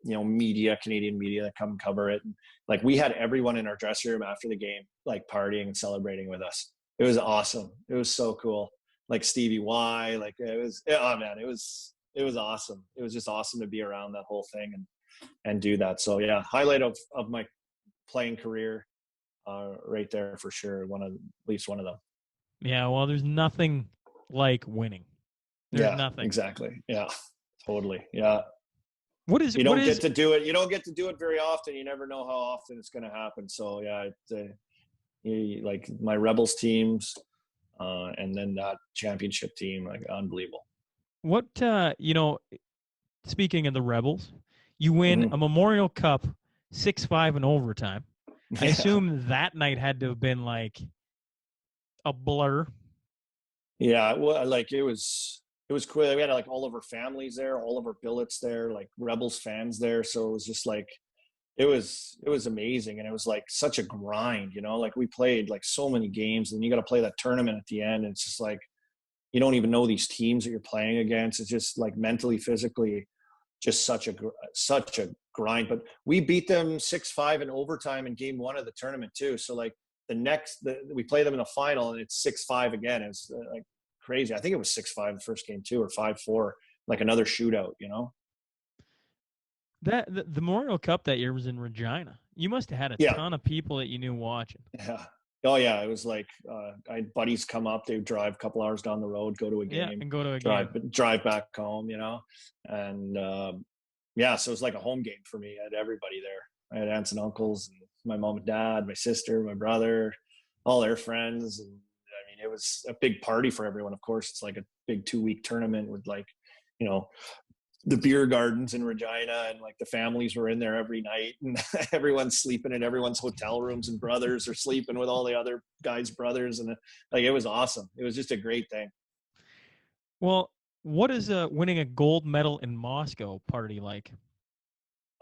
you know, Canadian media that come cover it. And like we had everyone in our dressing room after the game, like partying and celebrating with us. It was awesome. It was so cool. Like Stevie Y, like it was, oh man, it was awesome. It was just awesome to be around that whole thing and do that. So yeah, highlight of my playing career, right there for sure. At least one of them. Yeah, well, there's nothing like winning. There's nothing. Exactly. Yeah, totally. Yeah. You don't get to do it. You don't get to do it very often. You never know how often it's going to happen. So yeah, like my Rebels teams, and then that championship team, like unbelievable. What, you know, speaking of the Rebels, you win a Memorial Cup 6-5 in overtime. I assume that night had to have been like a blur. Yeah, well, like it was cool. We had like all of our families there, all of our billets there, like Rebels fans there. So it was just like, it was amazing. And it was like such a grind, you know, like we played like so many games, and you got to play that tournament at the end. And it's just like, you don't even know these teams that you're playing against. It's just like mentally, physically, just such a grind. But we beat them 6-5 in overtime in game 1 of the tournament too. So like we play them in the final, and it's 6-5 again. It's like crazy. I think it was 6-5 the first game too, or 5-4, like another shootout, you know. The Memorial Cup that year was in Regina. You must have had a ton of people that you knew watching. Yeah. Oh yeah, it was like I had buddies come up. They would drive a couple hours down the road, go to a game, and go to a game, drive back home, you know. And yeah, so it was like a home game for me. I had everybody there. I had aunts and uncles, and my mom and dad, my sister, my brother, all their friends. And I mean, it was a big party for everyone. Of course, it's like a big 2-week tournament with like, you know, the beer gardens in Regina, and like the families were in there every night, and everyone's sleeping in everyone's hotel rooms, and brothers are sleeping with all the other guys' brothers. And like, it was awesome. It was just a great thing. Well, what is winning a gold medal in Moscow party like?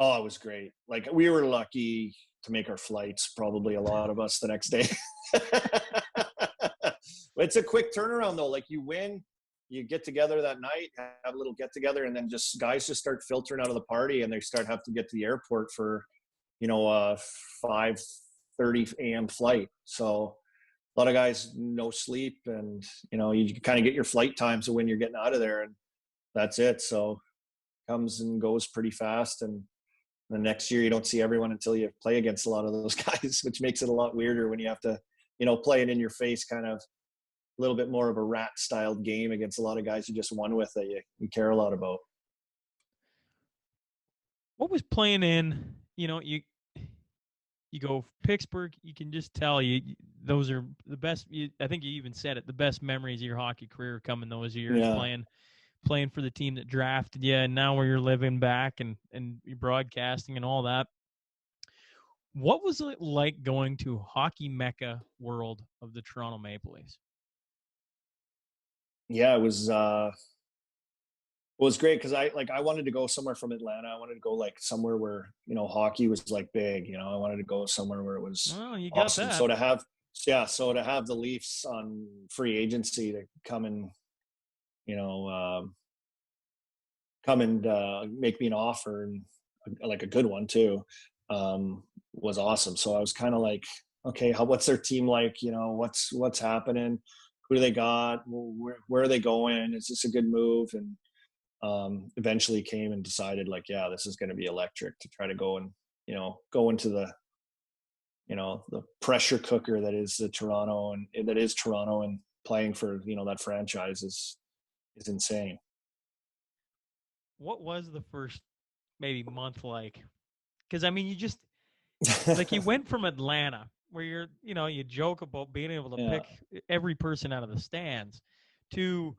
Oh, it was great. Like, we were lucky. to make our flights, probably a lot of us the next day. It's a quick turnaround though. Like you win, you get together that night, have a little get together, and then guys just start filtering out of the party, and they have to get to the airport for, a 5:30 a.m. flight. So a lot of guys no sleep, and you kind of get your flight times of when you're getting out of there, and that's it. So comes and goes pretty fast, and the next year you don't see everyone until you play against a lot of those guys, which makes it a lot weirder when you have to play it in your face, kind of a little bit more of a rat styled game against a lot of guys you just won with that you care a lot about. What was playing in, you go Pittsburgh, you can just tell those are the best. I think you even said it, the best memories of your hockey career come in those years, playing for the team that drafted you, and now where you're living back and you're broadcasting and all that. What was it like going to hockey mecca world of the Toronto Maple Leafs? Yeah, it was great because I wanted to go somewhere from Atlanta. I wanted to go like somewhere where hockey was like big. I wanted to go somewhere where it was awesome. That. So to have the Leafs on free agency to come and make me an offer, and like a good one too, was awesome. So I was kind of like, okay, what's their team like? What's happening? Who do they got? Where are they going? Is this a good move? And eventually came and decided like, yeah, this is going to be electric to try to go and, go into the pressure cooker that is Toronto and playing for, that franchise is insane. What was the first maybe month like? Because I mean, you just like you went from Atlanta where you're, you joke about being able to pick every person out of the stands to,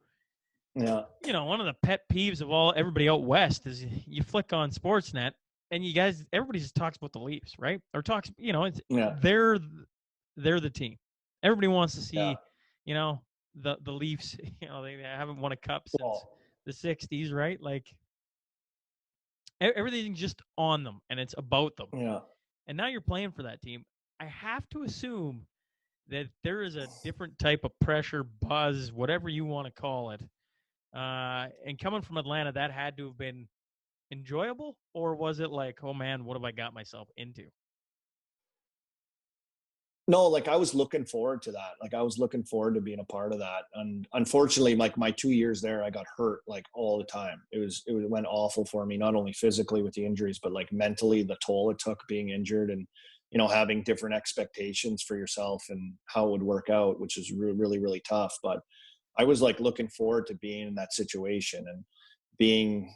one of the pet peeves of everybody out west is you flick on Sportsnet and everybody just talks about the Leafs, right? Or talks, they're the team. Everybody wants to see, the Leafs, they haven't won a cup since the 60s, right? Like everything's just on them and it's about them. Yeah. And now you're playing for that team. I have to assume that there is a different type of pressure, buzz, whatever you want to call it. And coming from Atlanta, that had to have been enjoyable, or was it like, oh man, what have I got myself into? No, like I was looking forward to that. Like I was looking forward to being a part of that. And unfortunately, like my 2 years there, I got hurt like all the time. It went awful for me, not only physically with the injuries, but like mentally, the toll it took being injured and, having different expectations for yourself and how it would work out, which is really, really tough. But I was like looking forward to being in that situation and being,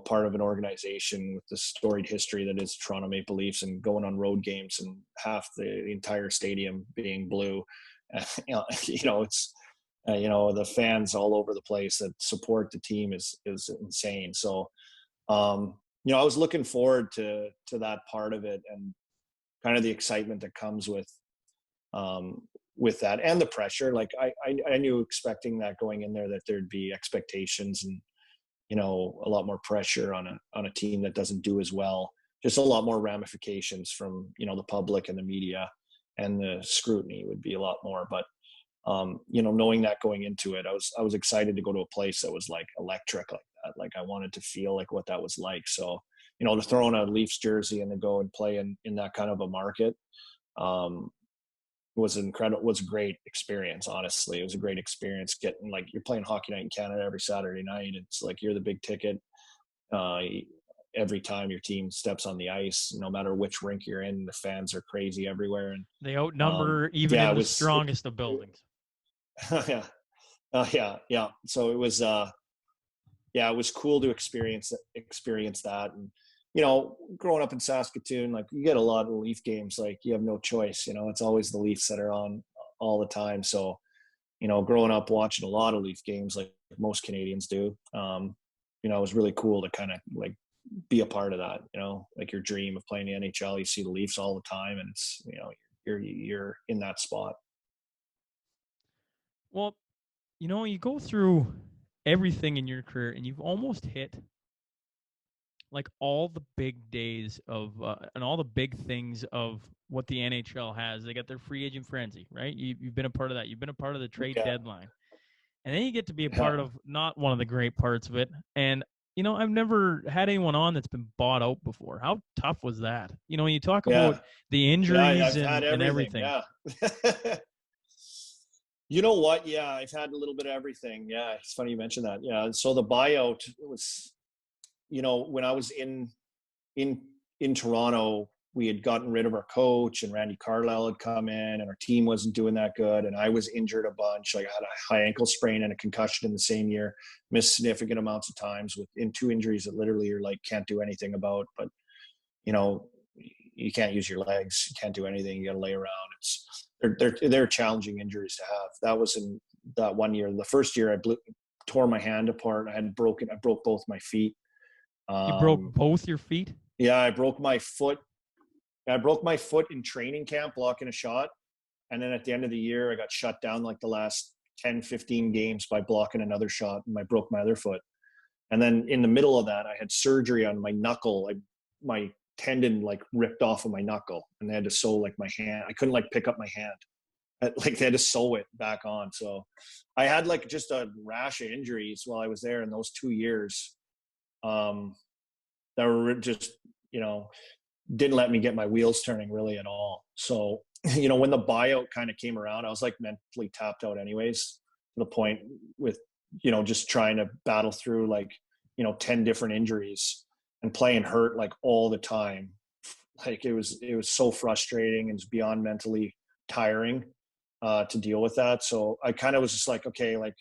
part of an organization with the storied history that is Toronto Maple Leafs and going on road games and half the entire stadium being blue. It's, the fans all over the place that support the team is insane. So, I was looking forward to that part of it and kind of the excitement that comes with that and the pressure. Like I knew expecting that going in there, that there'd be expectations and, a lot more pressure on a team that doesn't do as well, just a lot more ramifications from, the public and the media, and the scrutiny would be a lot more. But, knowing that going into it, I was excited to go to a place that was like electric like that. Like I wanted to feel like what that was like. So, to throw on a Leafs jersey and to go and play in that kind of a market, was incredible. Was a great experience. Honestly, it was a great experience getting, like, you're playing hockey night in Canada every Saturday night. It's like you're the big ticket every time your team steps on the ice, no matter which rink you're in. The fans are crazy everywhere, and they outnumber even in the strongest of buildings. Yeah. So it was it was cool to experience that. And growing up in Saskatoon, like you get a lot of Leaf games, like you have no choice, it's always the Leafs that are on all the time. So, growing up watching a lot of Leaf games, like most Canadians do, it was really cool to kind of like be a part of that, like your dream of playing the NHL, you see the Leafs all the time, and it's, you're in that spot. Well, you go through everything in your career and you've almost hit like all the big days of and all the big things of what the NHL has. They got their free agent frenzy, right? You've been a part of that. You've been a part of the trade deadline. And then you get to be a part of not one of the great parts of it. And, you know, I've never had anyone on that's been bought out before. How tough was that? You know, when you talk about the injuries and everything. Yeah. You know what? Yeah, I've had a little bit of everything. Yeah, it's funny you mentioned that. Yeah, so the buyout was, you know, when I was in Toronto, we had gotten rid of our coach and Randy Carlisle had come in and our team wasn't doing that good. And I was injured a bunch. Like I had a high ankle sprain and a concussion in the same year, missed significant amounts of times in 2 injuries that literally you're like, can't do anything about, but you know, you can't use your legs. You can't do anything. You got to lay around. They're challenging injuries to have. That was in that 1 year. The first year I tore my hand apart. I broke both my feet. You broke both your feet? Yeah, I broke my foot. I broke my foot in training camp blocking a shot. And then at the end of the year, I got shut down like the last 10, 15 games by blocking another shot, and I broke my other foot. And then in the middle of that, I had surgery on my knuckle. My tendon like ripped off of my knuckle, and they had to sew like my hand. I couldn't like pick up my hand. Like they had to sew it back on. So I had like just a rash of injuries while I was there in those 2 years. That were just, you know, didn't let me get my wheels turning really at all. So, you know, when the buyout kind of came around, I was like mentally tapped out anyways, to the point with, you know, just trying to battle through like, you know, 10 different injuries and playing hurt like all the time. Like it was so frustrating and it's beyond mentally tiring to deal with that. So I kind of was just like, okay, like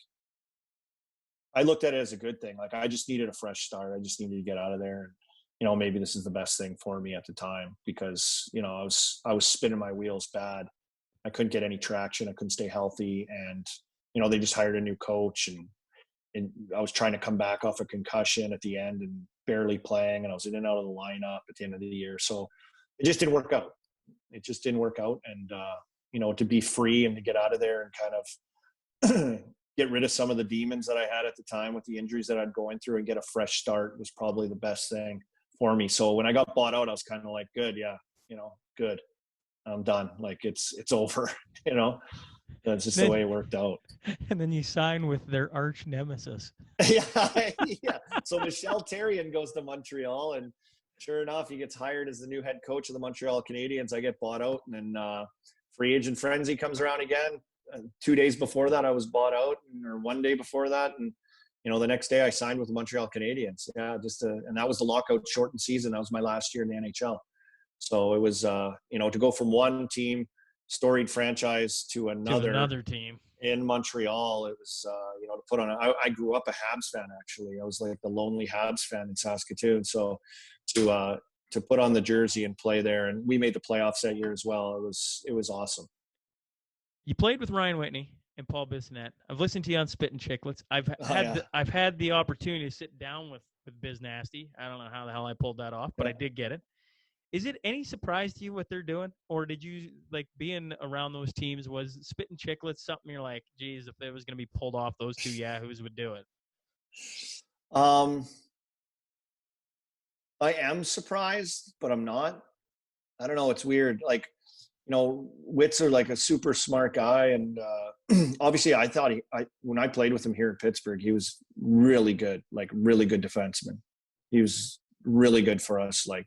I looked at it as a good thing. Like I just needed a fresh start. I just needed to get out of there. And, you know, maybe this is the best thing for me at the time because, you know, I was spinning my wheels bad. I couldn't get any traction. I couldn't stay healthy. And, you know, they just hired a new coach and I was trying to come back off a concussion at the end and barely playing. And I was in and out of the lineup at the end of the year. So it just didn't work out. And, you know, to be free and to get out of there and kind of get rid of some of the demons that I had at the time with the injuries that I'd going through and get a fresh start was probably the best thing for me. So when I got bought out, I was kind of like, good. Yeah. You know, good. I'm done. Like it's over, you know, that's just the way it worked out. And then you sign with their arch nemesis. Yeah. So Michel Therrien goes to Montreal and sure enough, he gets hired as the new head coach of the Montreal Canadiens. I get bought out and then free agent frenzy comes around again. 2 days before that, I was bought out, or 1 day before that, and you know, the next day I signed with the Montreal Canadiens. Yeah, and that was the lockout shortened season. That was my last year in the NHL. So it was, you know, to go from one team, storied franchise, to another team in Montreal. It was, you know, to put on. I grew up a Habs fan actually. I was like the lonely Habs fan in Saskatoon. So to put on the jersey and play there, and we made the playoffs that year as well. It was awesome. You played with Ryan Whitney and Paul Bissonnette. I've listened to you on Spittin' Chiclets. I've had the opportunity to sit down with Biz Nasty. I don't know how the hell I pulled that off, but I did get it. Is it any surprise to you what they're doing? Or did you, like, being around those teams, was Spittin' Chiclets something you're like, geez, if it was going to be pulled off, those two yahoos would do it? I am surprised, but I'm not. I don't know. It's weird. Like, you know, Witzer, like a super smart guy. And obviously I thought when I played with him here in Pittsburgh, he was really good, like really good defenseman. He was really good for us. Like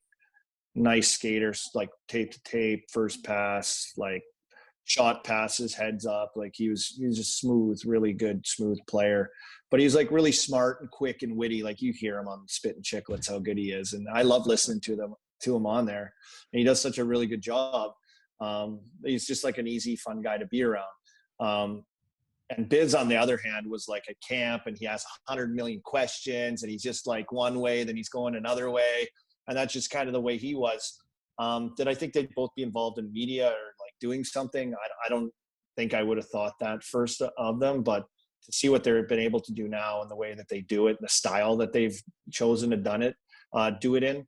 nice skaters, like tape to tape, first pass, like shot passes, heads up. Like he was just smooth, really good, smooth player. But he's like really smart and quick and witty. Like you hear him on Spittin' Chiclets, how good he is. And I love listening to him on there. And he does such a really good job. He's just like an easy, fun guy to be around. And Biz, on the other hand, was like a camp, and he has 100 million questions, and he's just like one way, then he's going another way. And that's just kind of the way he was. Did I think they'd both be involved in media or like doing something? I don't think I would have thought that first of them, but to see what they've been able to do now and the way that they do it, and the style that they've chosen to do it in,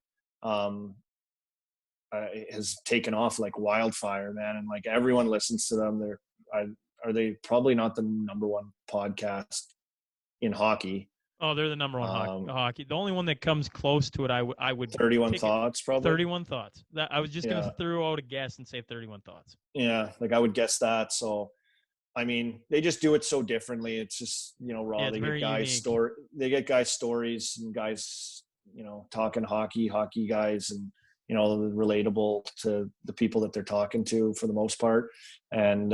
has taken off like wildfire, man. And like everyone listens to them. Are they probably not the number one podcast in hockey? Oh, they're the number one hockey. The only one that comes close to it, I would 31 Thoughts, probably. 31 Thoughts. That I was just going to throw out a guess and say 31 Thoughts. Yeah, like I would guess that. So, I mean, they just do it so differently. It's just, raw. Yeah, they get guys stories and guys, talking hockey guys, and relatable to the people that they're talking to for the most part. And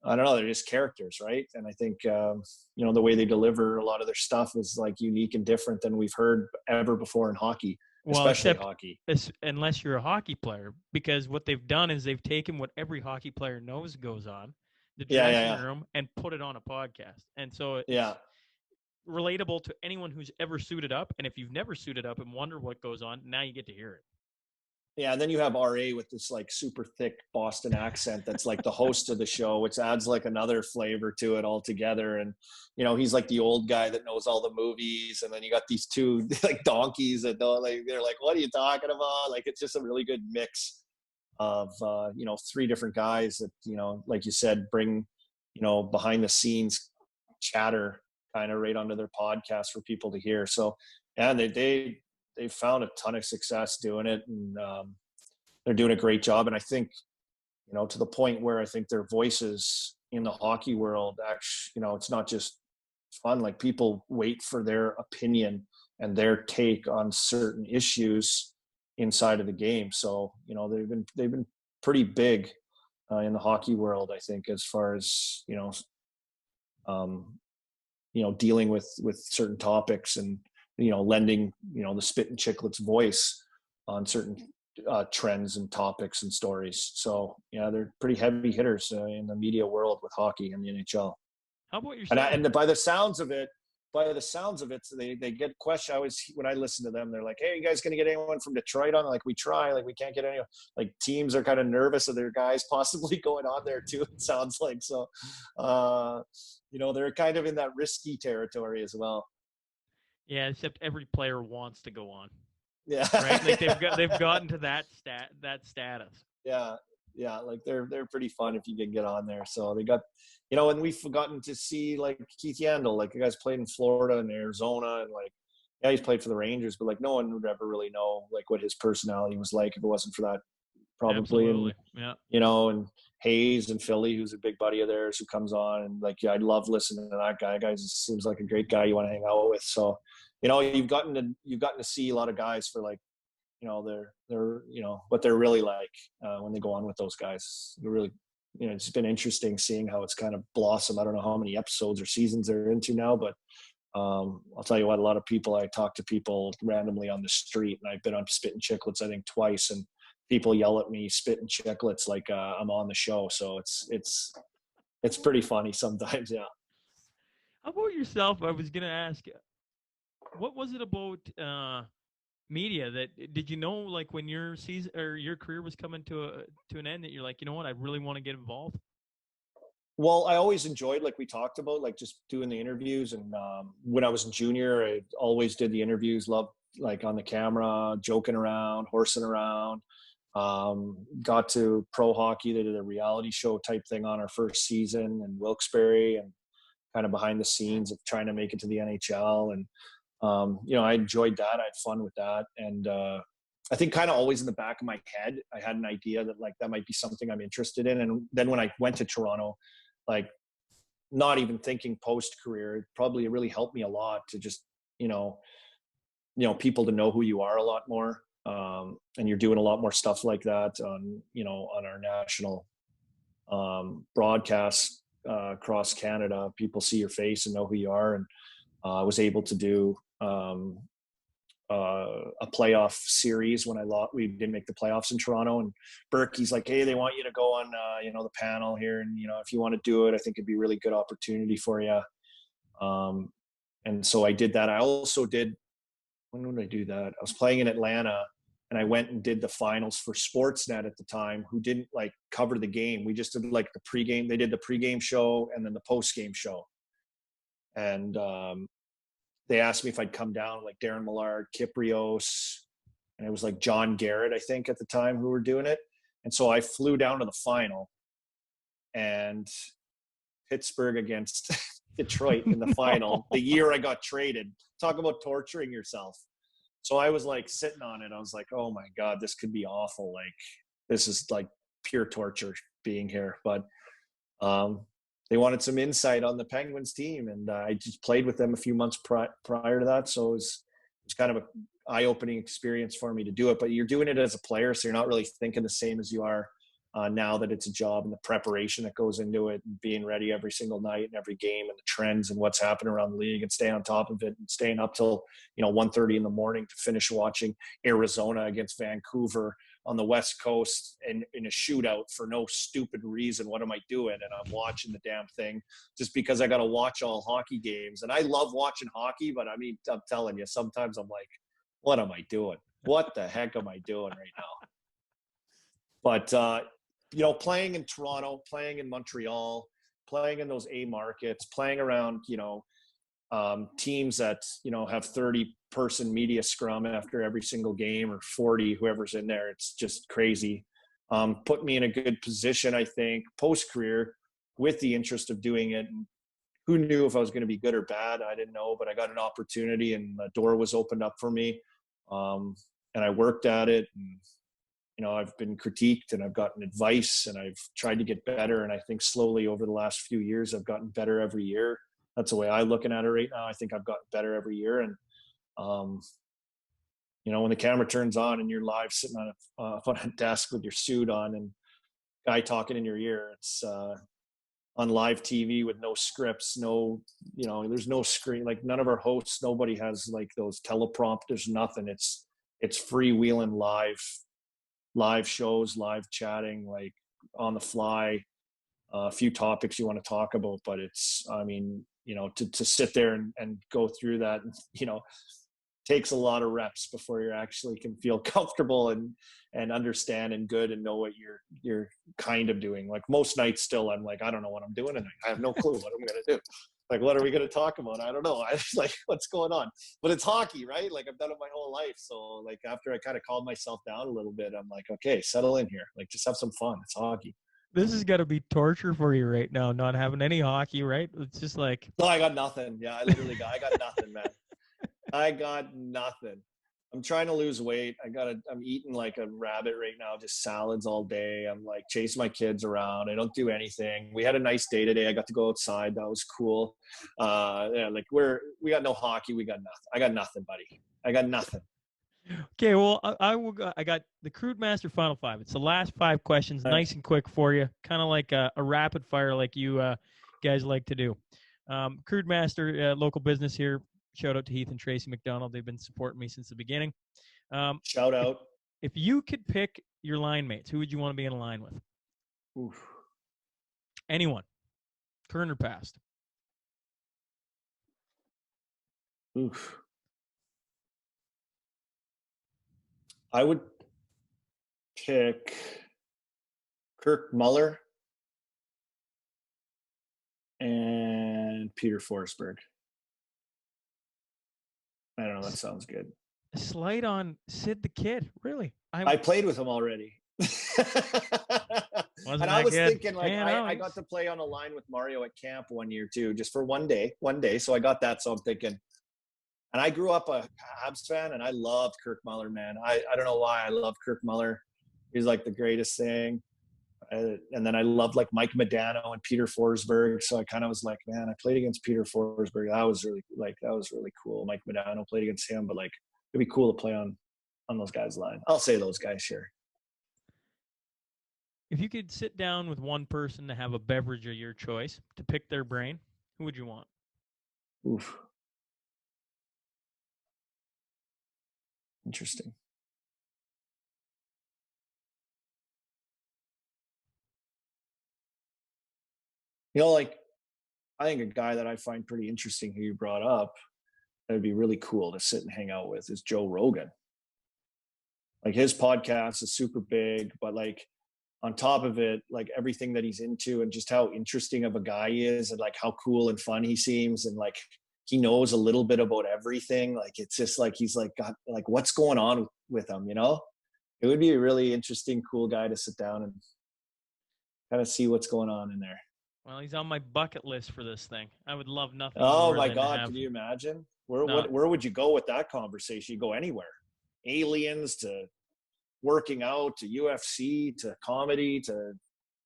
I don't know, they're just characters, right? And I think the way they deliver a lot of their stuff is like unique and different than we've heard ever before in hockey, especially hockey. Unless you're a hockey player, because what they've done is they've taken what every hockey player knows goes on, the dressing room, and put it on a podcast. And so it's relatable to anyone who's ever suited up. And if you've never suited up and wonder what goes on, now you get to hear it. Yeah, and then you have RA with this like super thick Boston accent that's like the host of the show, which adds like another flavor to it altogether. And he's like the old guy that knows all the movies, and then you got these two like donkeys that know, like, they're like, "What are you talking about?" Like, it's just a really good mix of three different guys that like you said, bring behind the scenes chatter kind of right onto their podcast for people to hear. So, and they've found a ton of success doing it, and they're doing a great job. And I think, to the point where I think their voices in the hockey world, actually, it's not just fun. Like, people wait for their opinion and their take on certain issues inside of the game. So, they've been pretty big in the hockey world, I think, as far as, dealing with certain topics and, lending, the Spittin' Chiclet's voice on certain trends and topics and stories. So, yeah, they're pretty heavy hitters in the media world with hockey and the NHL. How about yourself? And by the sounds of it, so they get questions. When I listen to them, they're like, "Hey, you guys going to get anyone from Detroit on?" Like, we try, like, we can't get anyone. Like, teams are kind of nervous of their guys possibly going on there too, it sounds like. So, they're kind of in that risky territory as well. Yeah, except every player wants to go on. Yeah. Right? Like, they've gotten to that status. Yeah. Yeah, like they're pretty fun if you can get on there. So they got, and we've gotten to see like Keith Yandel, like, the guy's played in Florida and Arizona, and like, yeah, he's played for the Rangers, but like no one would ever really know like what his personality was like if it wasn't for that, probably. Absolutely. Yeah. And Hayes in Philly, who's a big buddy of theirs, who comes on, and like, yeah, I love listening to that guy. Guy seems like a great guy you want to hang out with. So, you've gotten to see a lot of guys for like, they're what they're really like when they go on with those guys. They're really, it's been interesting seeing how it's kind of blossomed. I don't know how many episodes or seasons they're into now, but I'll tell you what, a lot of people, I talk to people randomly on the street, and I've been on Spittin' Chiclets, I think, twice, and people yell at me Spittin' Chiclets like I'm on the show. So it's pretty funny sometimes. Yeah. How about yourself? I was going to ask, what was it about media that did you know, like, when your season or your career was coming to an end, that you're like, you know what, I really want to get involved? Well, I always enjoyed, like we talked about, like just doing the interviews. And when I was in junior, I always did the interviews, loved like on the camera, joking around, horsing around. Got to pro hockey. They did a reality show type thing on our first season in Wilkes-Barre, and kind of behind the scenes of trying to make it to the NHL. And I enjoyed that. I had fun with that. And I think kind of always in the back of my head, I had an idea that like that might be something I'm interested in. And then when I went to Toronto, like not even thinking post-career, it probably really helped me a lot to just, people to know who you are a lot more. And you're doing a lot more stuff like that on our national broadcast across Canada. People see your face and know who you are. And I was able to do a playoff series when we didn't make the playoffs in Toronto, and Berkey's like, "Hey, they want you to go on, the panel here. And, if you want to do it, I think it'd be a really good opportunity for you." And so I did that. I also did, when did I do that? I was playing in Atlanta, and I went and did the finals for Sportsnet at the time, who didn't like cover the game. We just did like the pregame. They did the pregame show and then the postgame show. And, they asked me if I'd come down, like Darren Millard, Kiprios, and it was like John Garrett, I think, at the time, who were doing it. And so I flew down to the final, and Pittsburgh against Detroit in the final, the year I got traded. Talk about torturing yourself. So I was like sitting on it. I was like, oh my God, this could be awful. Like, this is like pure torture being here. But they wanted some insight on the Penguins team, and I just played with them a few months prior to that. So it was kind of an eye-opening experience for me to do it. But you're doing it as a player, so you're not really thinking the same as you are now that it's a job, and the preparation that goes into it, and being ready every single night and every game, and the trends and what's happening around the league, and staying on top of it, and staying up till 1:30 in the morning to finish watching Arizona against Vancouver on the West Coast and in a shootout for no stupid reason. What am I doing? And I'm watching the damn thing just because I got to watch all hockey games. And I love watching hockey, but I mean, I'm telling you, sometimes I'm like, what am I doing? What the heck am I doing right now? But, playing in Toronto, playing in Montreal, playing in those A markets, playing around, teams that, have 30-person media scrum after every single game, or 40, whoever's in there. It's just crazy. Put me in a good position, I think, post-career with the interest of doing it. And who knew if I was going to be good or bad? I didn't know, but I got an opportunity, and the door was opened up for me. And I worked at it, and I've been critiqued, and I've gotten advice, and I've tried to get better. And I think slowly over the last few years, I've gotten better every year. That's the way I'm looking at it right now. I think I've gotten better every year. And, when the camera turns on and you're live sitting on a desk with your suit on and guy talking in your ear, it's on live TV with no scripts, there's no screen. Like, none of our hosts, nobody has like those teleprompters, nothing. It's freewheeling live shows, live chatting, like on the fly, a few topics you want to talk about. But it's, to sit there and go through that, takes a lot of reps before you actually can feel comfortable and understand and good and know what you're kind of doing. Like, most nights still, I'm like, I don't know what I'm doing tonight. I have no clue what I'm going to do. Like, what are we going to talk about? I don't know. I was like, what's going on? But it's hockey, right? Like, I've done it my whole life. So, like, after I kind of calmed myself down a little bit, I'm like, okay, settle in here. Like, just have some fun. It's hockey. This has got to be torture for you right now, not having any hockey, right? It's just like... No, I got nothing. Yeah, I got nothing, man. I got nothing. I'm trying to lose weight. I'm eating like a rabbit right now, just salads all day. I'm like chasing my kids around. I don't do anything. We had a nice day today. I got to go outside. That was cool. We got no hockey. We got nothing. I got nothing, buddy. I got nothing. Okay, well, I got the Crude Master Final Five. It's the last 5 questions, nice and quick for you, kind of like a rapid fire like you guys like to do. Crude Master, local business here. Shout out to Heath and Tracy McDonald. They've been supporting me since the beginning. Shout out. If you could pick your line mates, who would you want to be in a line with? Oof. Anyone, current or past? Oof. I would pick Kirk Muller and Peter Forsberg. I don't know. That sounds good. Slight on Sid the Kid, really? I played with him already. And I was thinking, like, I got to play on a line with Mario at camp one year too, just for one day. So I got that. So I'm thinking, and I grew up a Habs fan, and I loved Kirk Muller, man. I don't know why I love Kirk Muller. He's like the greatest thing. And then I loved like Mike Modano and Peter Forsberg. So I kind of was like, man, I played against Peter Forsberg. That was really cool. Mike Modano, played against him, but like, it'd be cool to play on those guys' line. I'll say those guys, sure. If you could sit down with one person to have a beverage of your choice to pick their brain, who would you want? Oof. Interesting. Like, I think a guy that I find pretty interesting who you brought up, that would be really cool to sit and hang out with, is Joe Rogan. Like, his podcast is super big, but like on top of it, like everything that he's into and just how interesting of a guy he is, and like how cool and fun he seems, and like he knows a little bit about everything. Like, it's just like he's like got like what's going on with him, It would be a really interesting, cool guy to sit down and kind of see what's going on in there. Well, he's on my bucket list for this thing. I would love nothing Oh more my than God, to have... can you imagine? Where would you go with that conversation? You go anywhere. Aliens to working out to UFC to comedy to,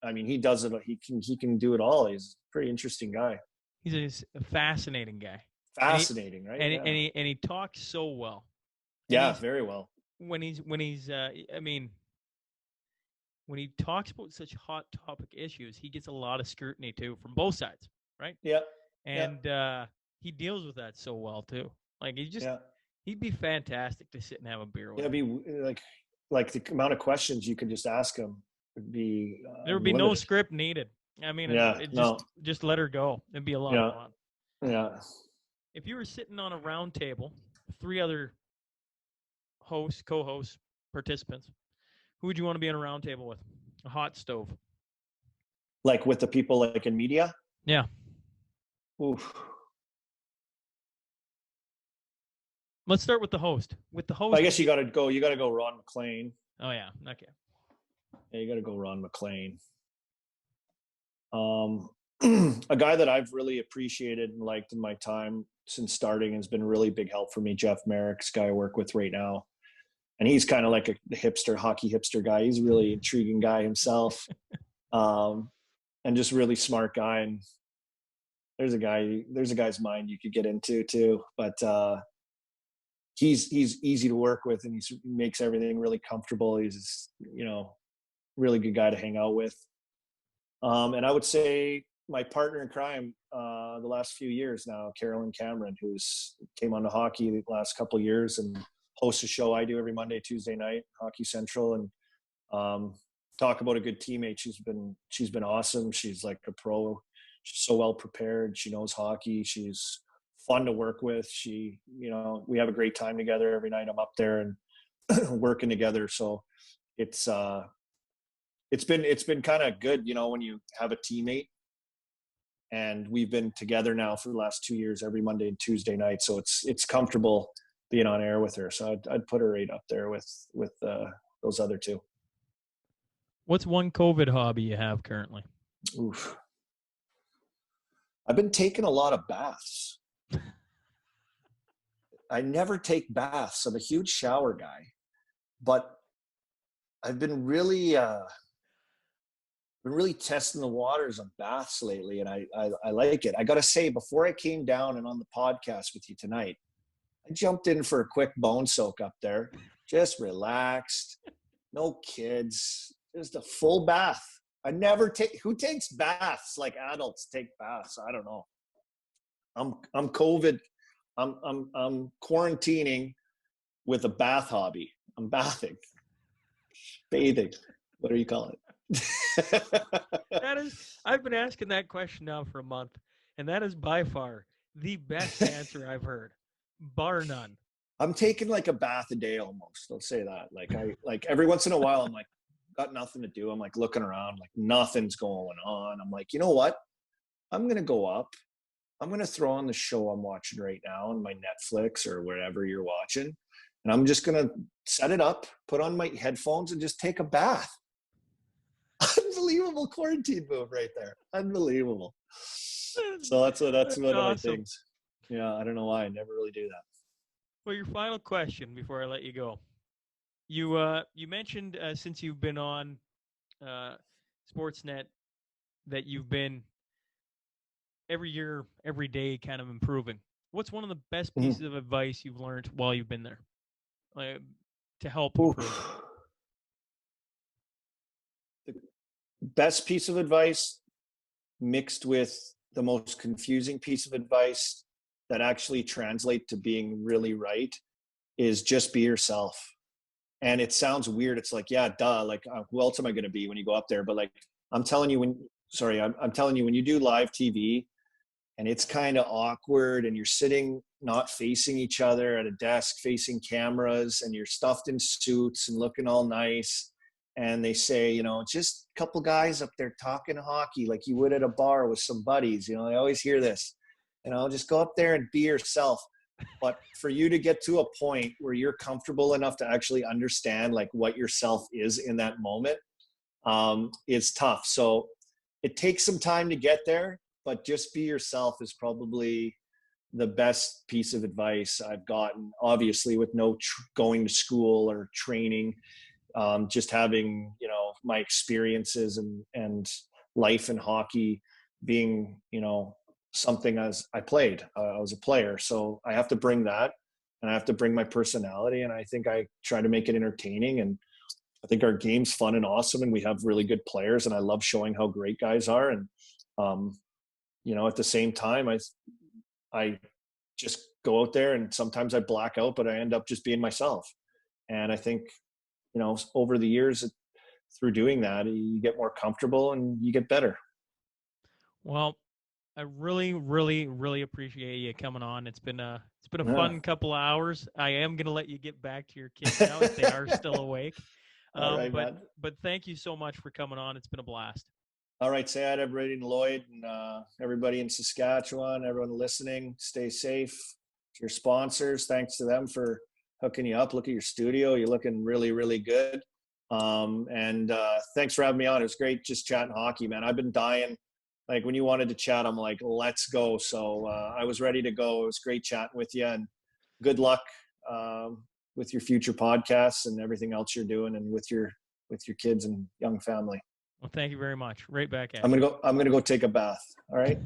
I mean, he does it. He can do it all. He's a pretty interesting guy. He's a fascinating guy. Fascinating, right? And he talks so well. Yeah, very well. When he talks about such hot topic issues, he gets a lot of scrutiny too from both sides, right? Yeah. And he deals with that so well too. Like he'd be fantastic to sit and have a beer with. Yeah, it'd be like the amount of questions you could just ask him would be. There would be no script needed. I mean, just let her go. It'd be a lot of fun. Yeah. If you were sitting on a round table, 3 other hosts, co-hosts, participants, who would you want to be on a round table with? A hot stove. Like with the people like in media? Yeah. Oof. Let's start with the host. With the host, I guess you got to go Ron McLean. Oh yeah, okay. Yeah, you got to go Ron McLean. A guy that I've really appreciated and liked in my time since starting has been a really big help for me. Jeff Merrick's guy I work with right now, and he's kind of like a hockey hipster guy. He's a really intriguing guy himself, and just really smart guy. And there's a guy's mind you could get into too, but he's easy to work with, and he makes everything really comfortable. He's really good guy to hang out with. And I would say my partner in crime the last few years now, Carolyn Cameron, who's came on to hockey the last couple of years and hosts a show I do every Monday, Tuesday night, Hockey Central, and talk about a good teammate. She's been awesome. She's like a pro. She's so well prepared. She knows hockey. She's fun to work with. We have a great time together every night. I'm up there and working together. So it's been kind of good, when you have a teammate, and we've been together now for the last 2 years, every Monday and Tuesday night. So it's comfortable being on air with her. So I'd put her right up there with those other two. What's one COVID hobby you have currently? Oof. I've been taking a lot of baths. I never take baths. I'm a huge shower guy, but I've been really testing the waters of baths lately, and I like it. I got to say, before I came down and on the podcast with you tonight, I jumped in for a quick bone soak up there, just relaxed, no kids, just a full bath. Who takes baths like adults take baths? I don't know. I'm COVID. I'm quarantining with a bath hobby. I'm bathing. Bathing. What do you call it? I've been asking that question now for a month, and that is by far the best answer I've heard, bar none. I'm taking like a bath a day almost. Let's say that. Like every once in a while, I'm like, got nothing to do. I'm like looking around, like nothing's going on. I'm like, you know what? I'm gonna go up. I'm gonna throw on the show I'm watching right now on my Netflix or wherever you're watching, and I'm just gonna set it up, put on my headphones, and just take a bath. Unbelievable quarantine move right there. Unbelievable. So that's one of my things. Yeah, I don't know why I never really do that. Well, your final question before I let you go. You mentioned since you've been on Sportsnet that you've been every year, every day, kind of improving. What's one of the best pieces of advice you've learned while you've been there to help improve? The best piece of advice mixed with the most confusing piece of advice that actually translate to being really right is just be yourself. And it sounds weird. It's like, yeah, duh. Like, who else am I going to be when you go up there? But like, I'm telling you, when you do live TV and it's kind of awkward and you're sitting not facing each other at a desk facing cameras and you're stuffed in suits and looking all nice. And they say, just a couple guys up there talking hockey like you would at a bar with some buddies. I always hear this. Just go up there and be yourself. But for you to get to a point where you're comfortable enough to actually understand like what yourself is in that moment, it's tough. So it takes some time to get there, but just be yourself is probably the best piece of advice I've gotten. Obviously, with no going to school or training, just having, you know, my experiences and life in hockey being, you know, something as I played. I was a player, so I have to bring that, and I have to bring my personality, and I think I try to make it entertaining, and I think our game's fun and awesome, and we have really good players, and I love showing how great guys are. And you know, at the same time, I just go out there, and sometimes I black out, but I end up just being myself. And I think, you know, over the years, through doing that, you get more comfortable and you get better. Well, I really, really, really appreciate you coming on. It's been a fun couple of hours. I am going to let you get back to your kids now if they are still awake. All right, but thank you so much for coming on. It's been a blast. All right. Say hi to everybody in Lloyd and everybody in Saskatchewan, everyone listening. Stay safe. To your sponsors, thanks to them for hooking you up. Look at your studio. You're looking really, really good. And thanks for having me on. It was great just chatting hockey, man. I've been dying. Like, when you wanted to chat, I'm like, let's go. So I was ready to go. It was great chatting with you, and good luck with your future podcasts and everything else you're doing, and with your kids and young family. Well, thank you very much. Right back at you. I'm gonna go take a bath. All right.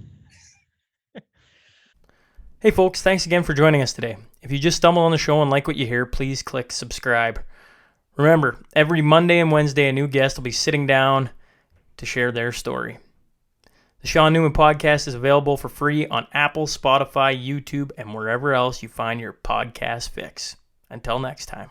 Hey folks, thanks again for joining us today. If you just stumbled on the show and like what you hear, please click subscribe. Remember, every Monday and Wednesday, a new guest will be sitting down to share their story. The Sean Newman Podcast is available for free on Apple, Spotify, YouTube, and wherever else you find your podcast fix. Until next time.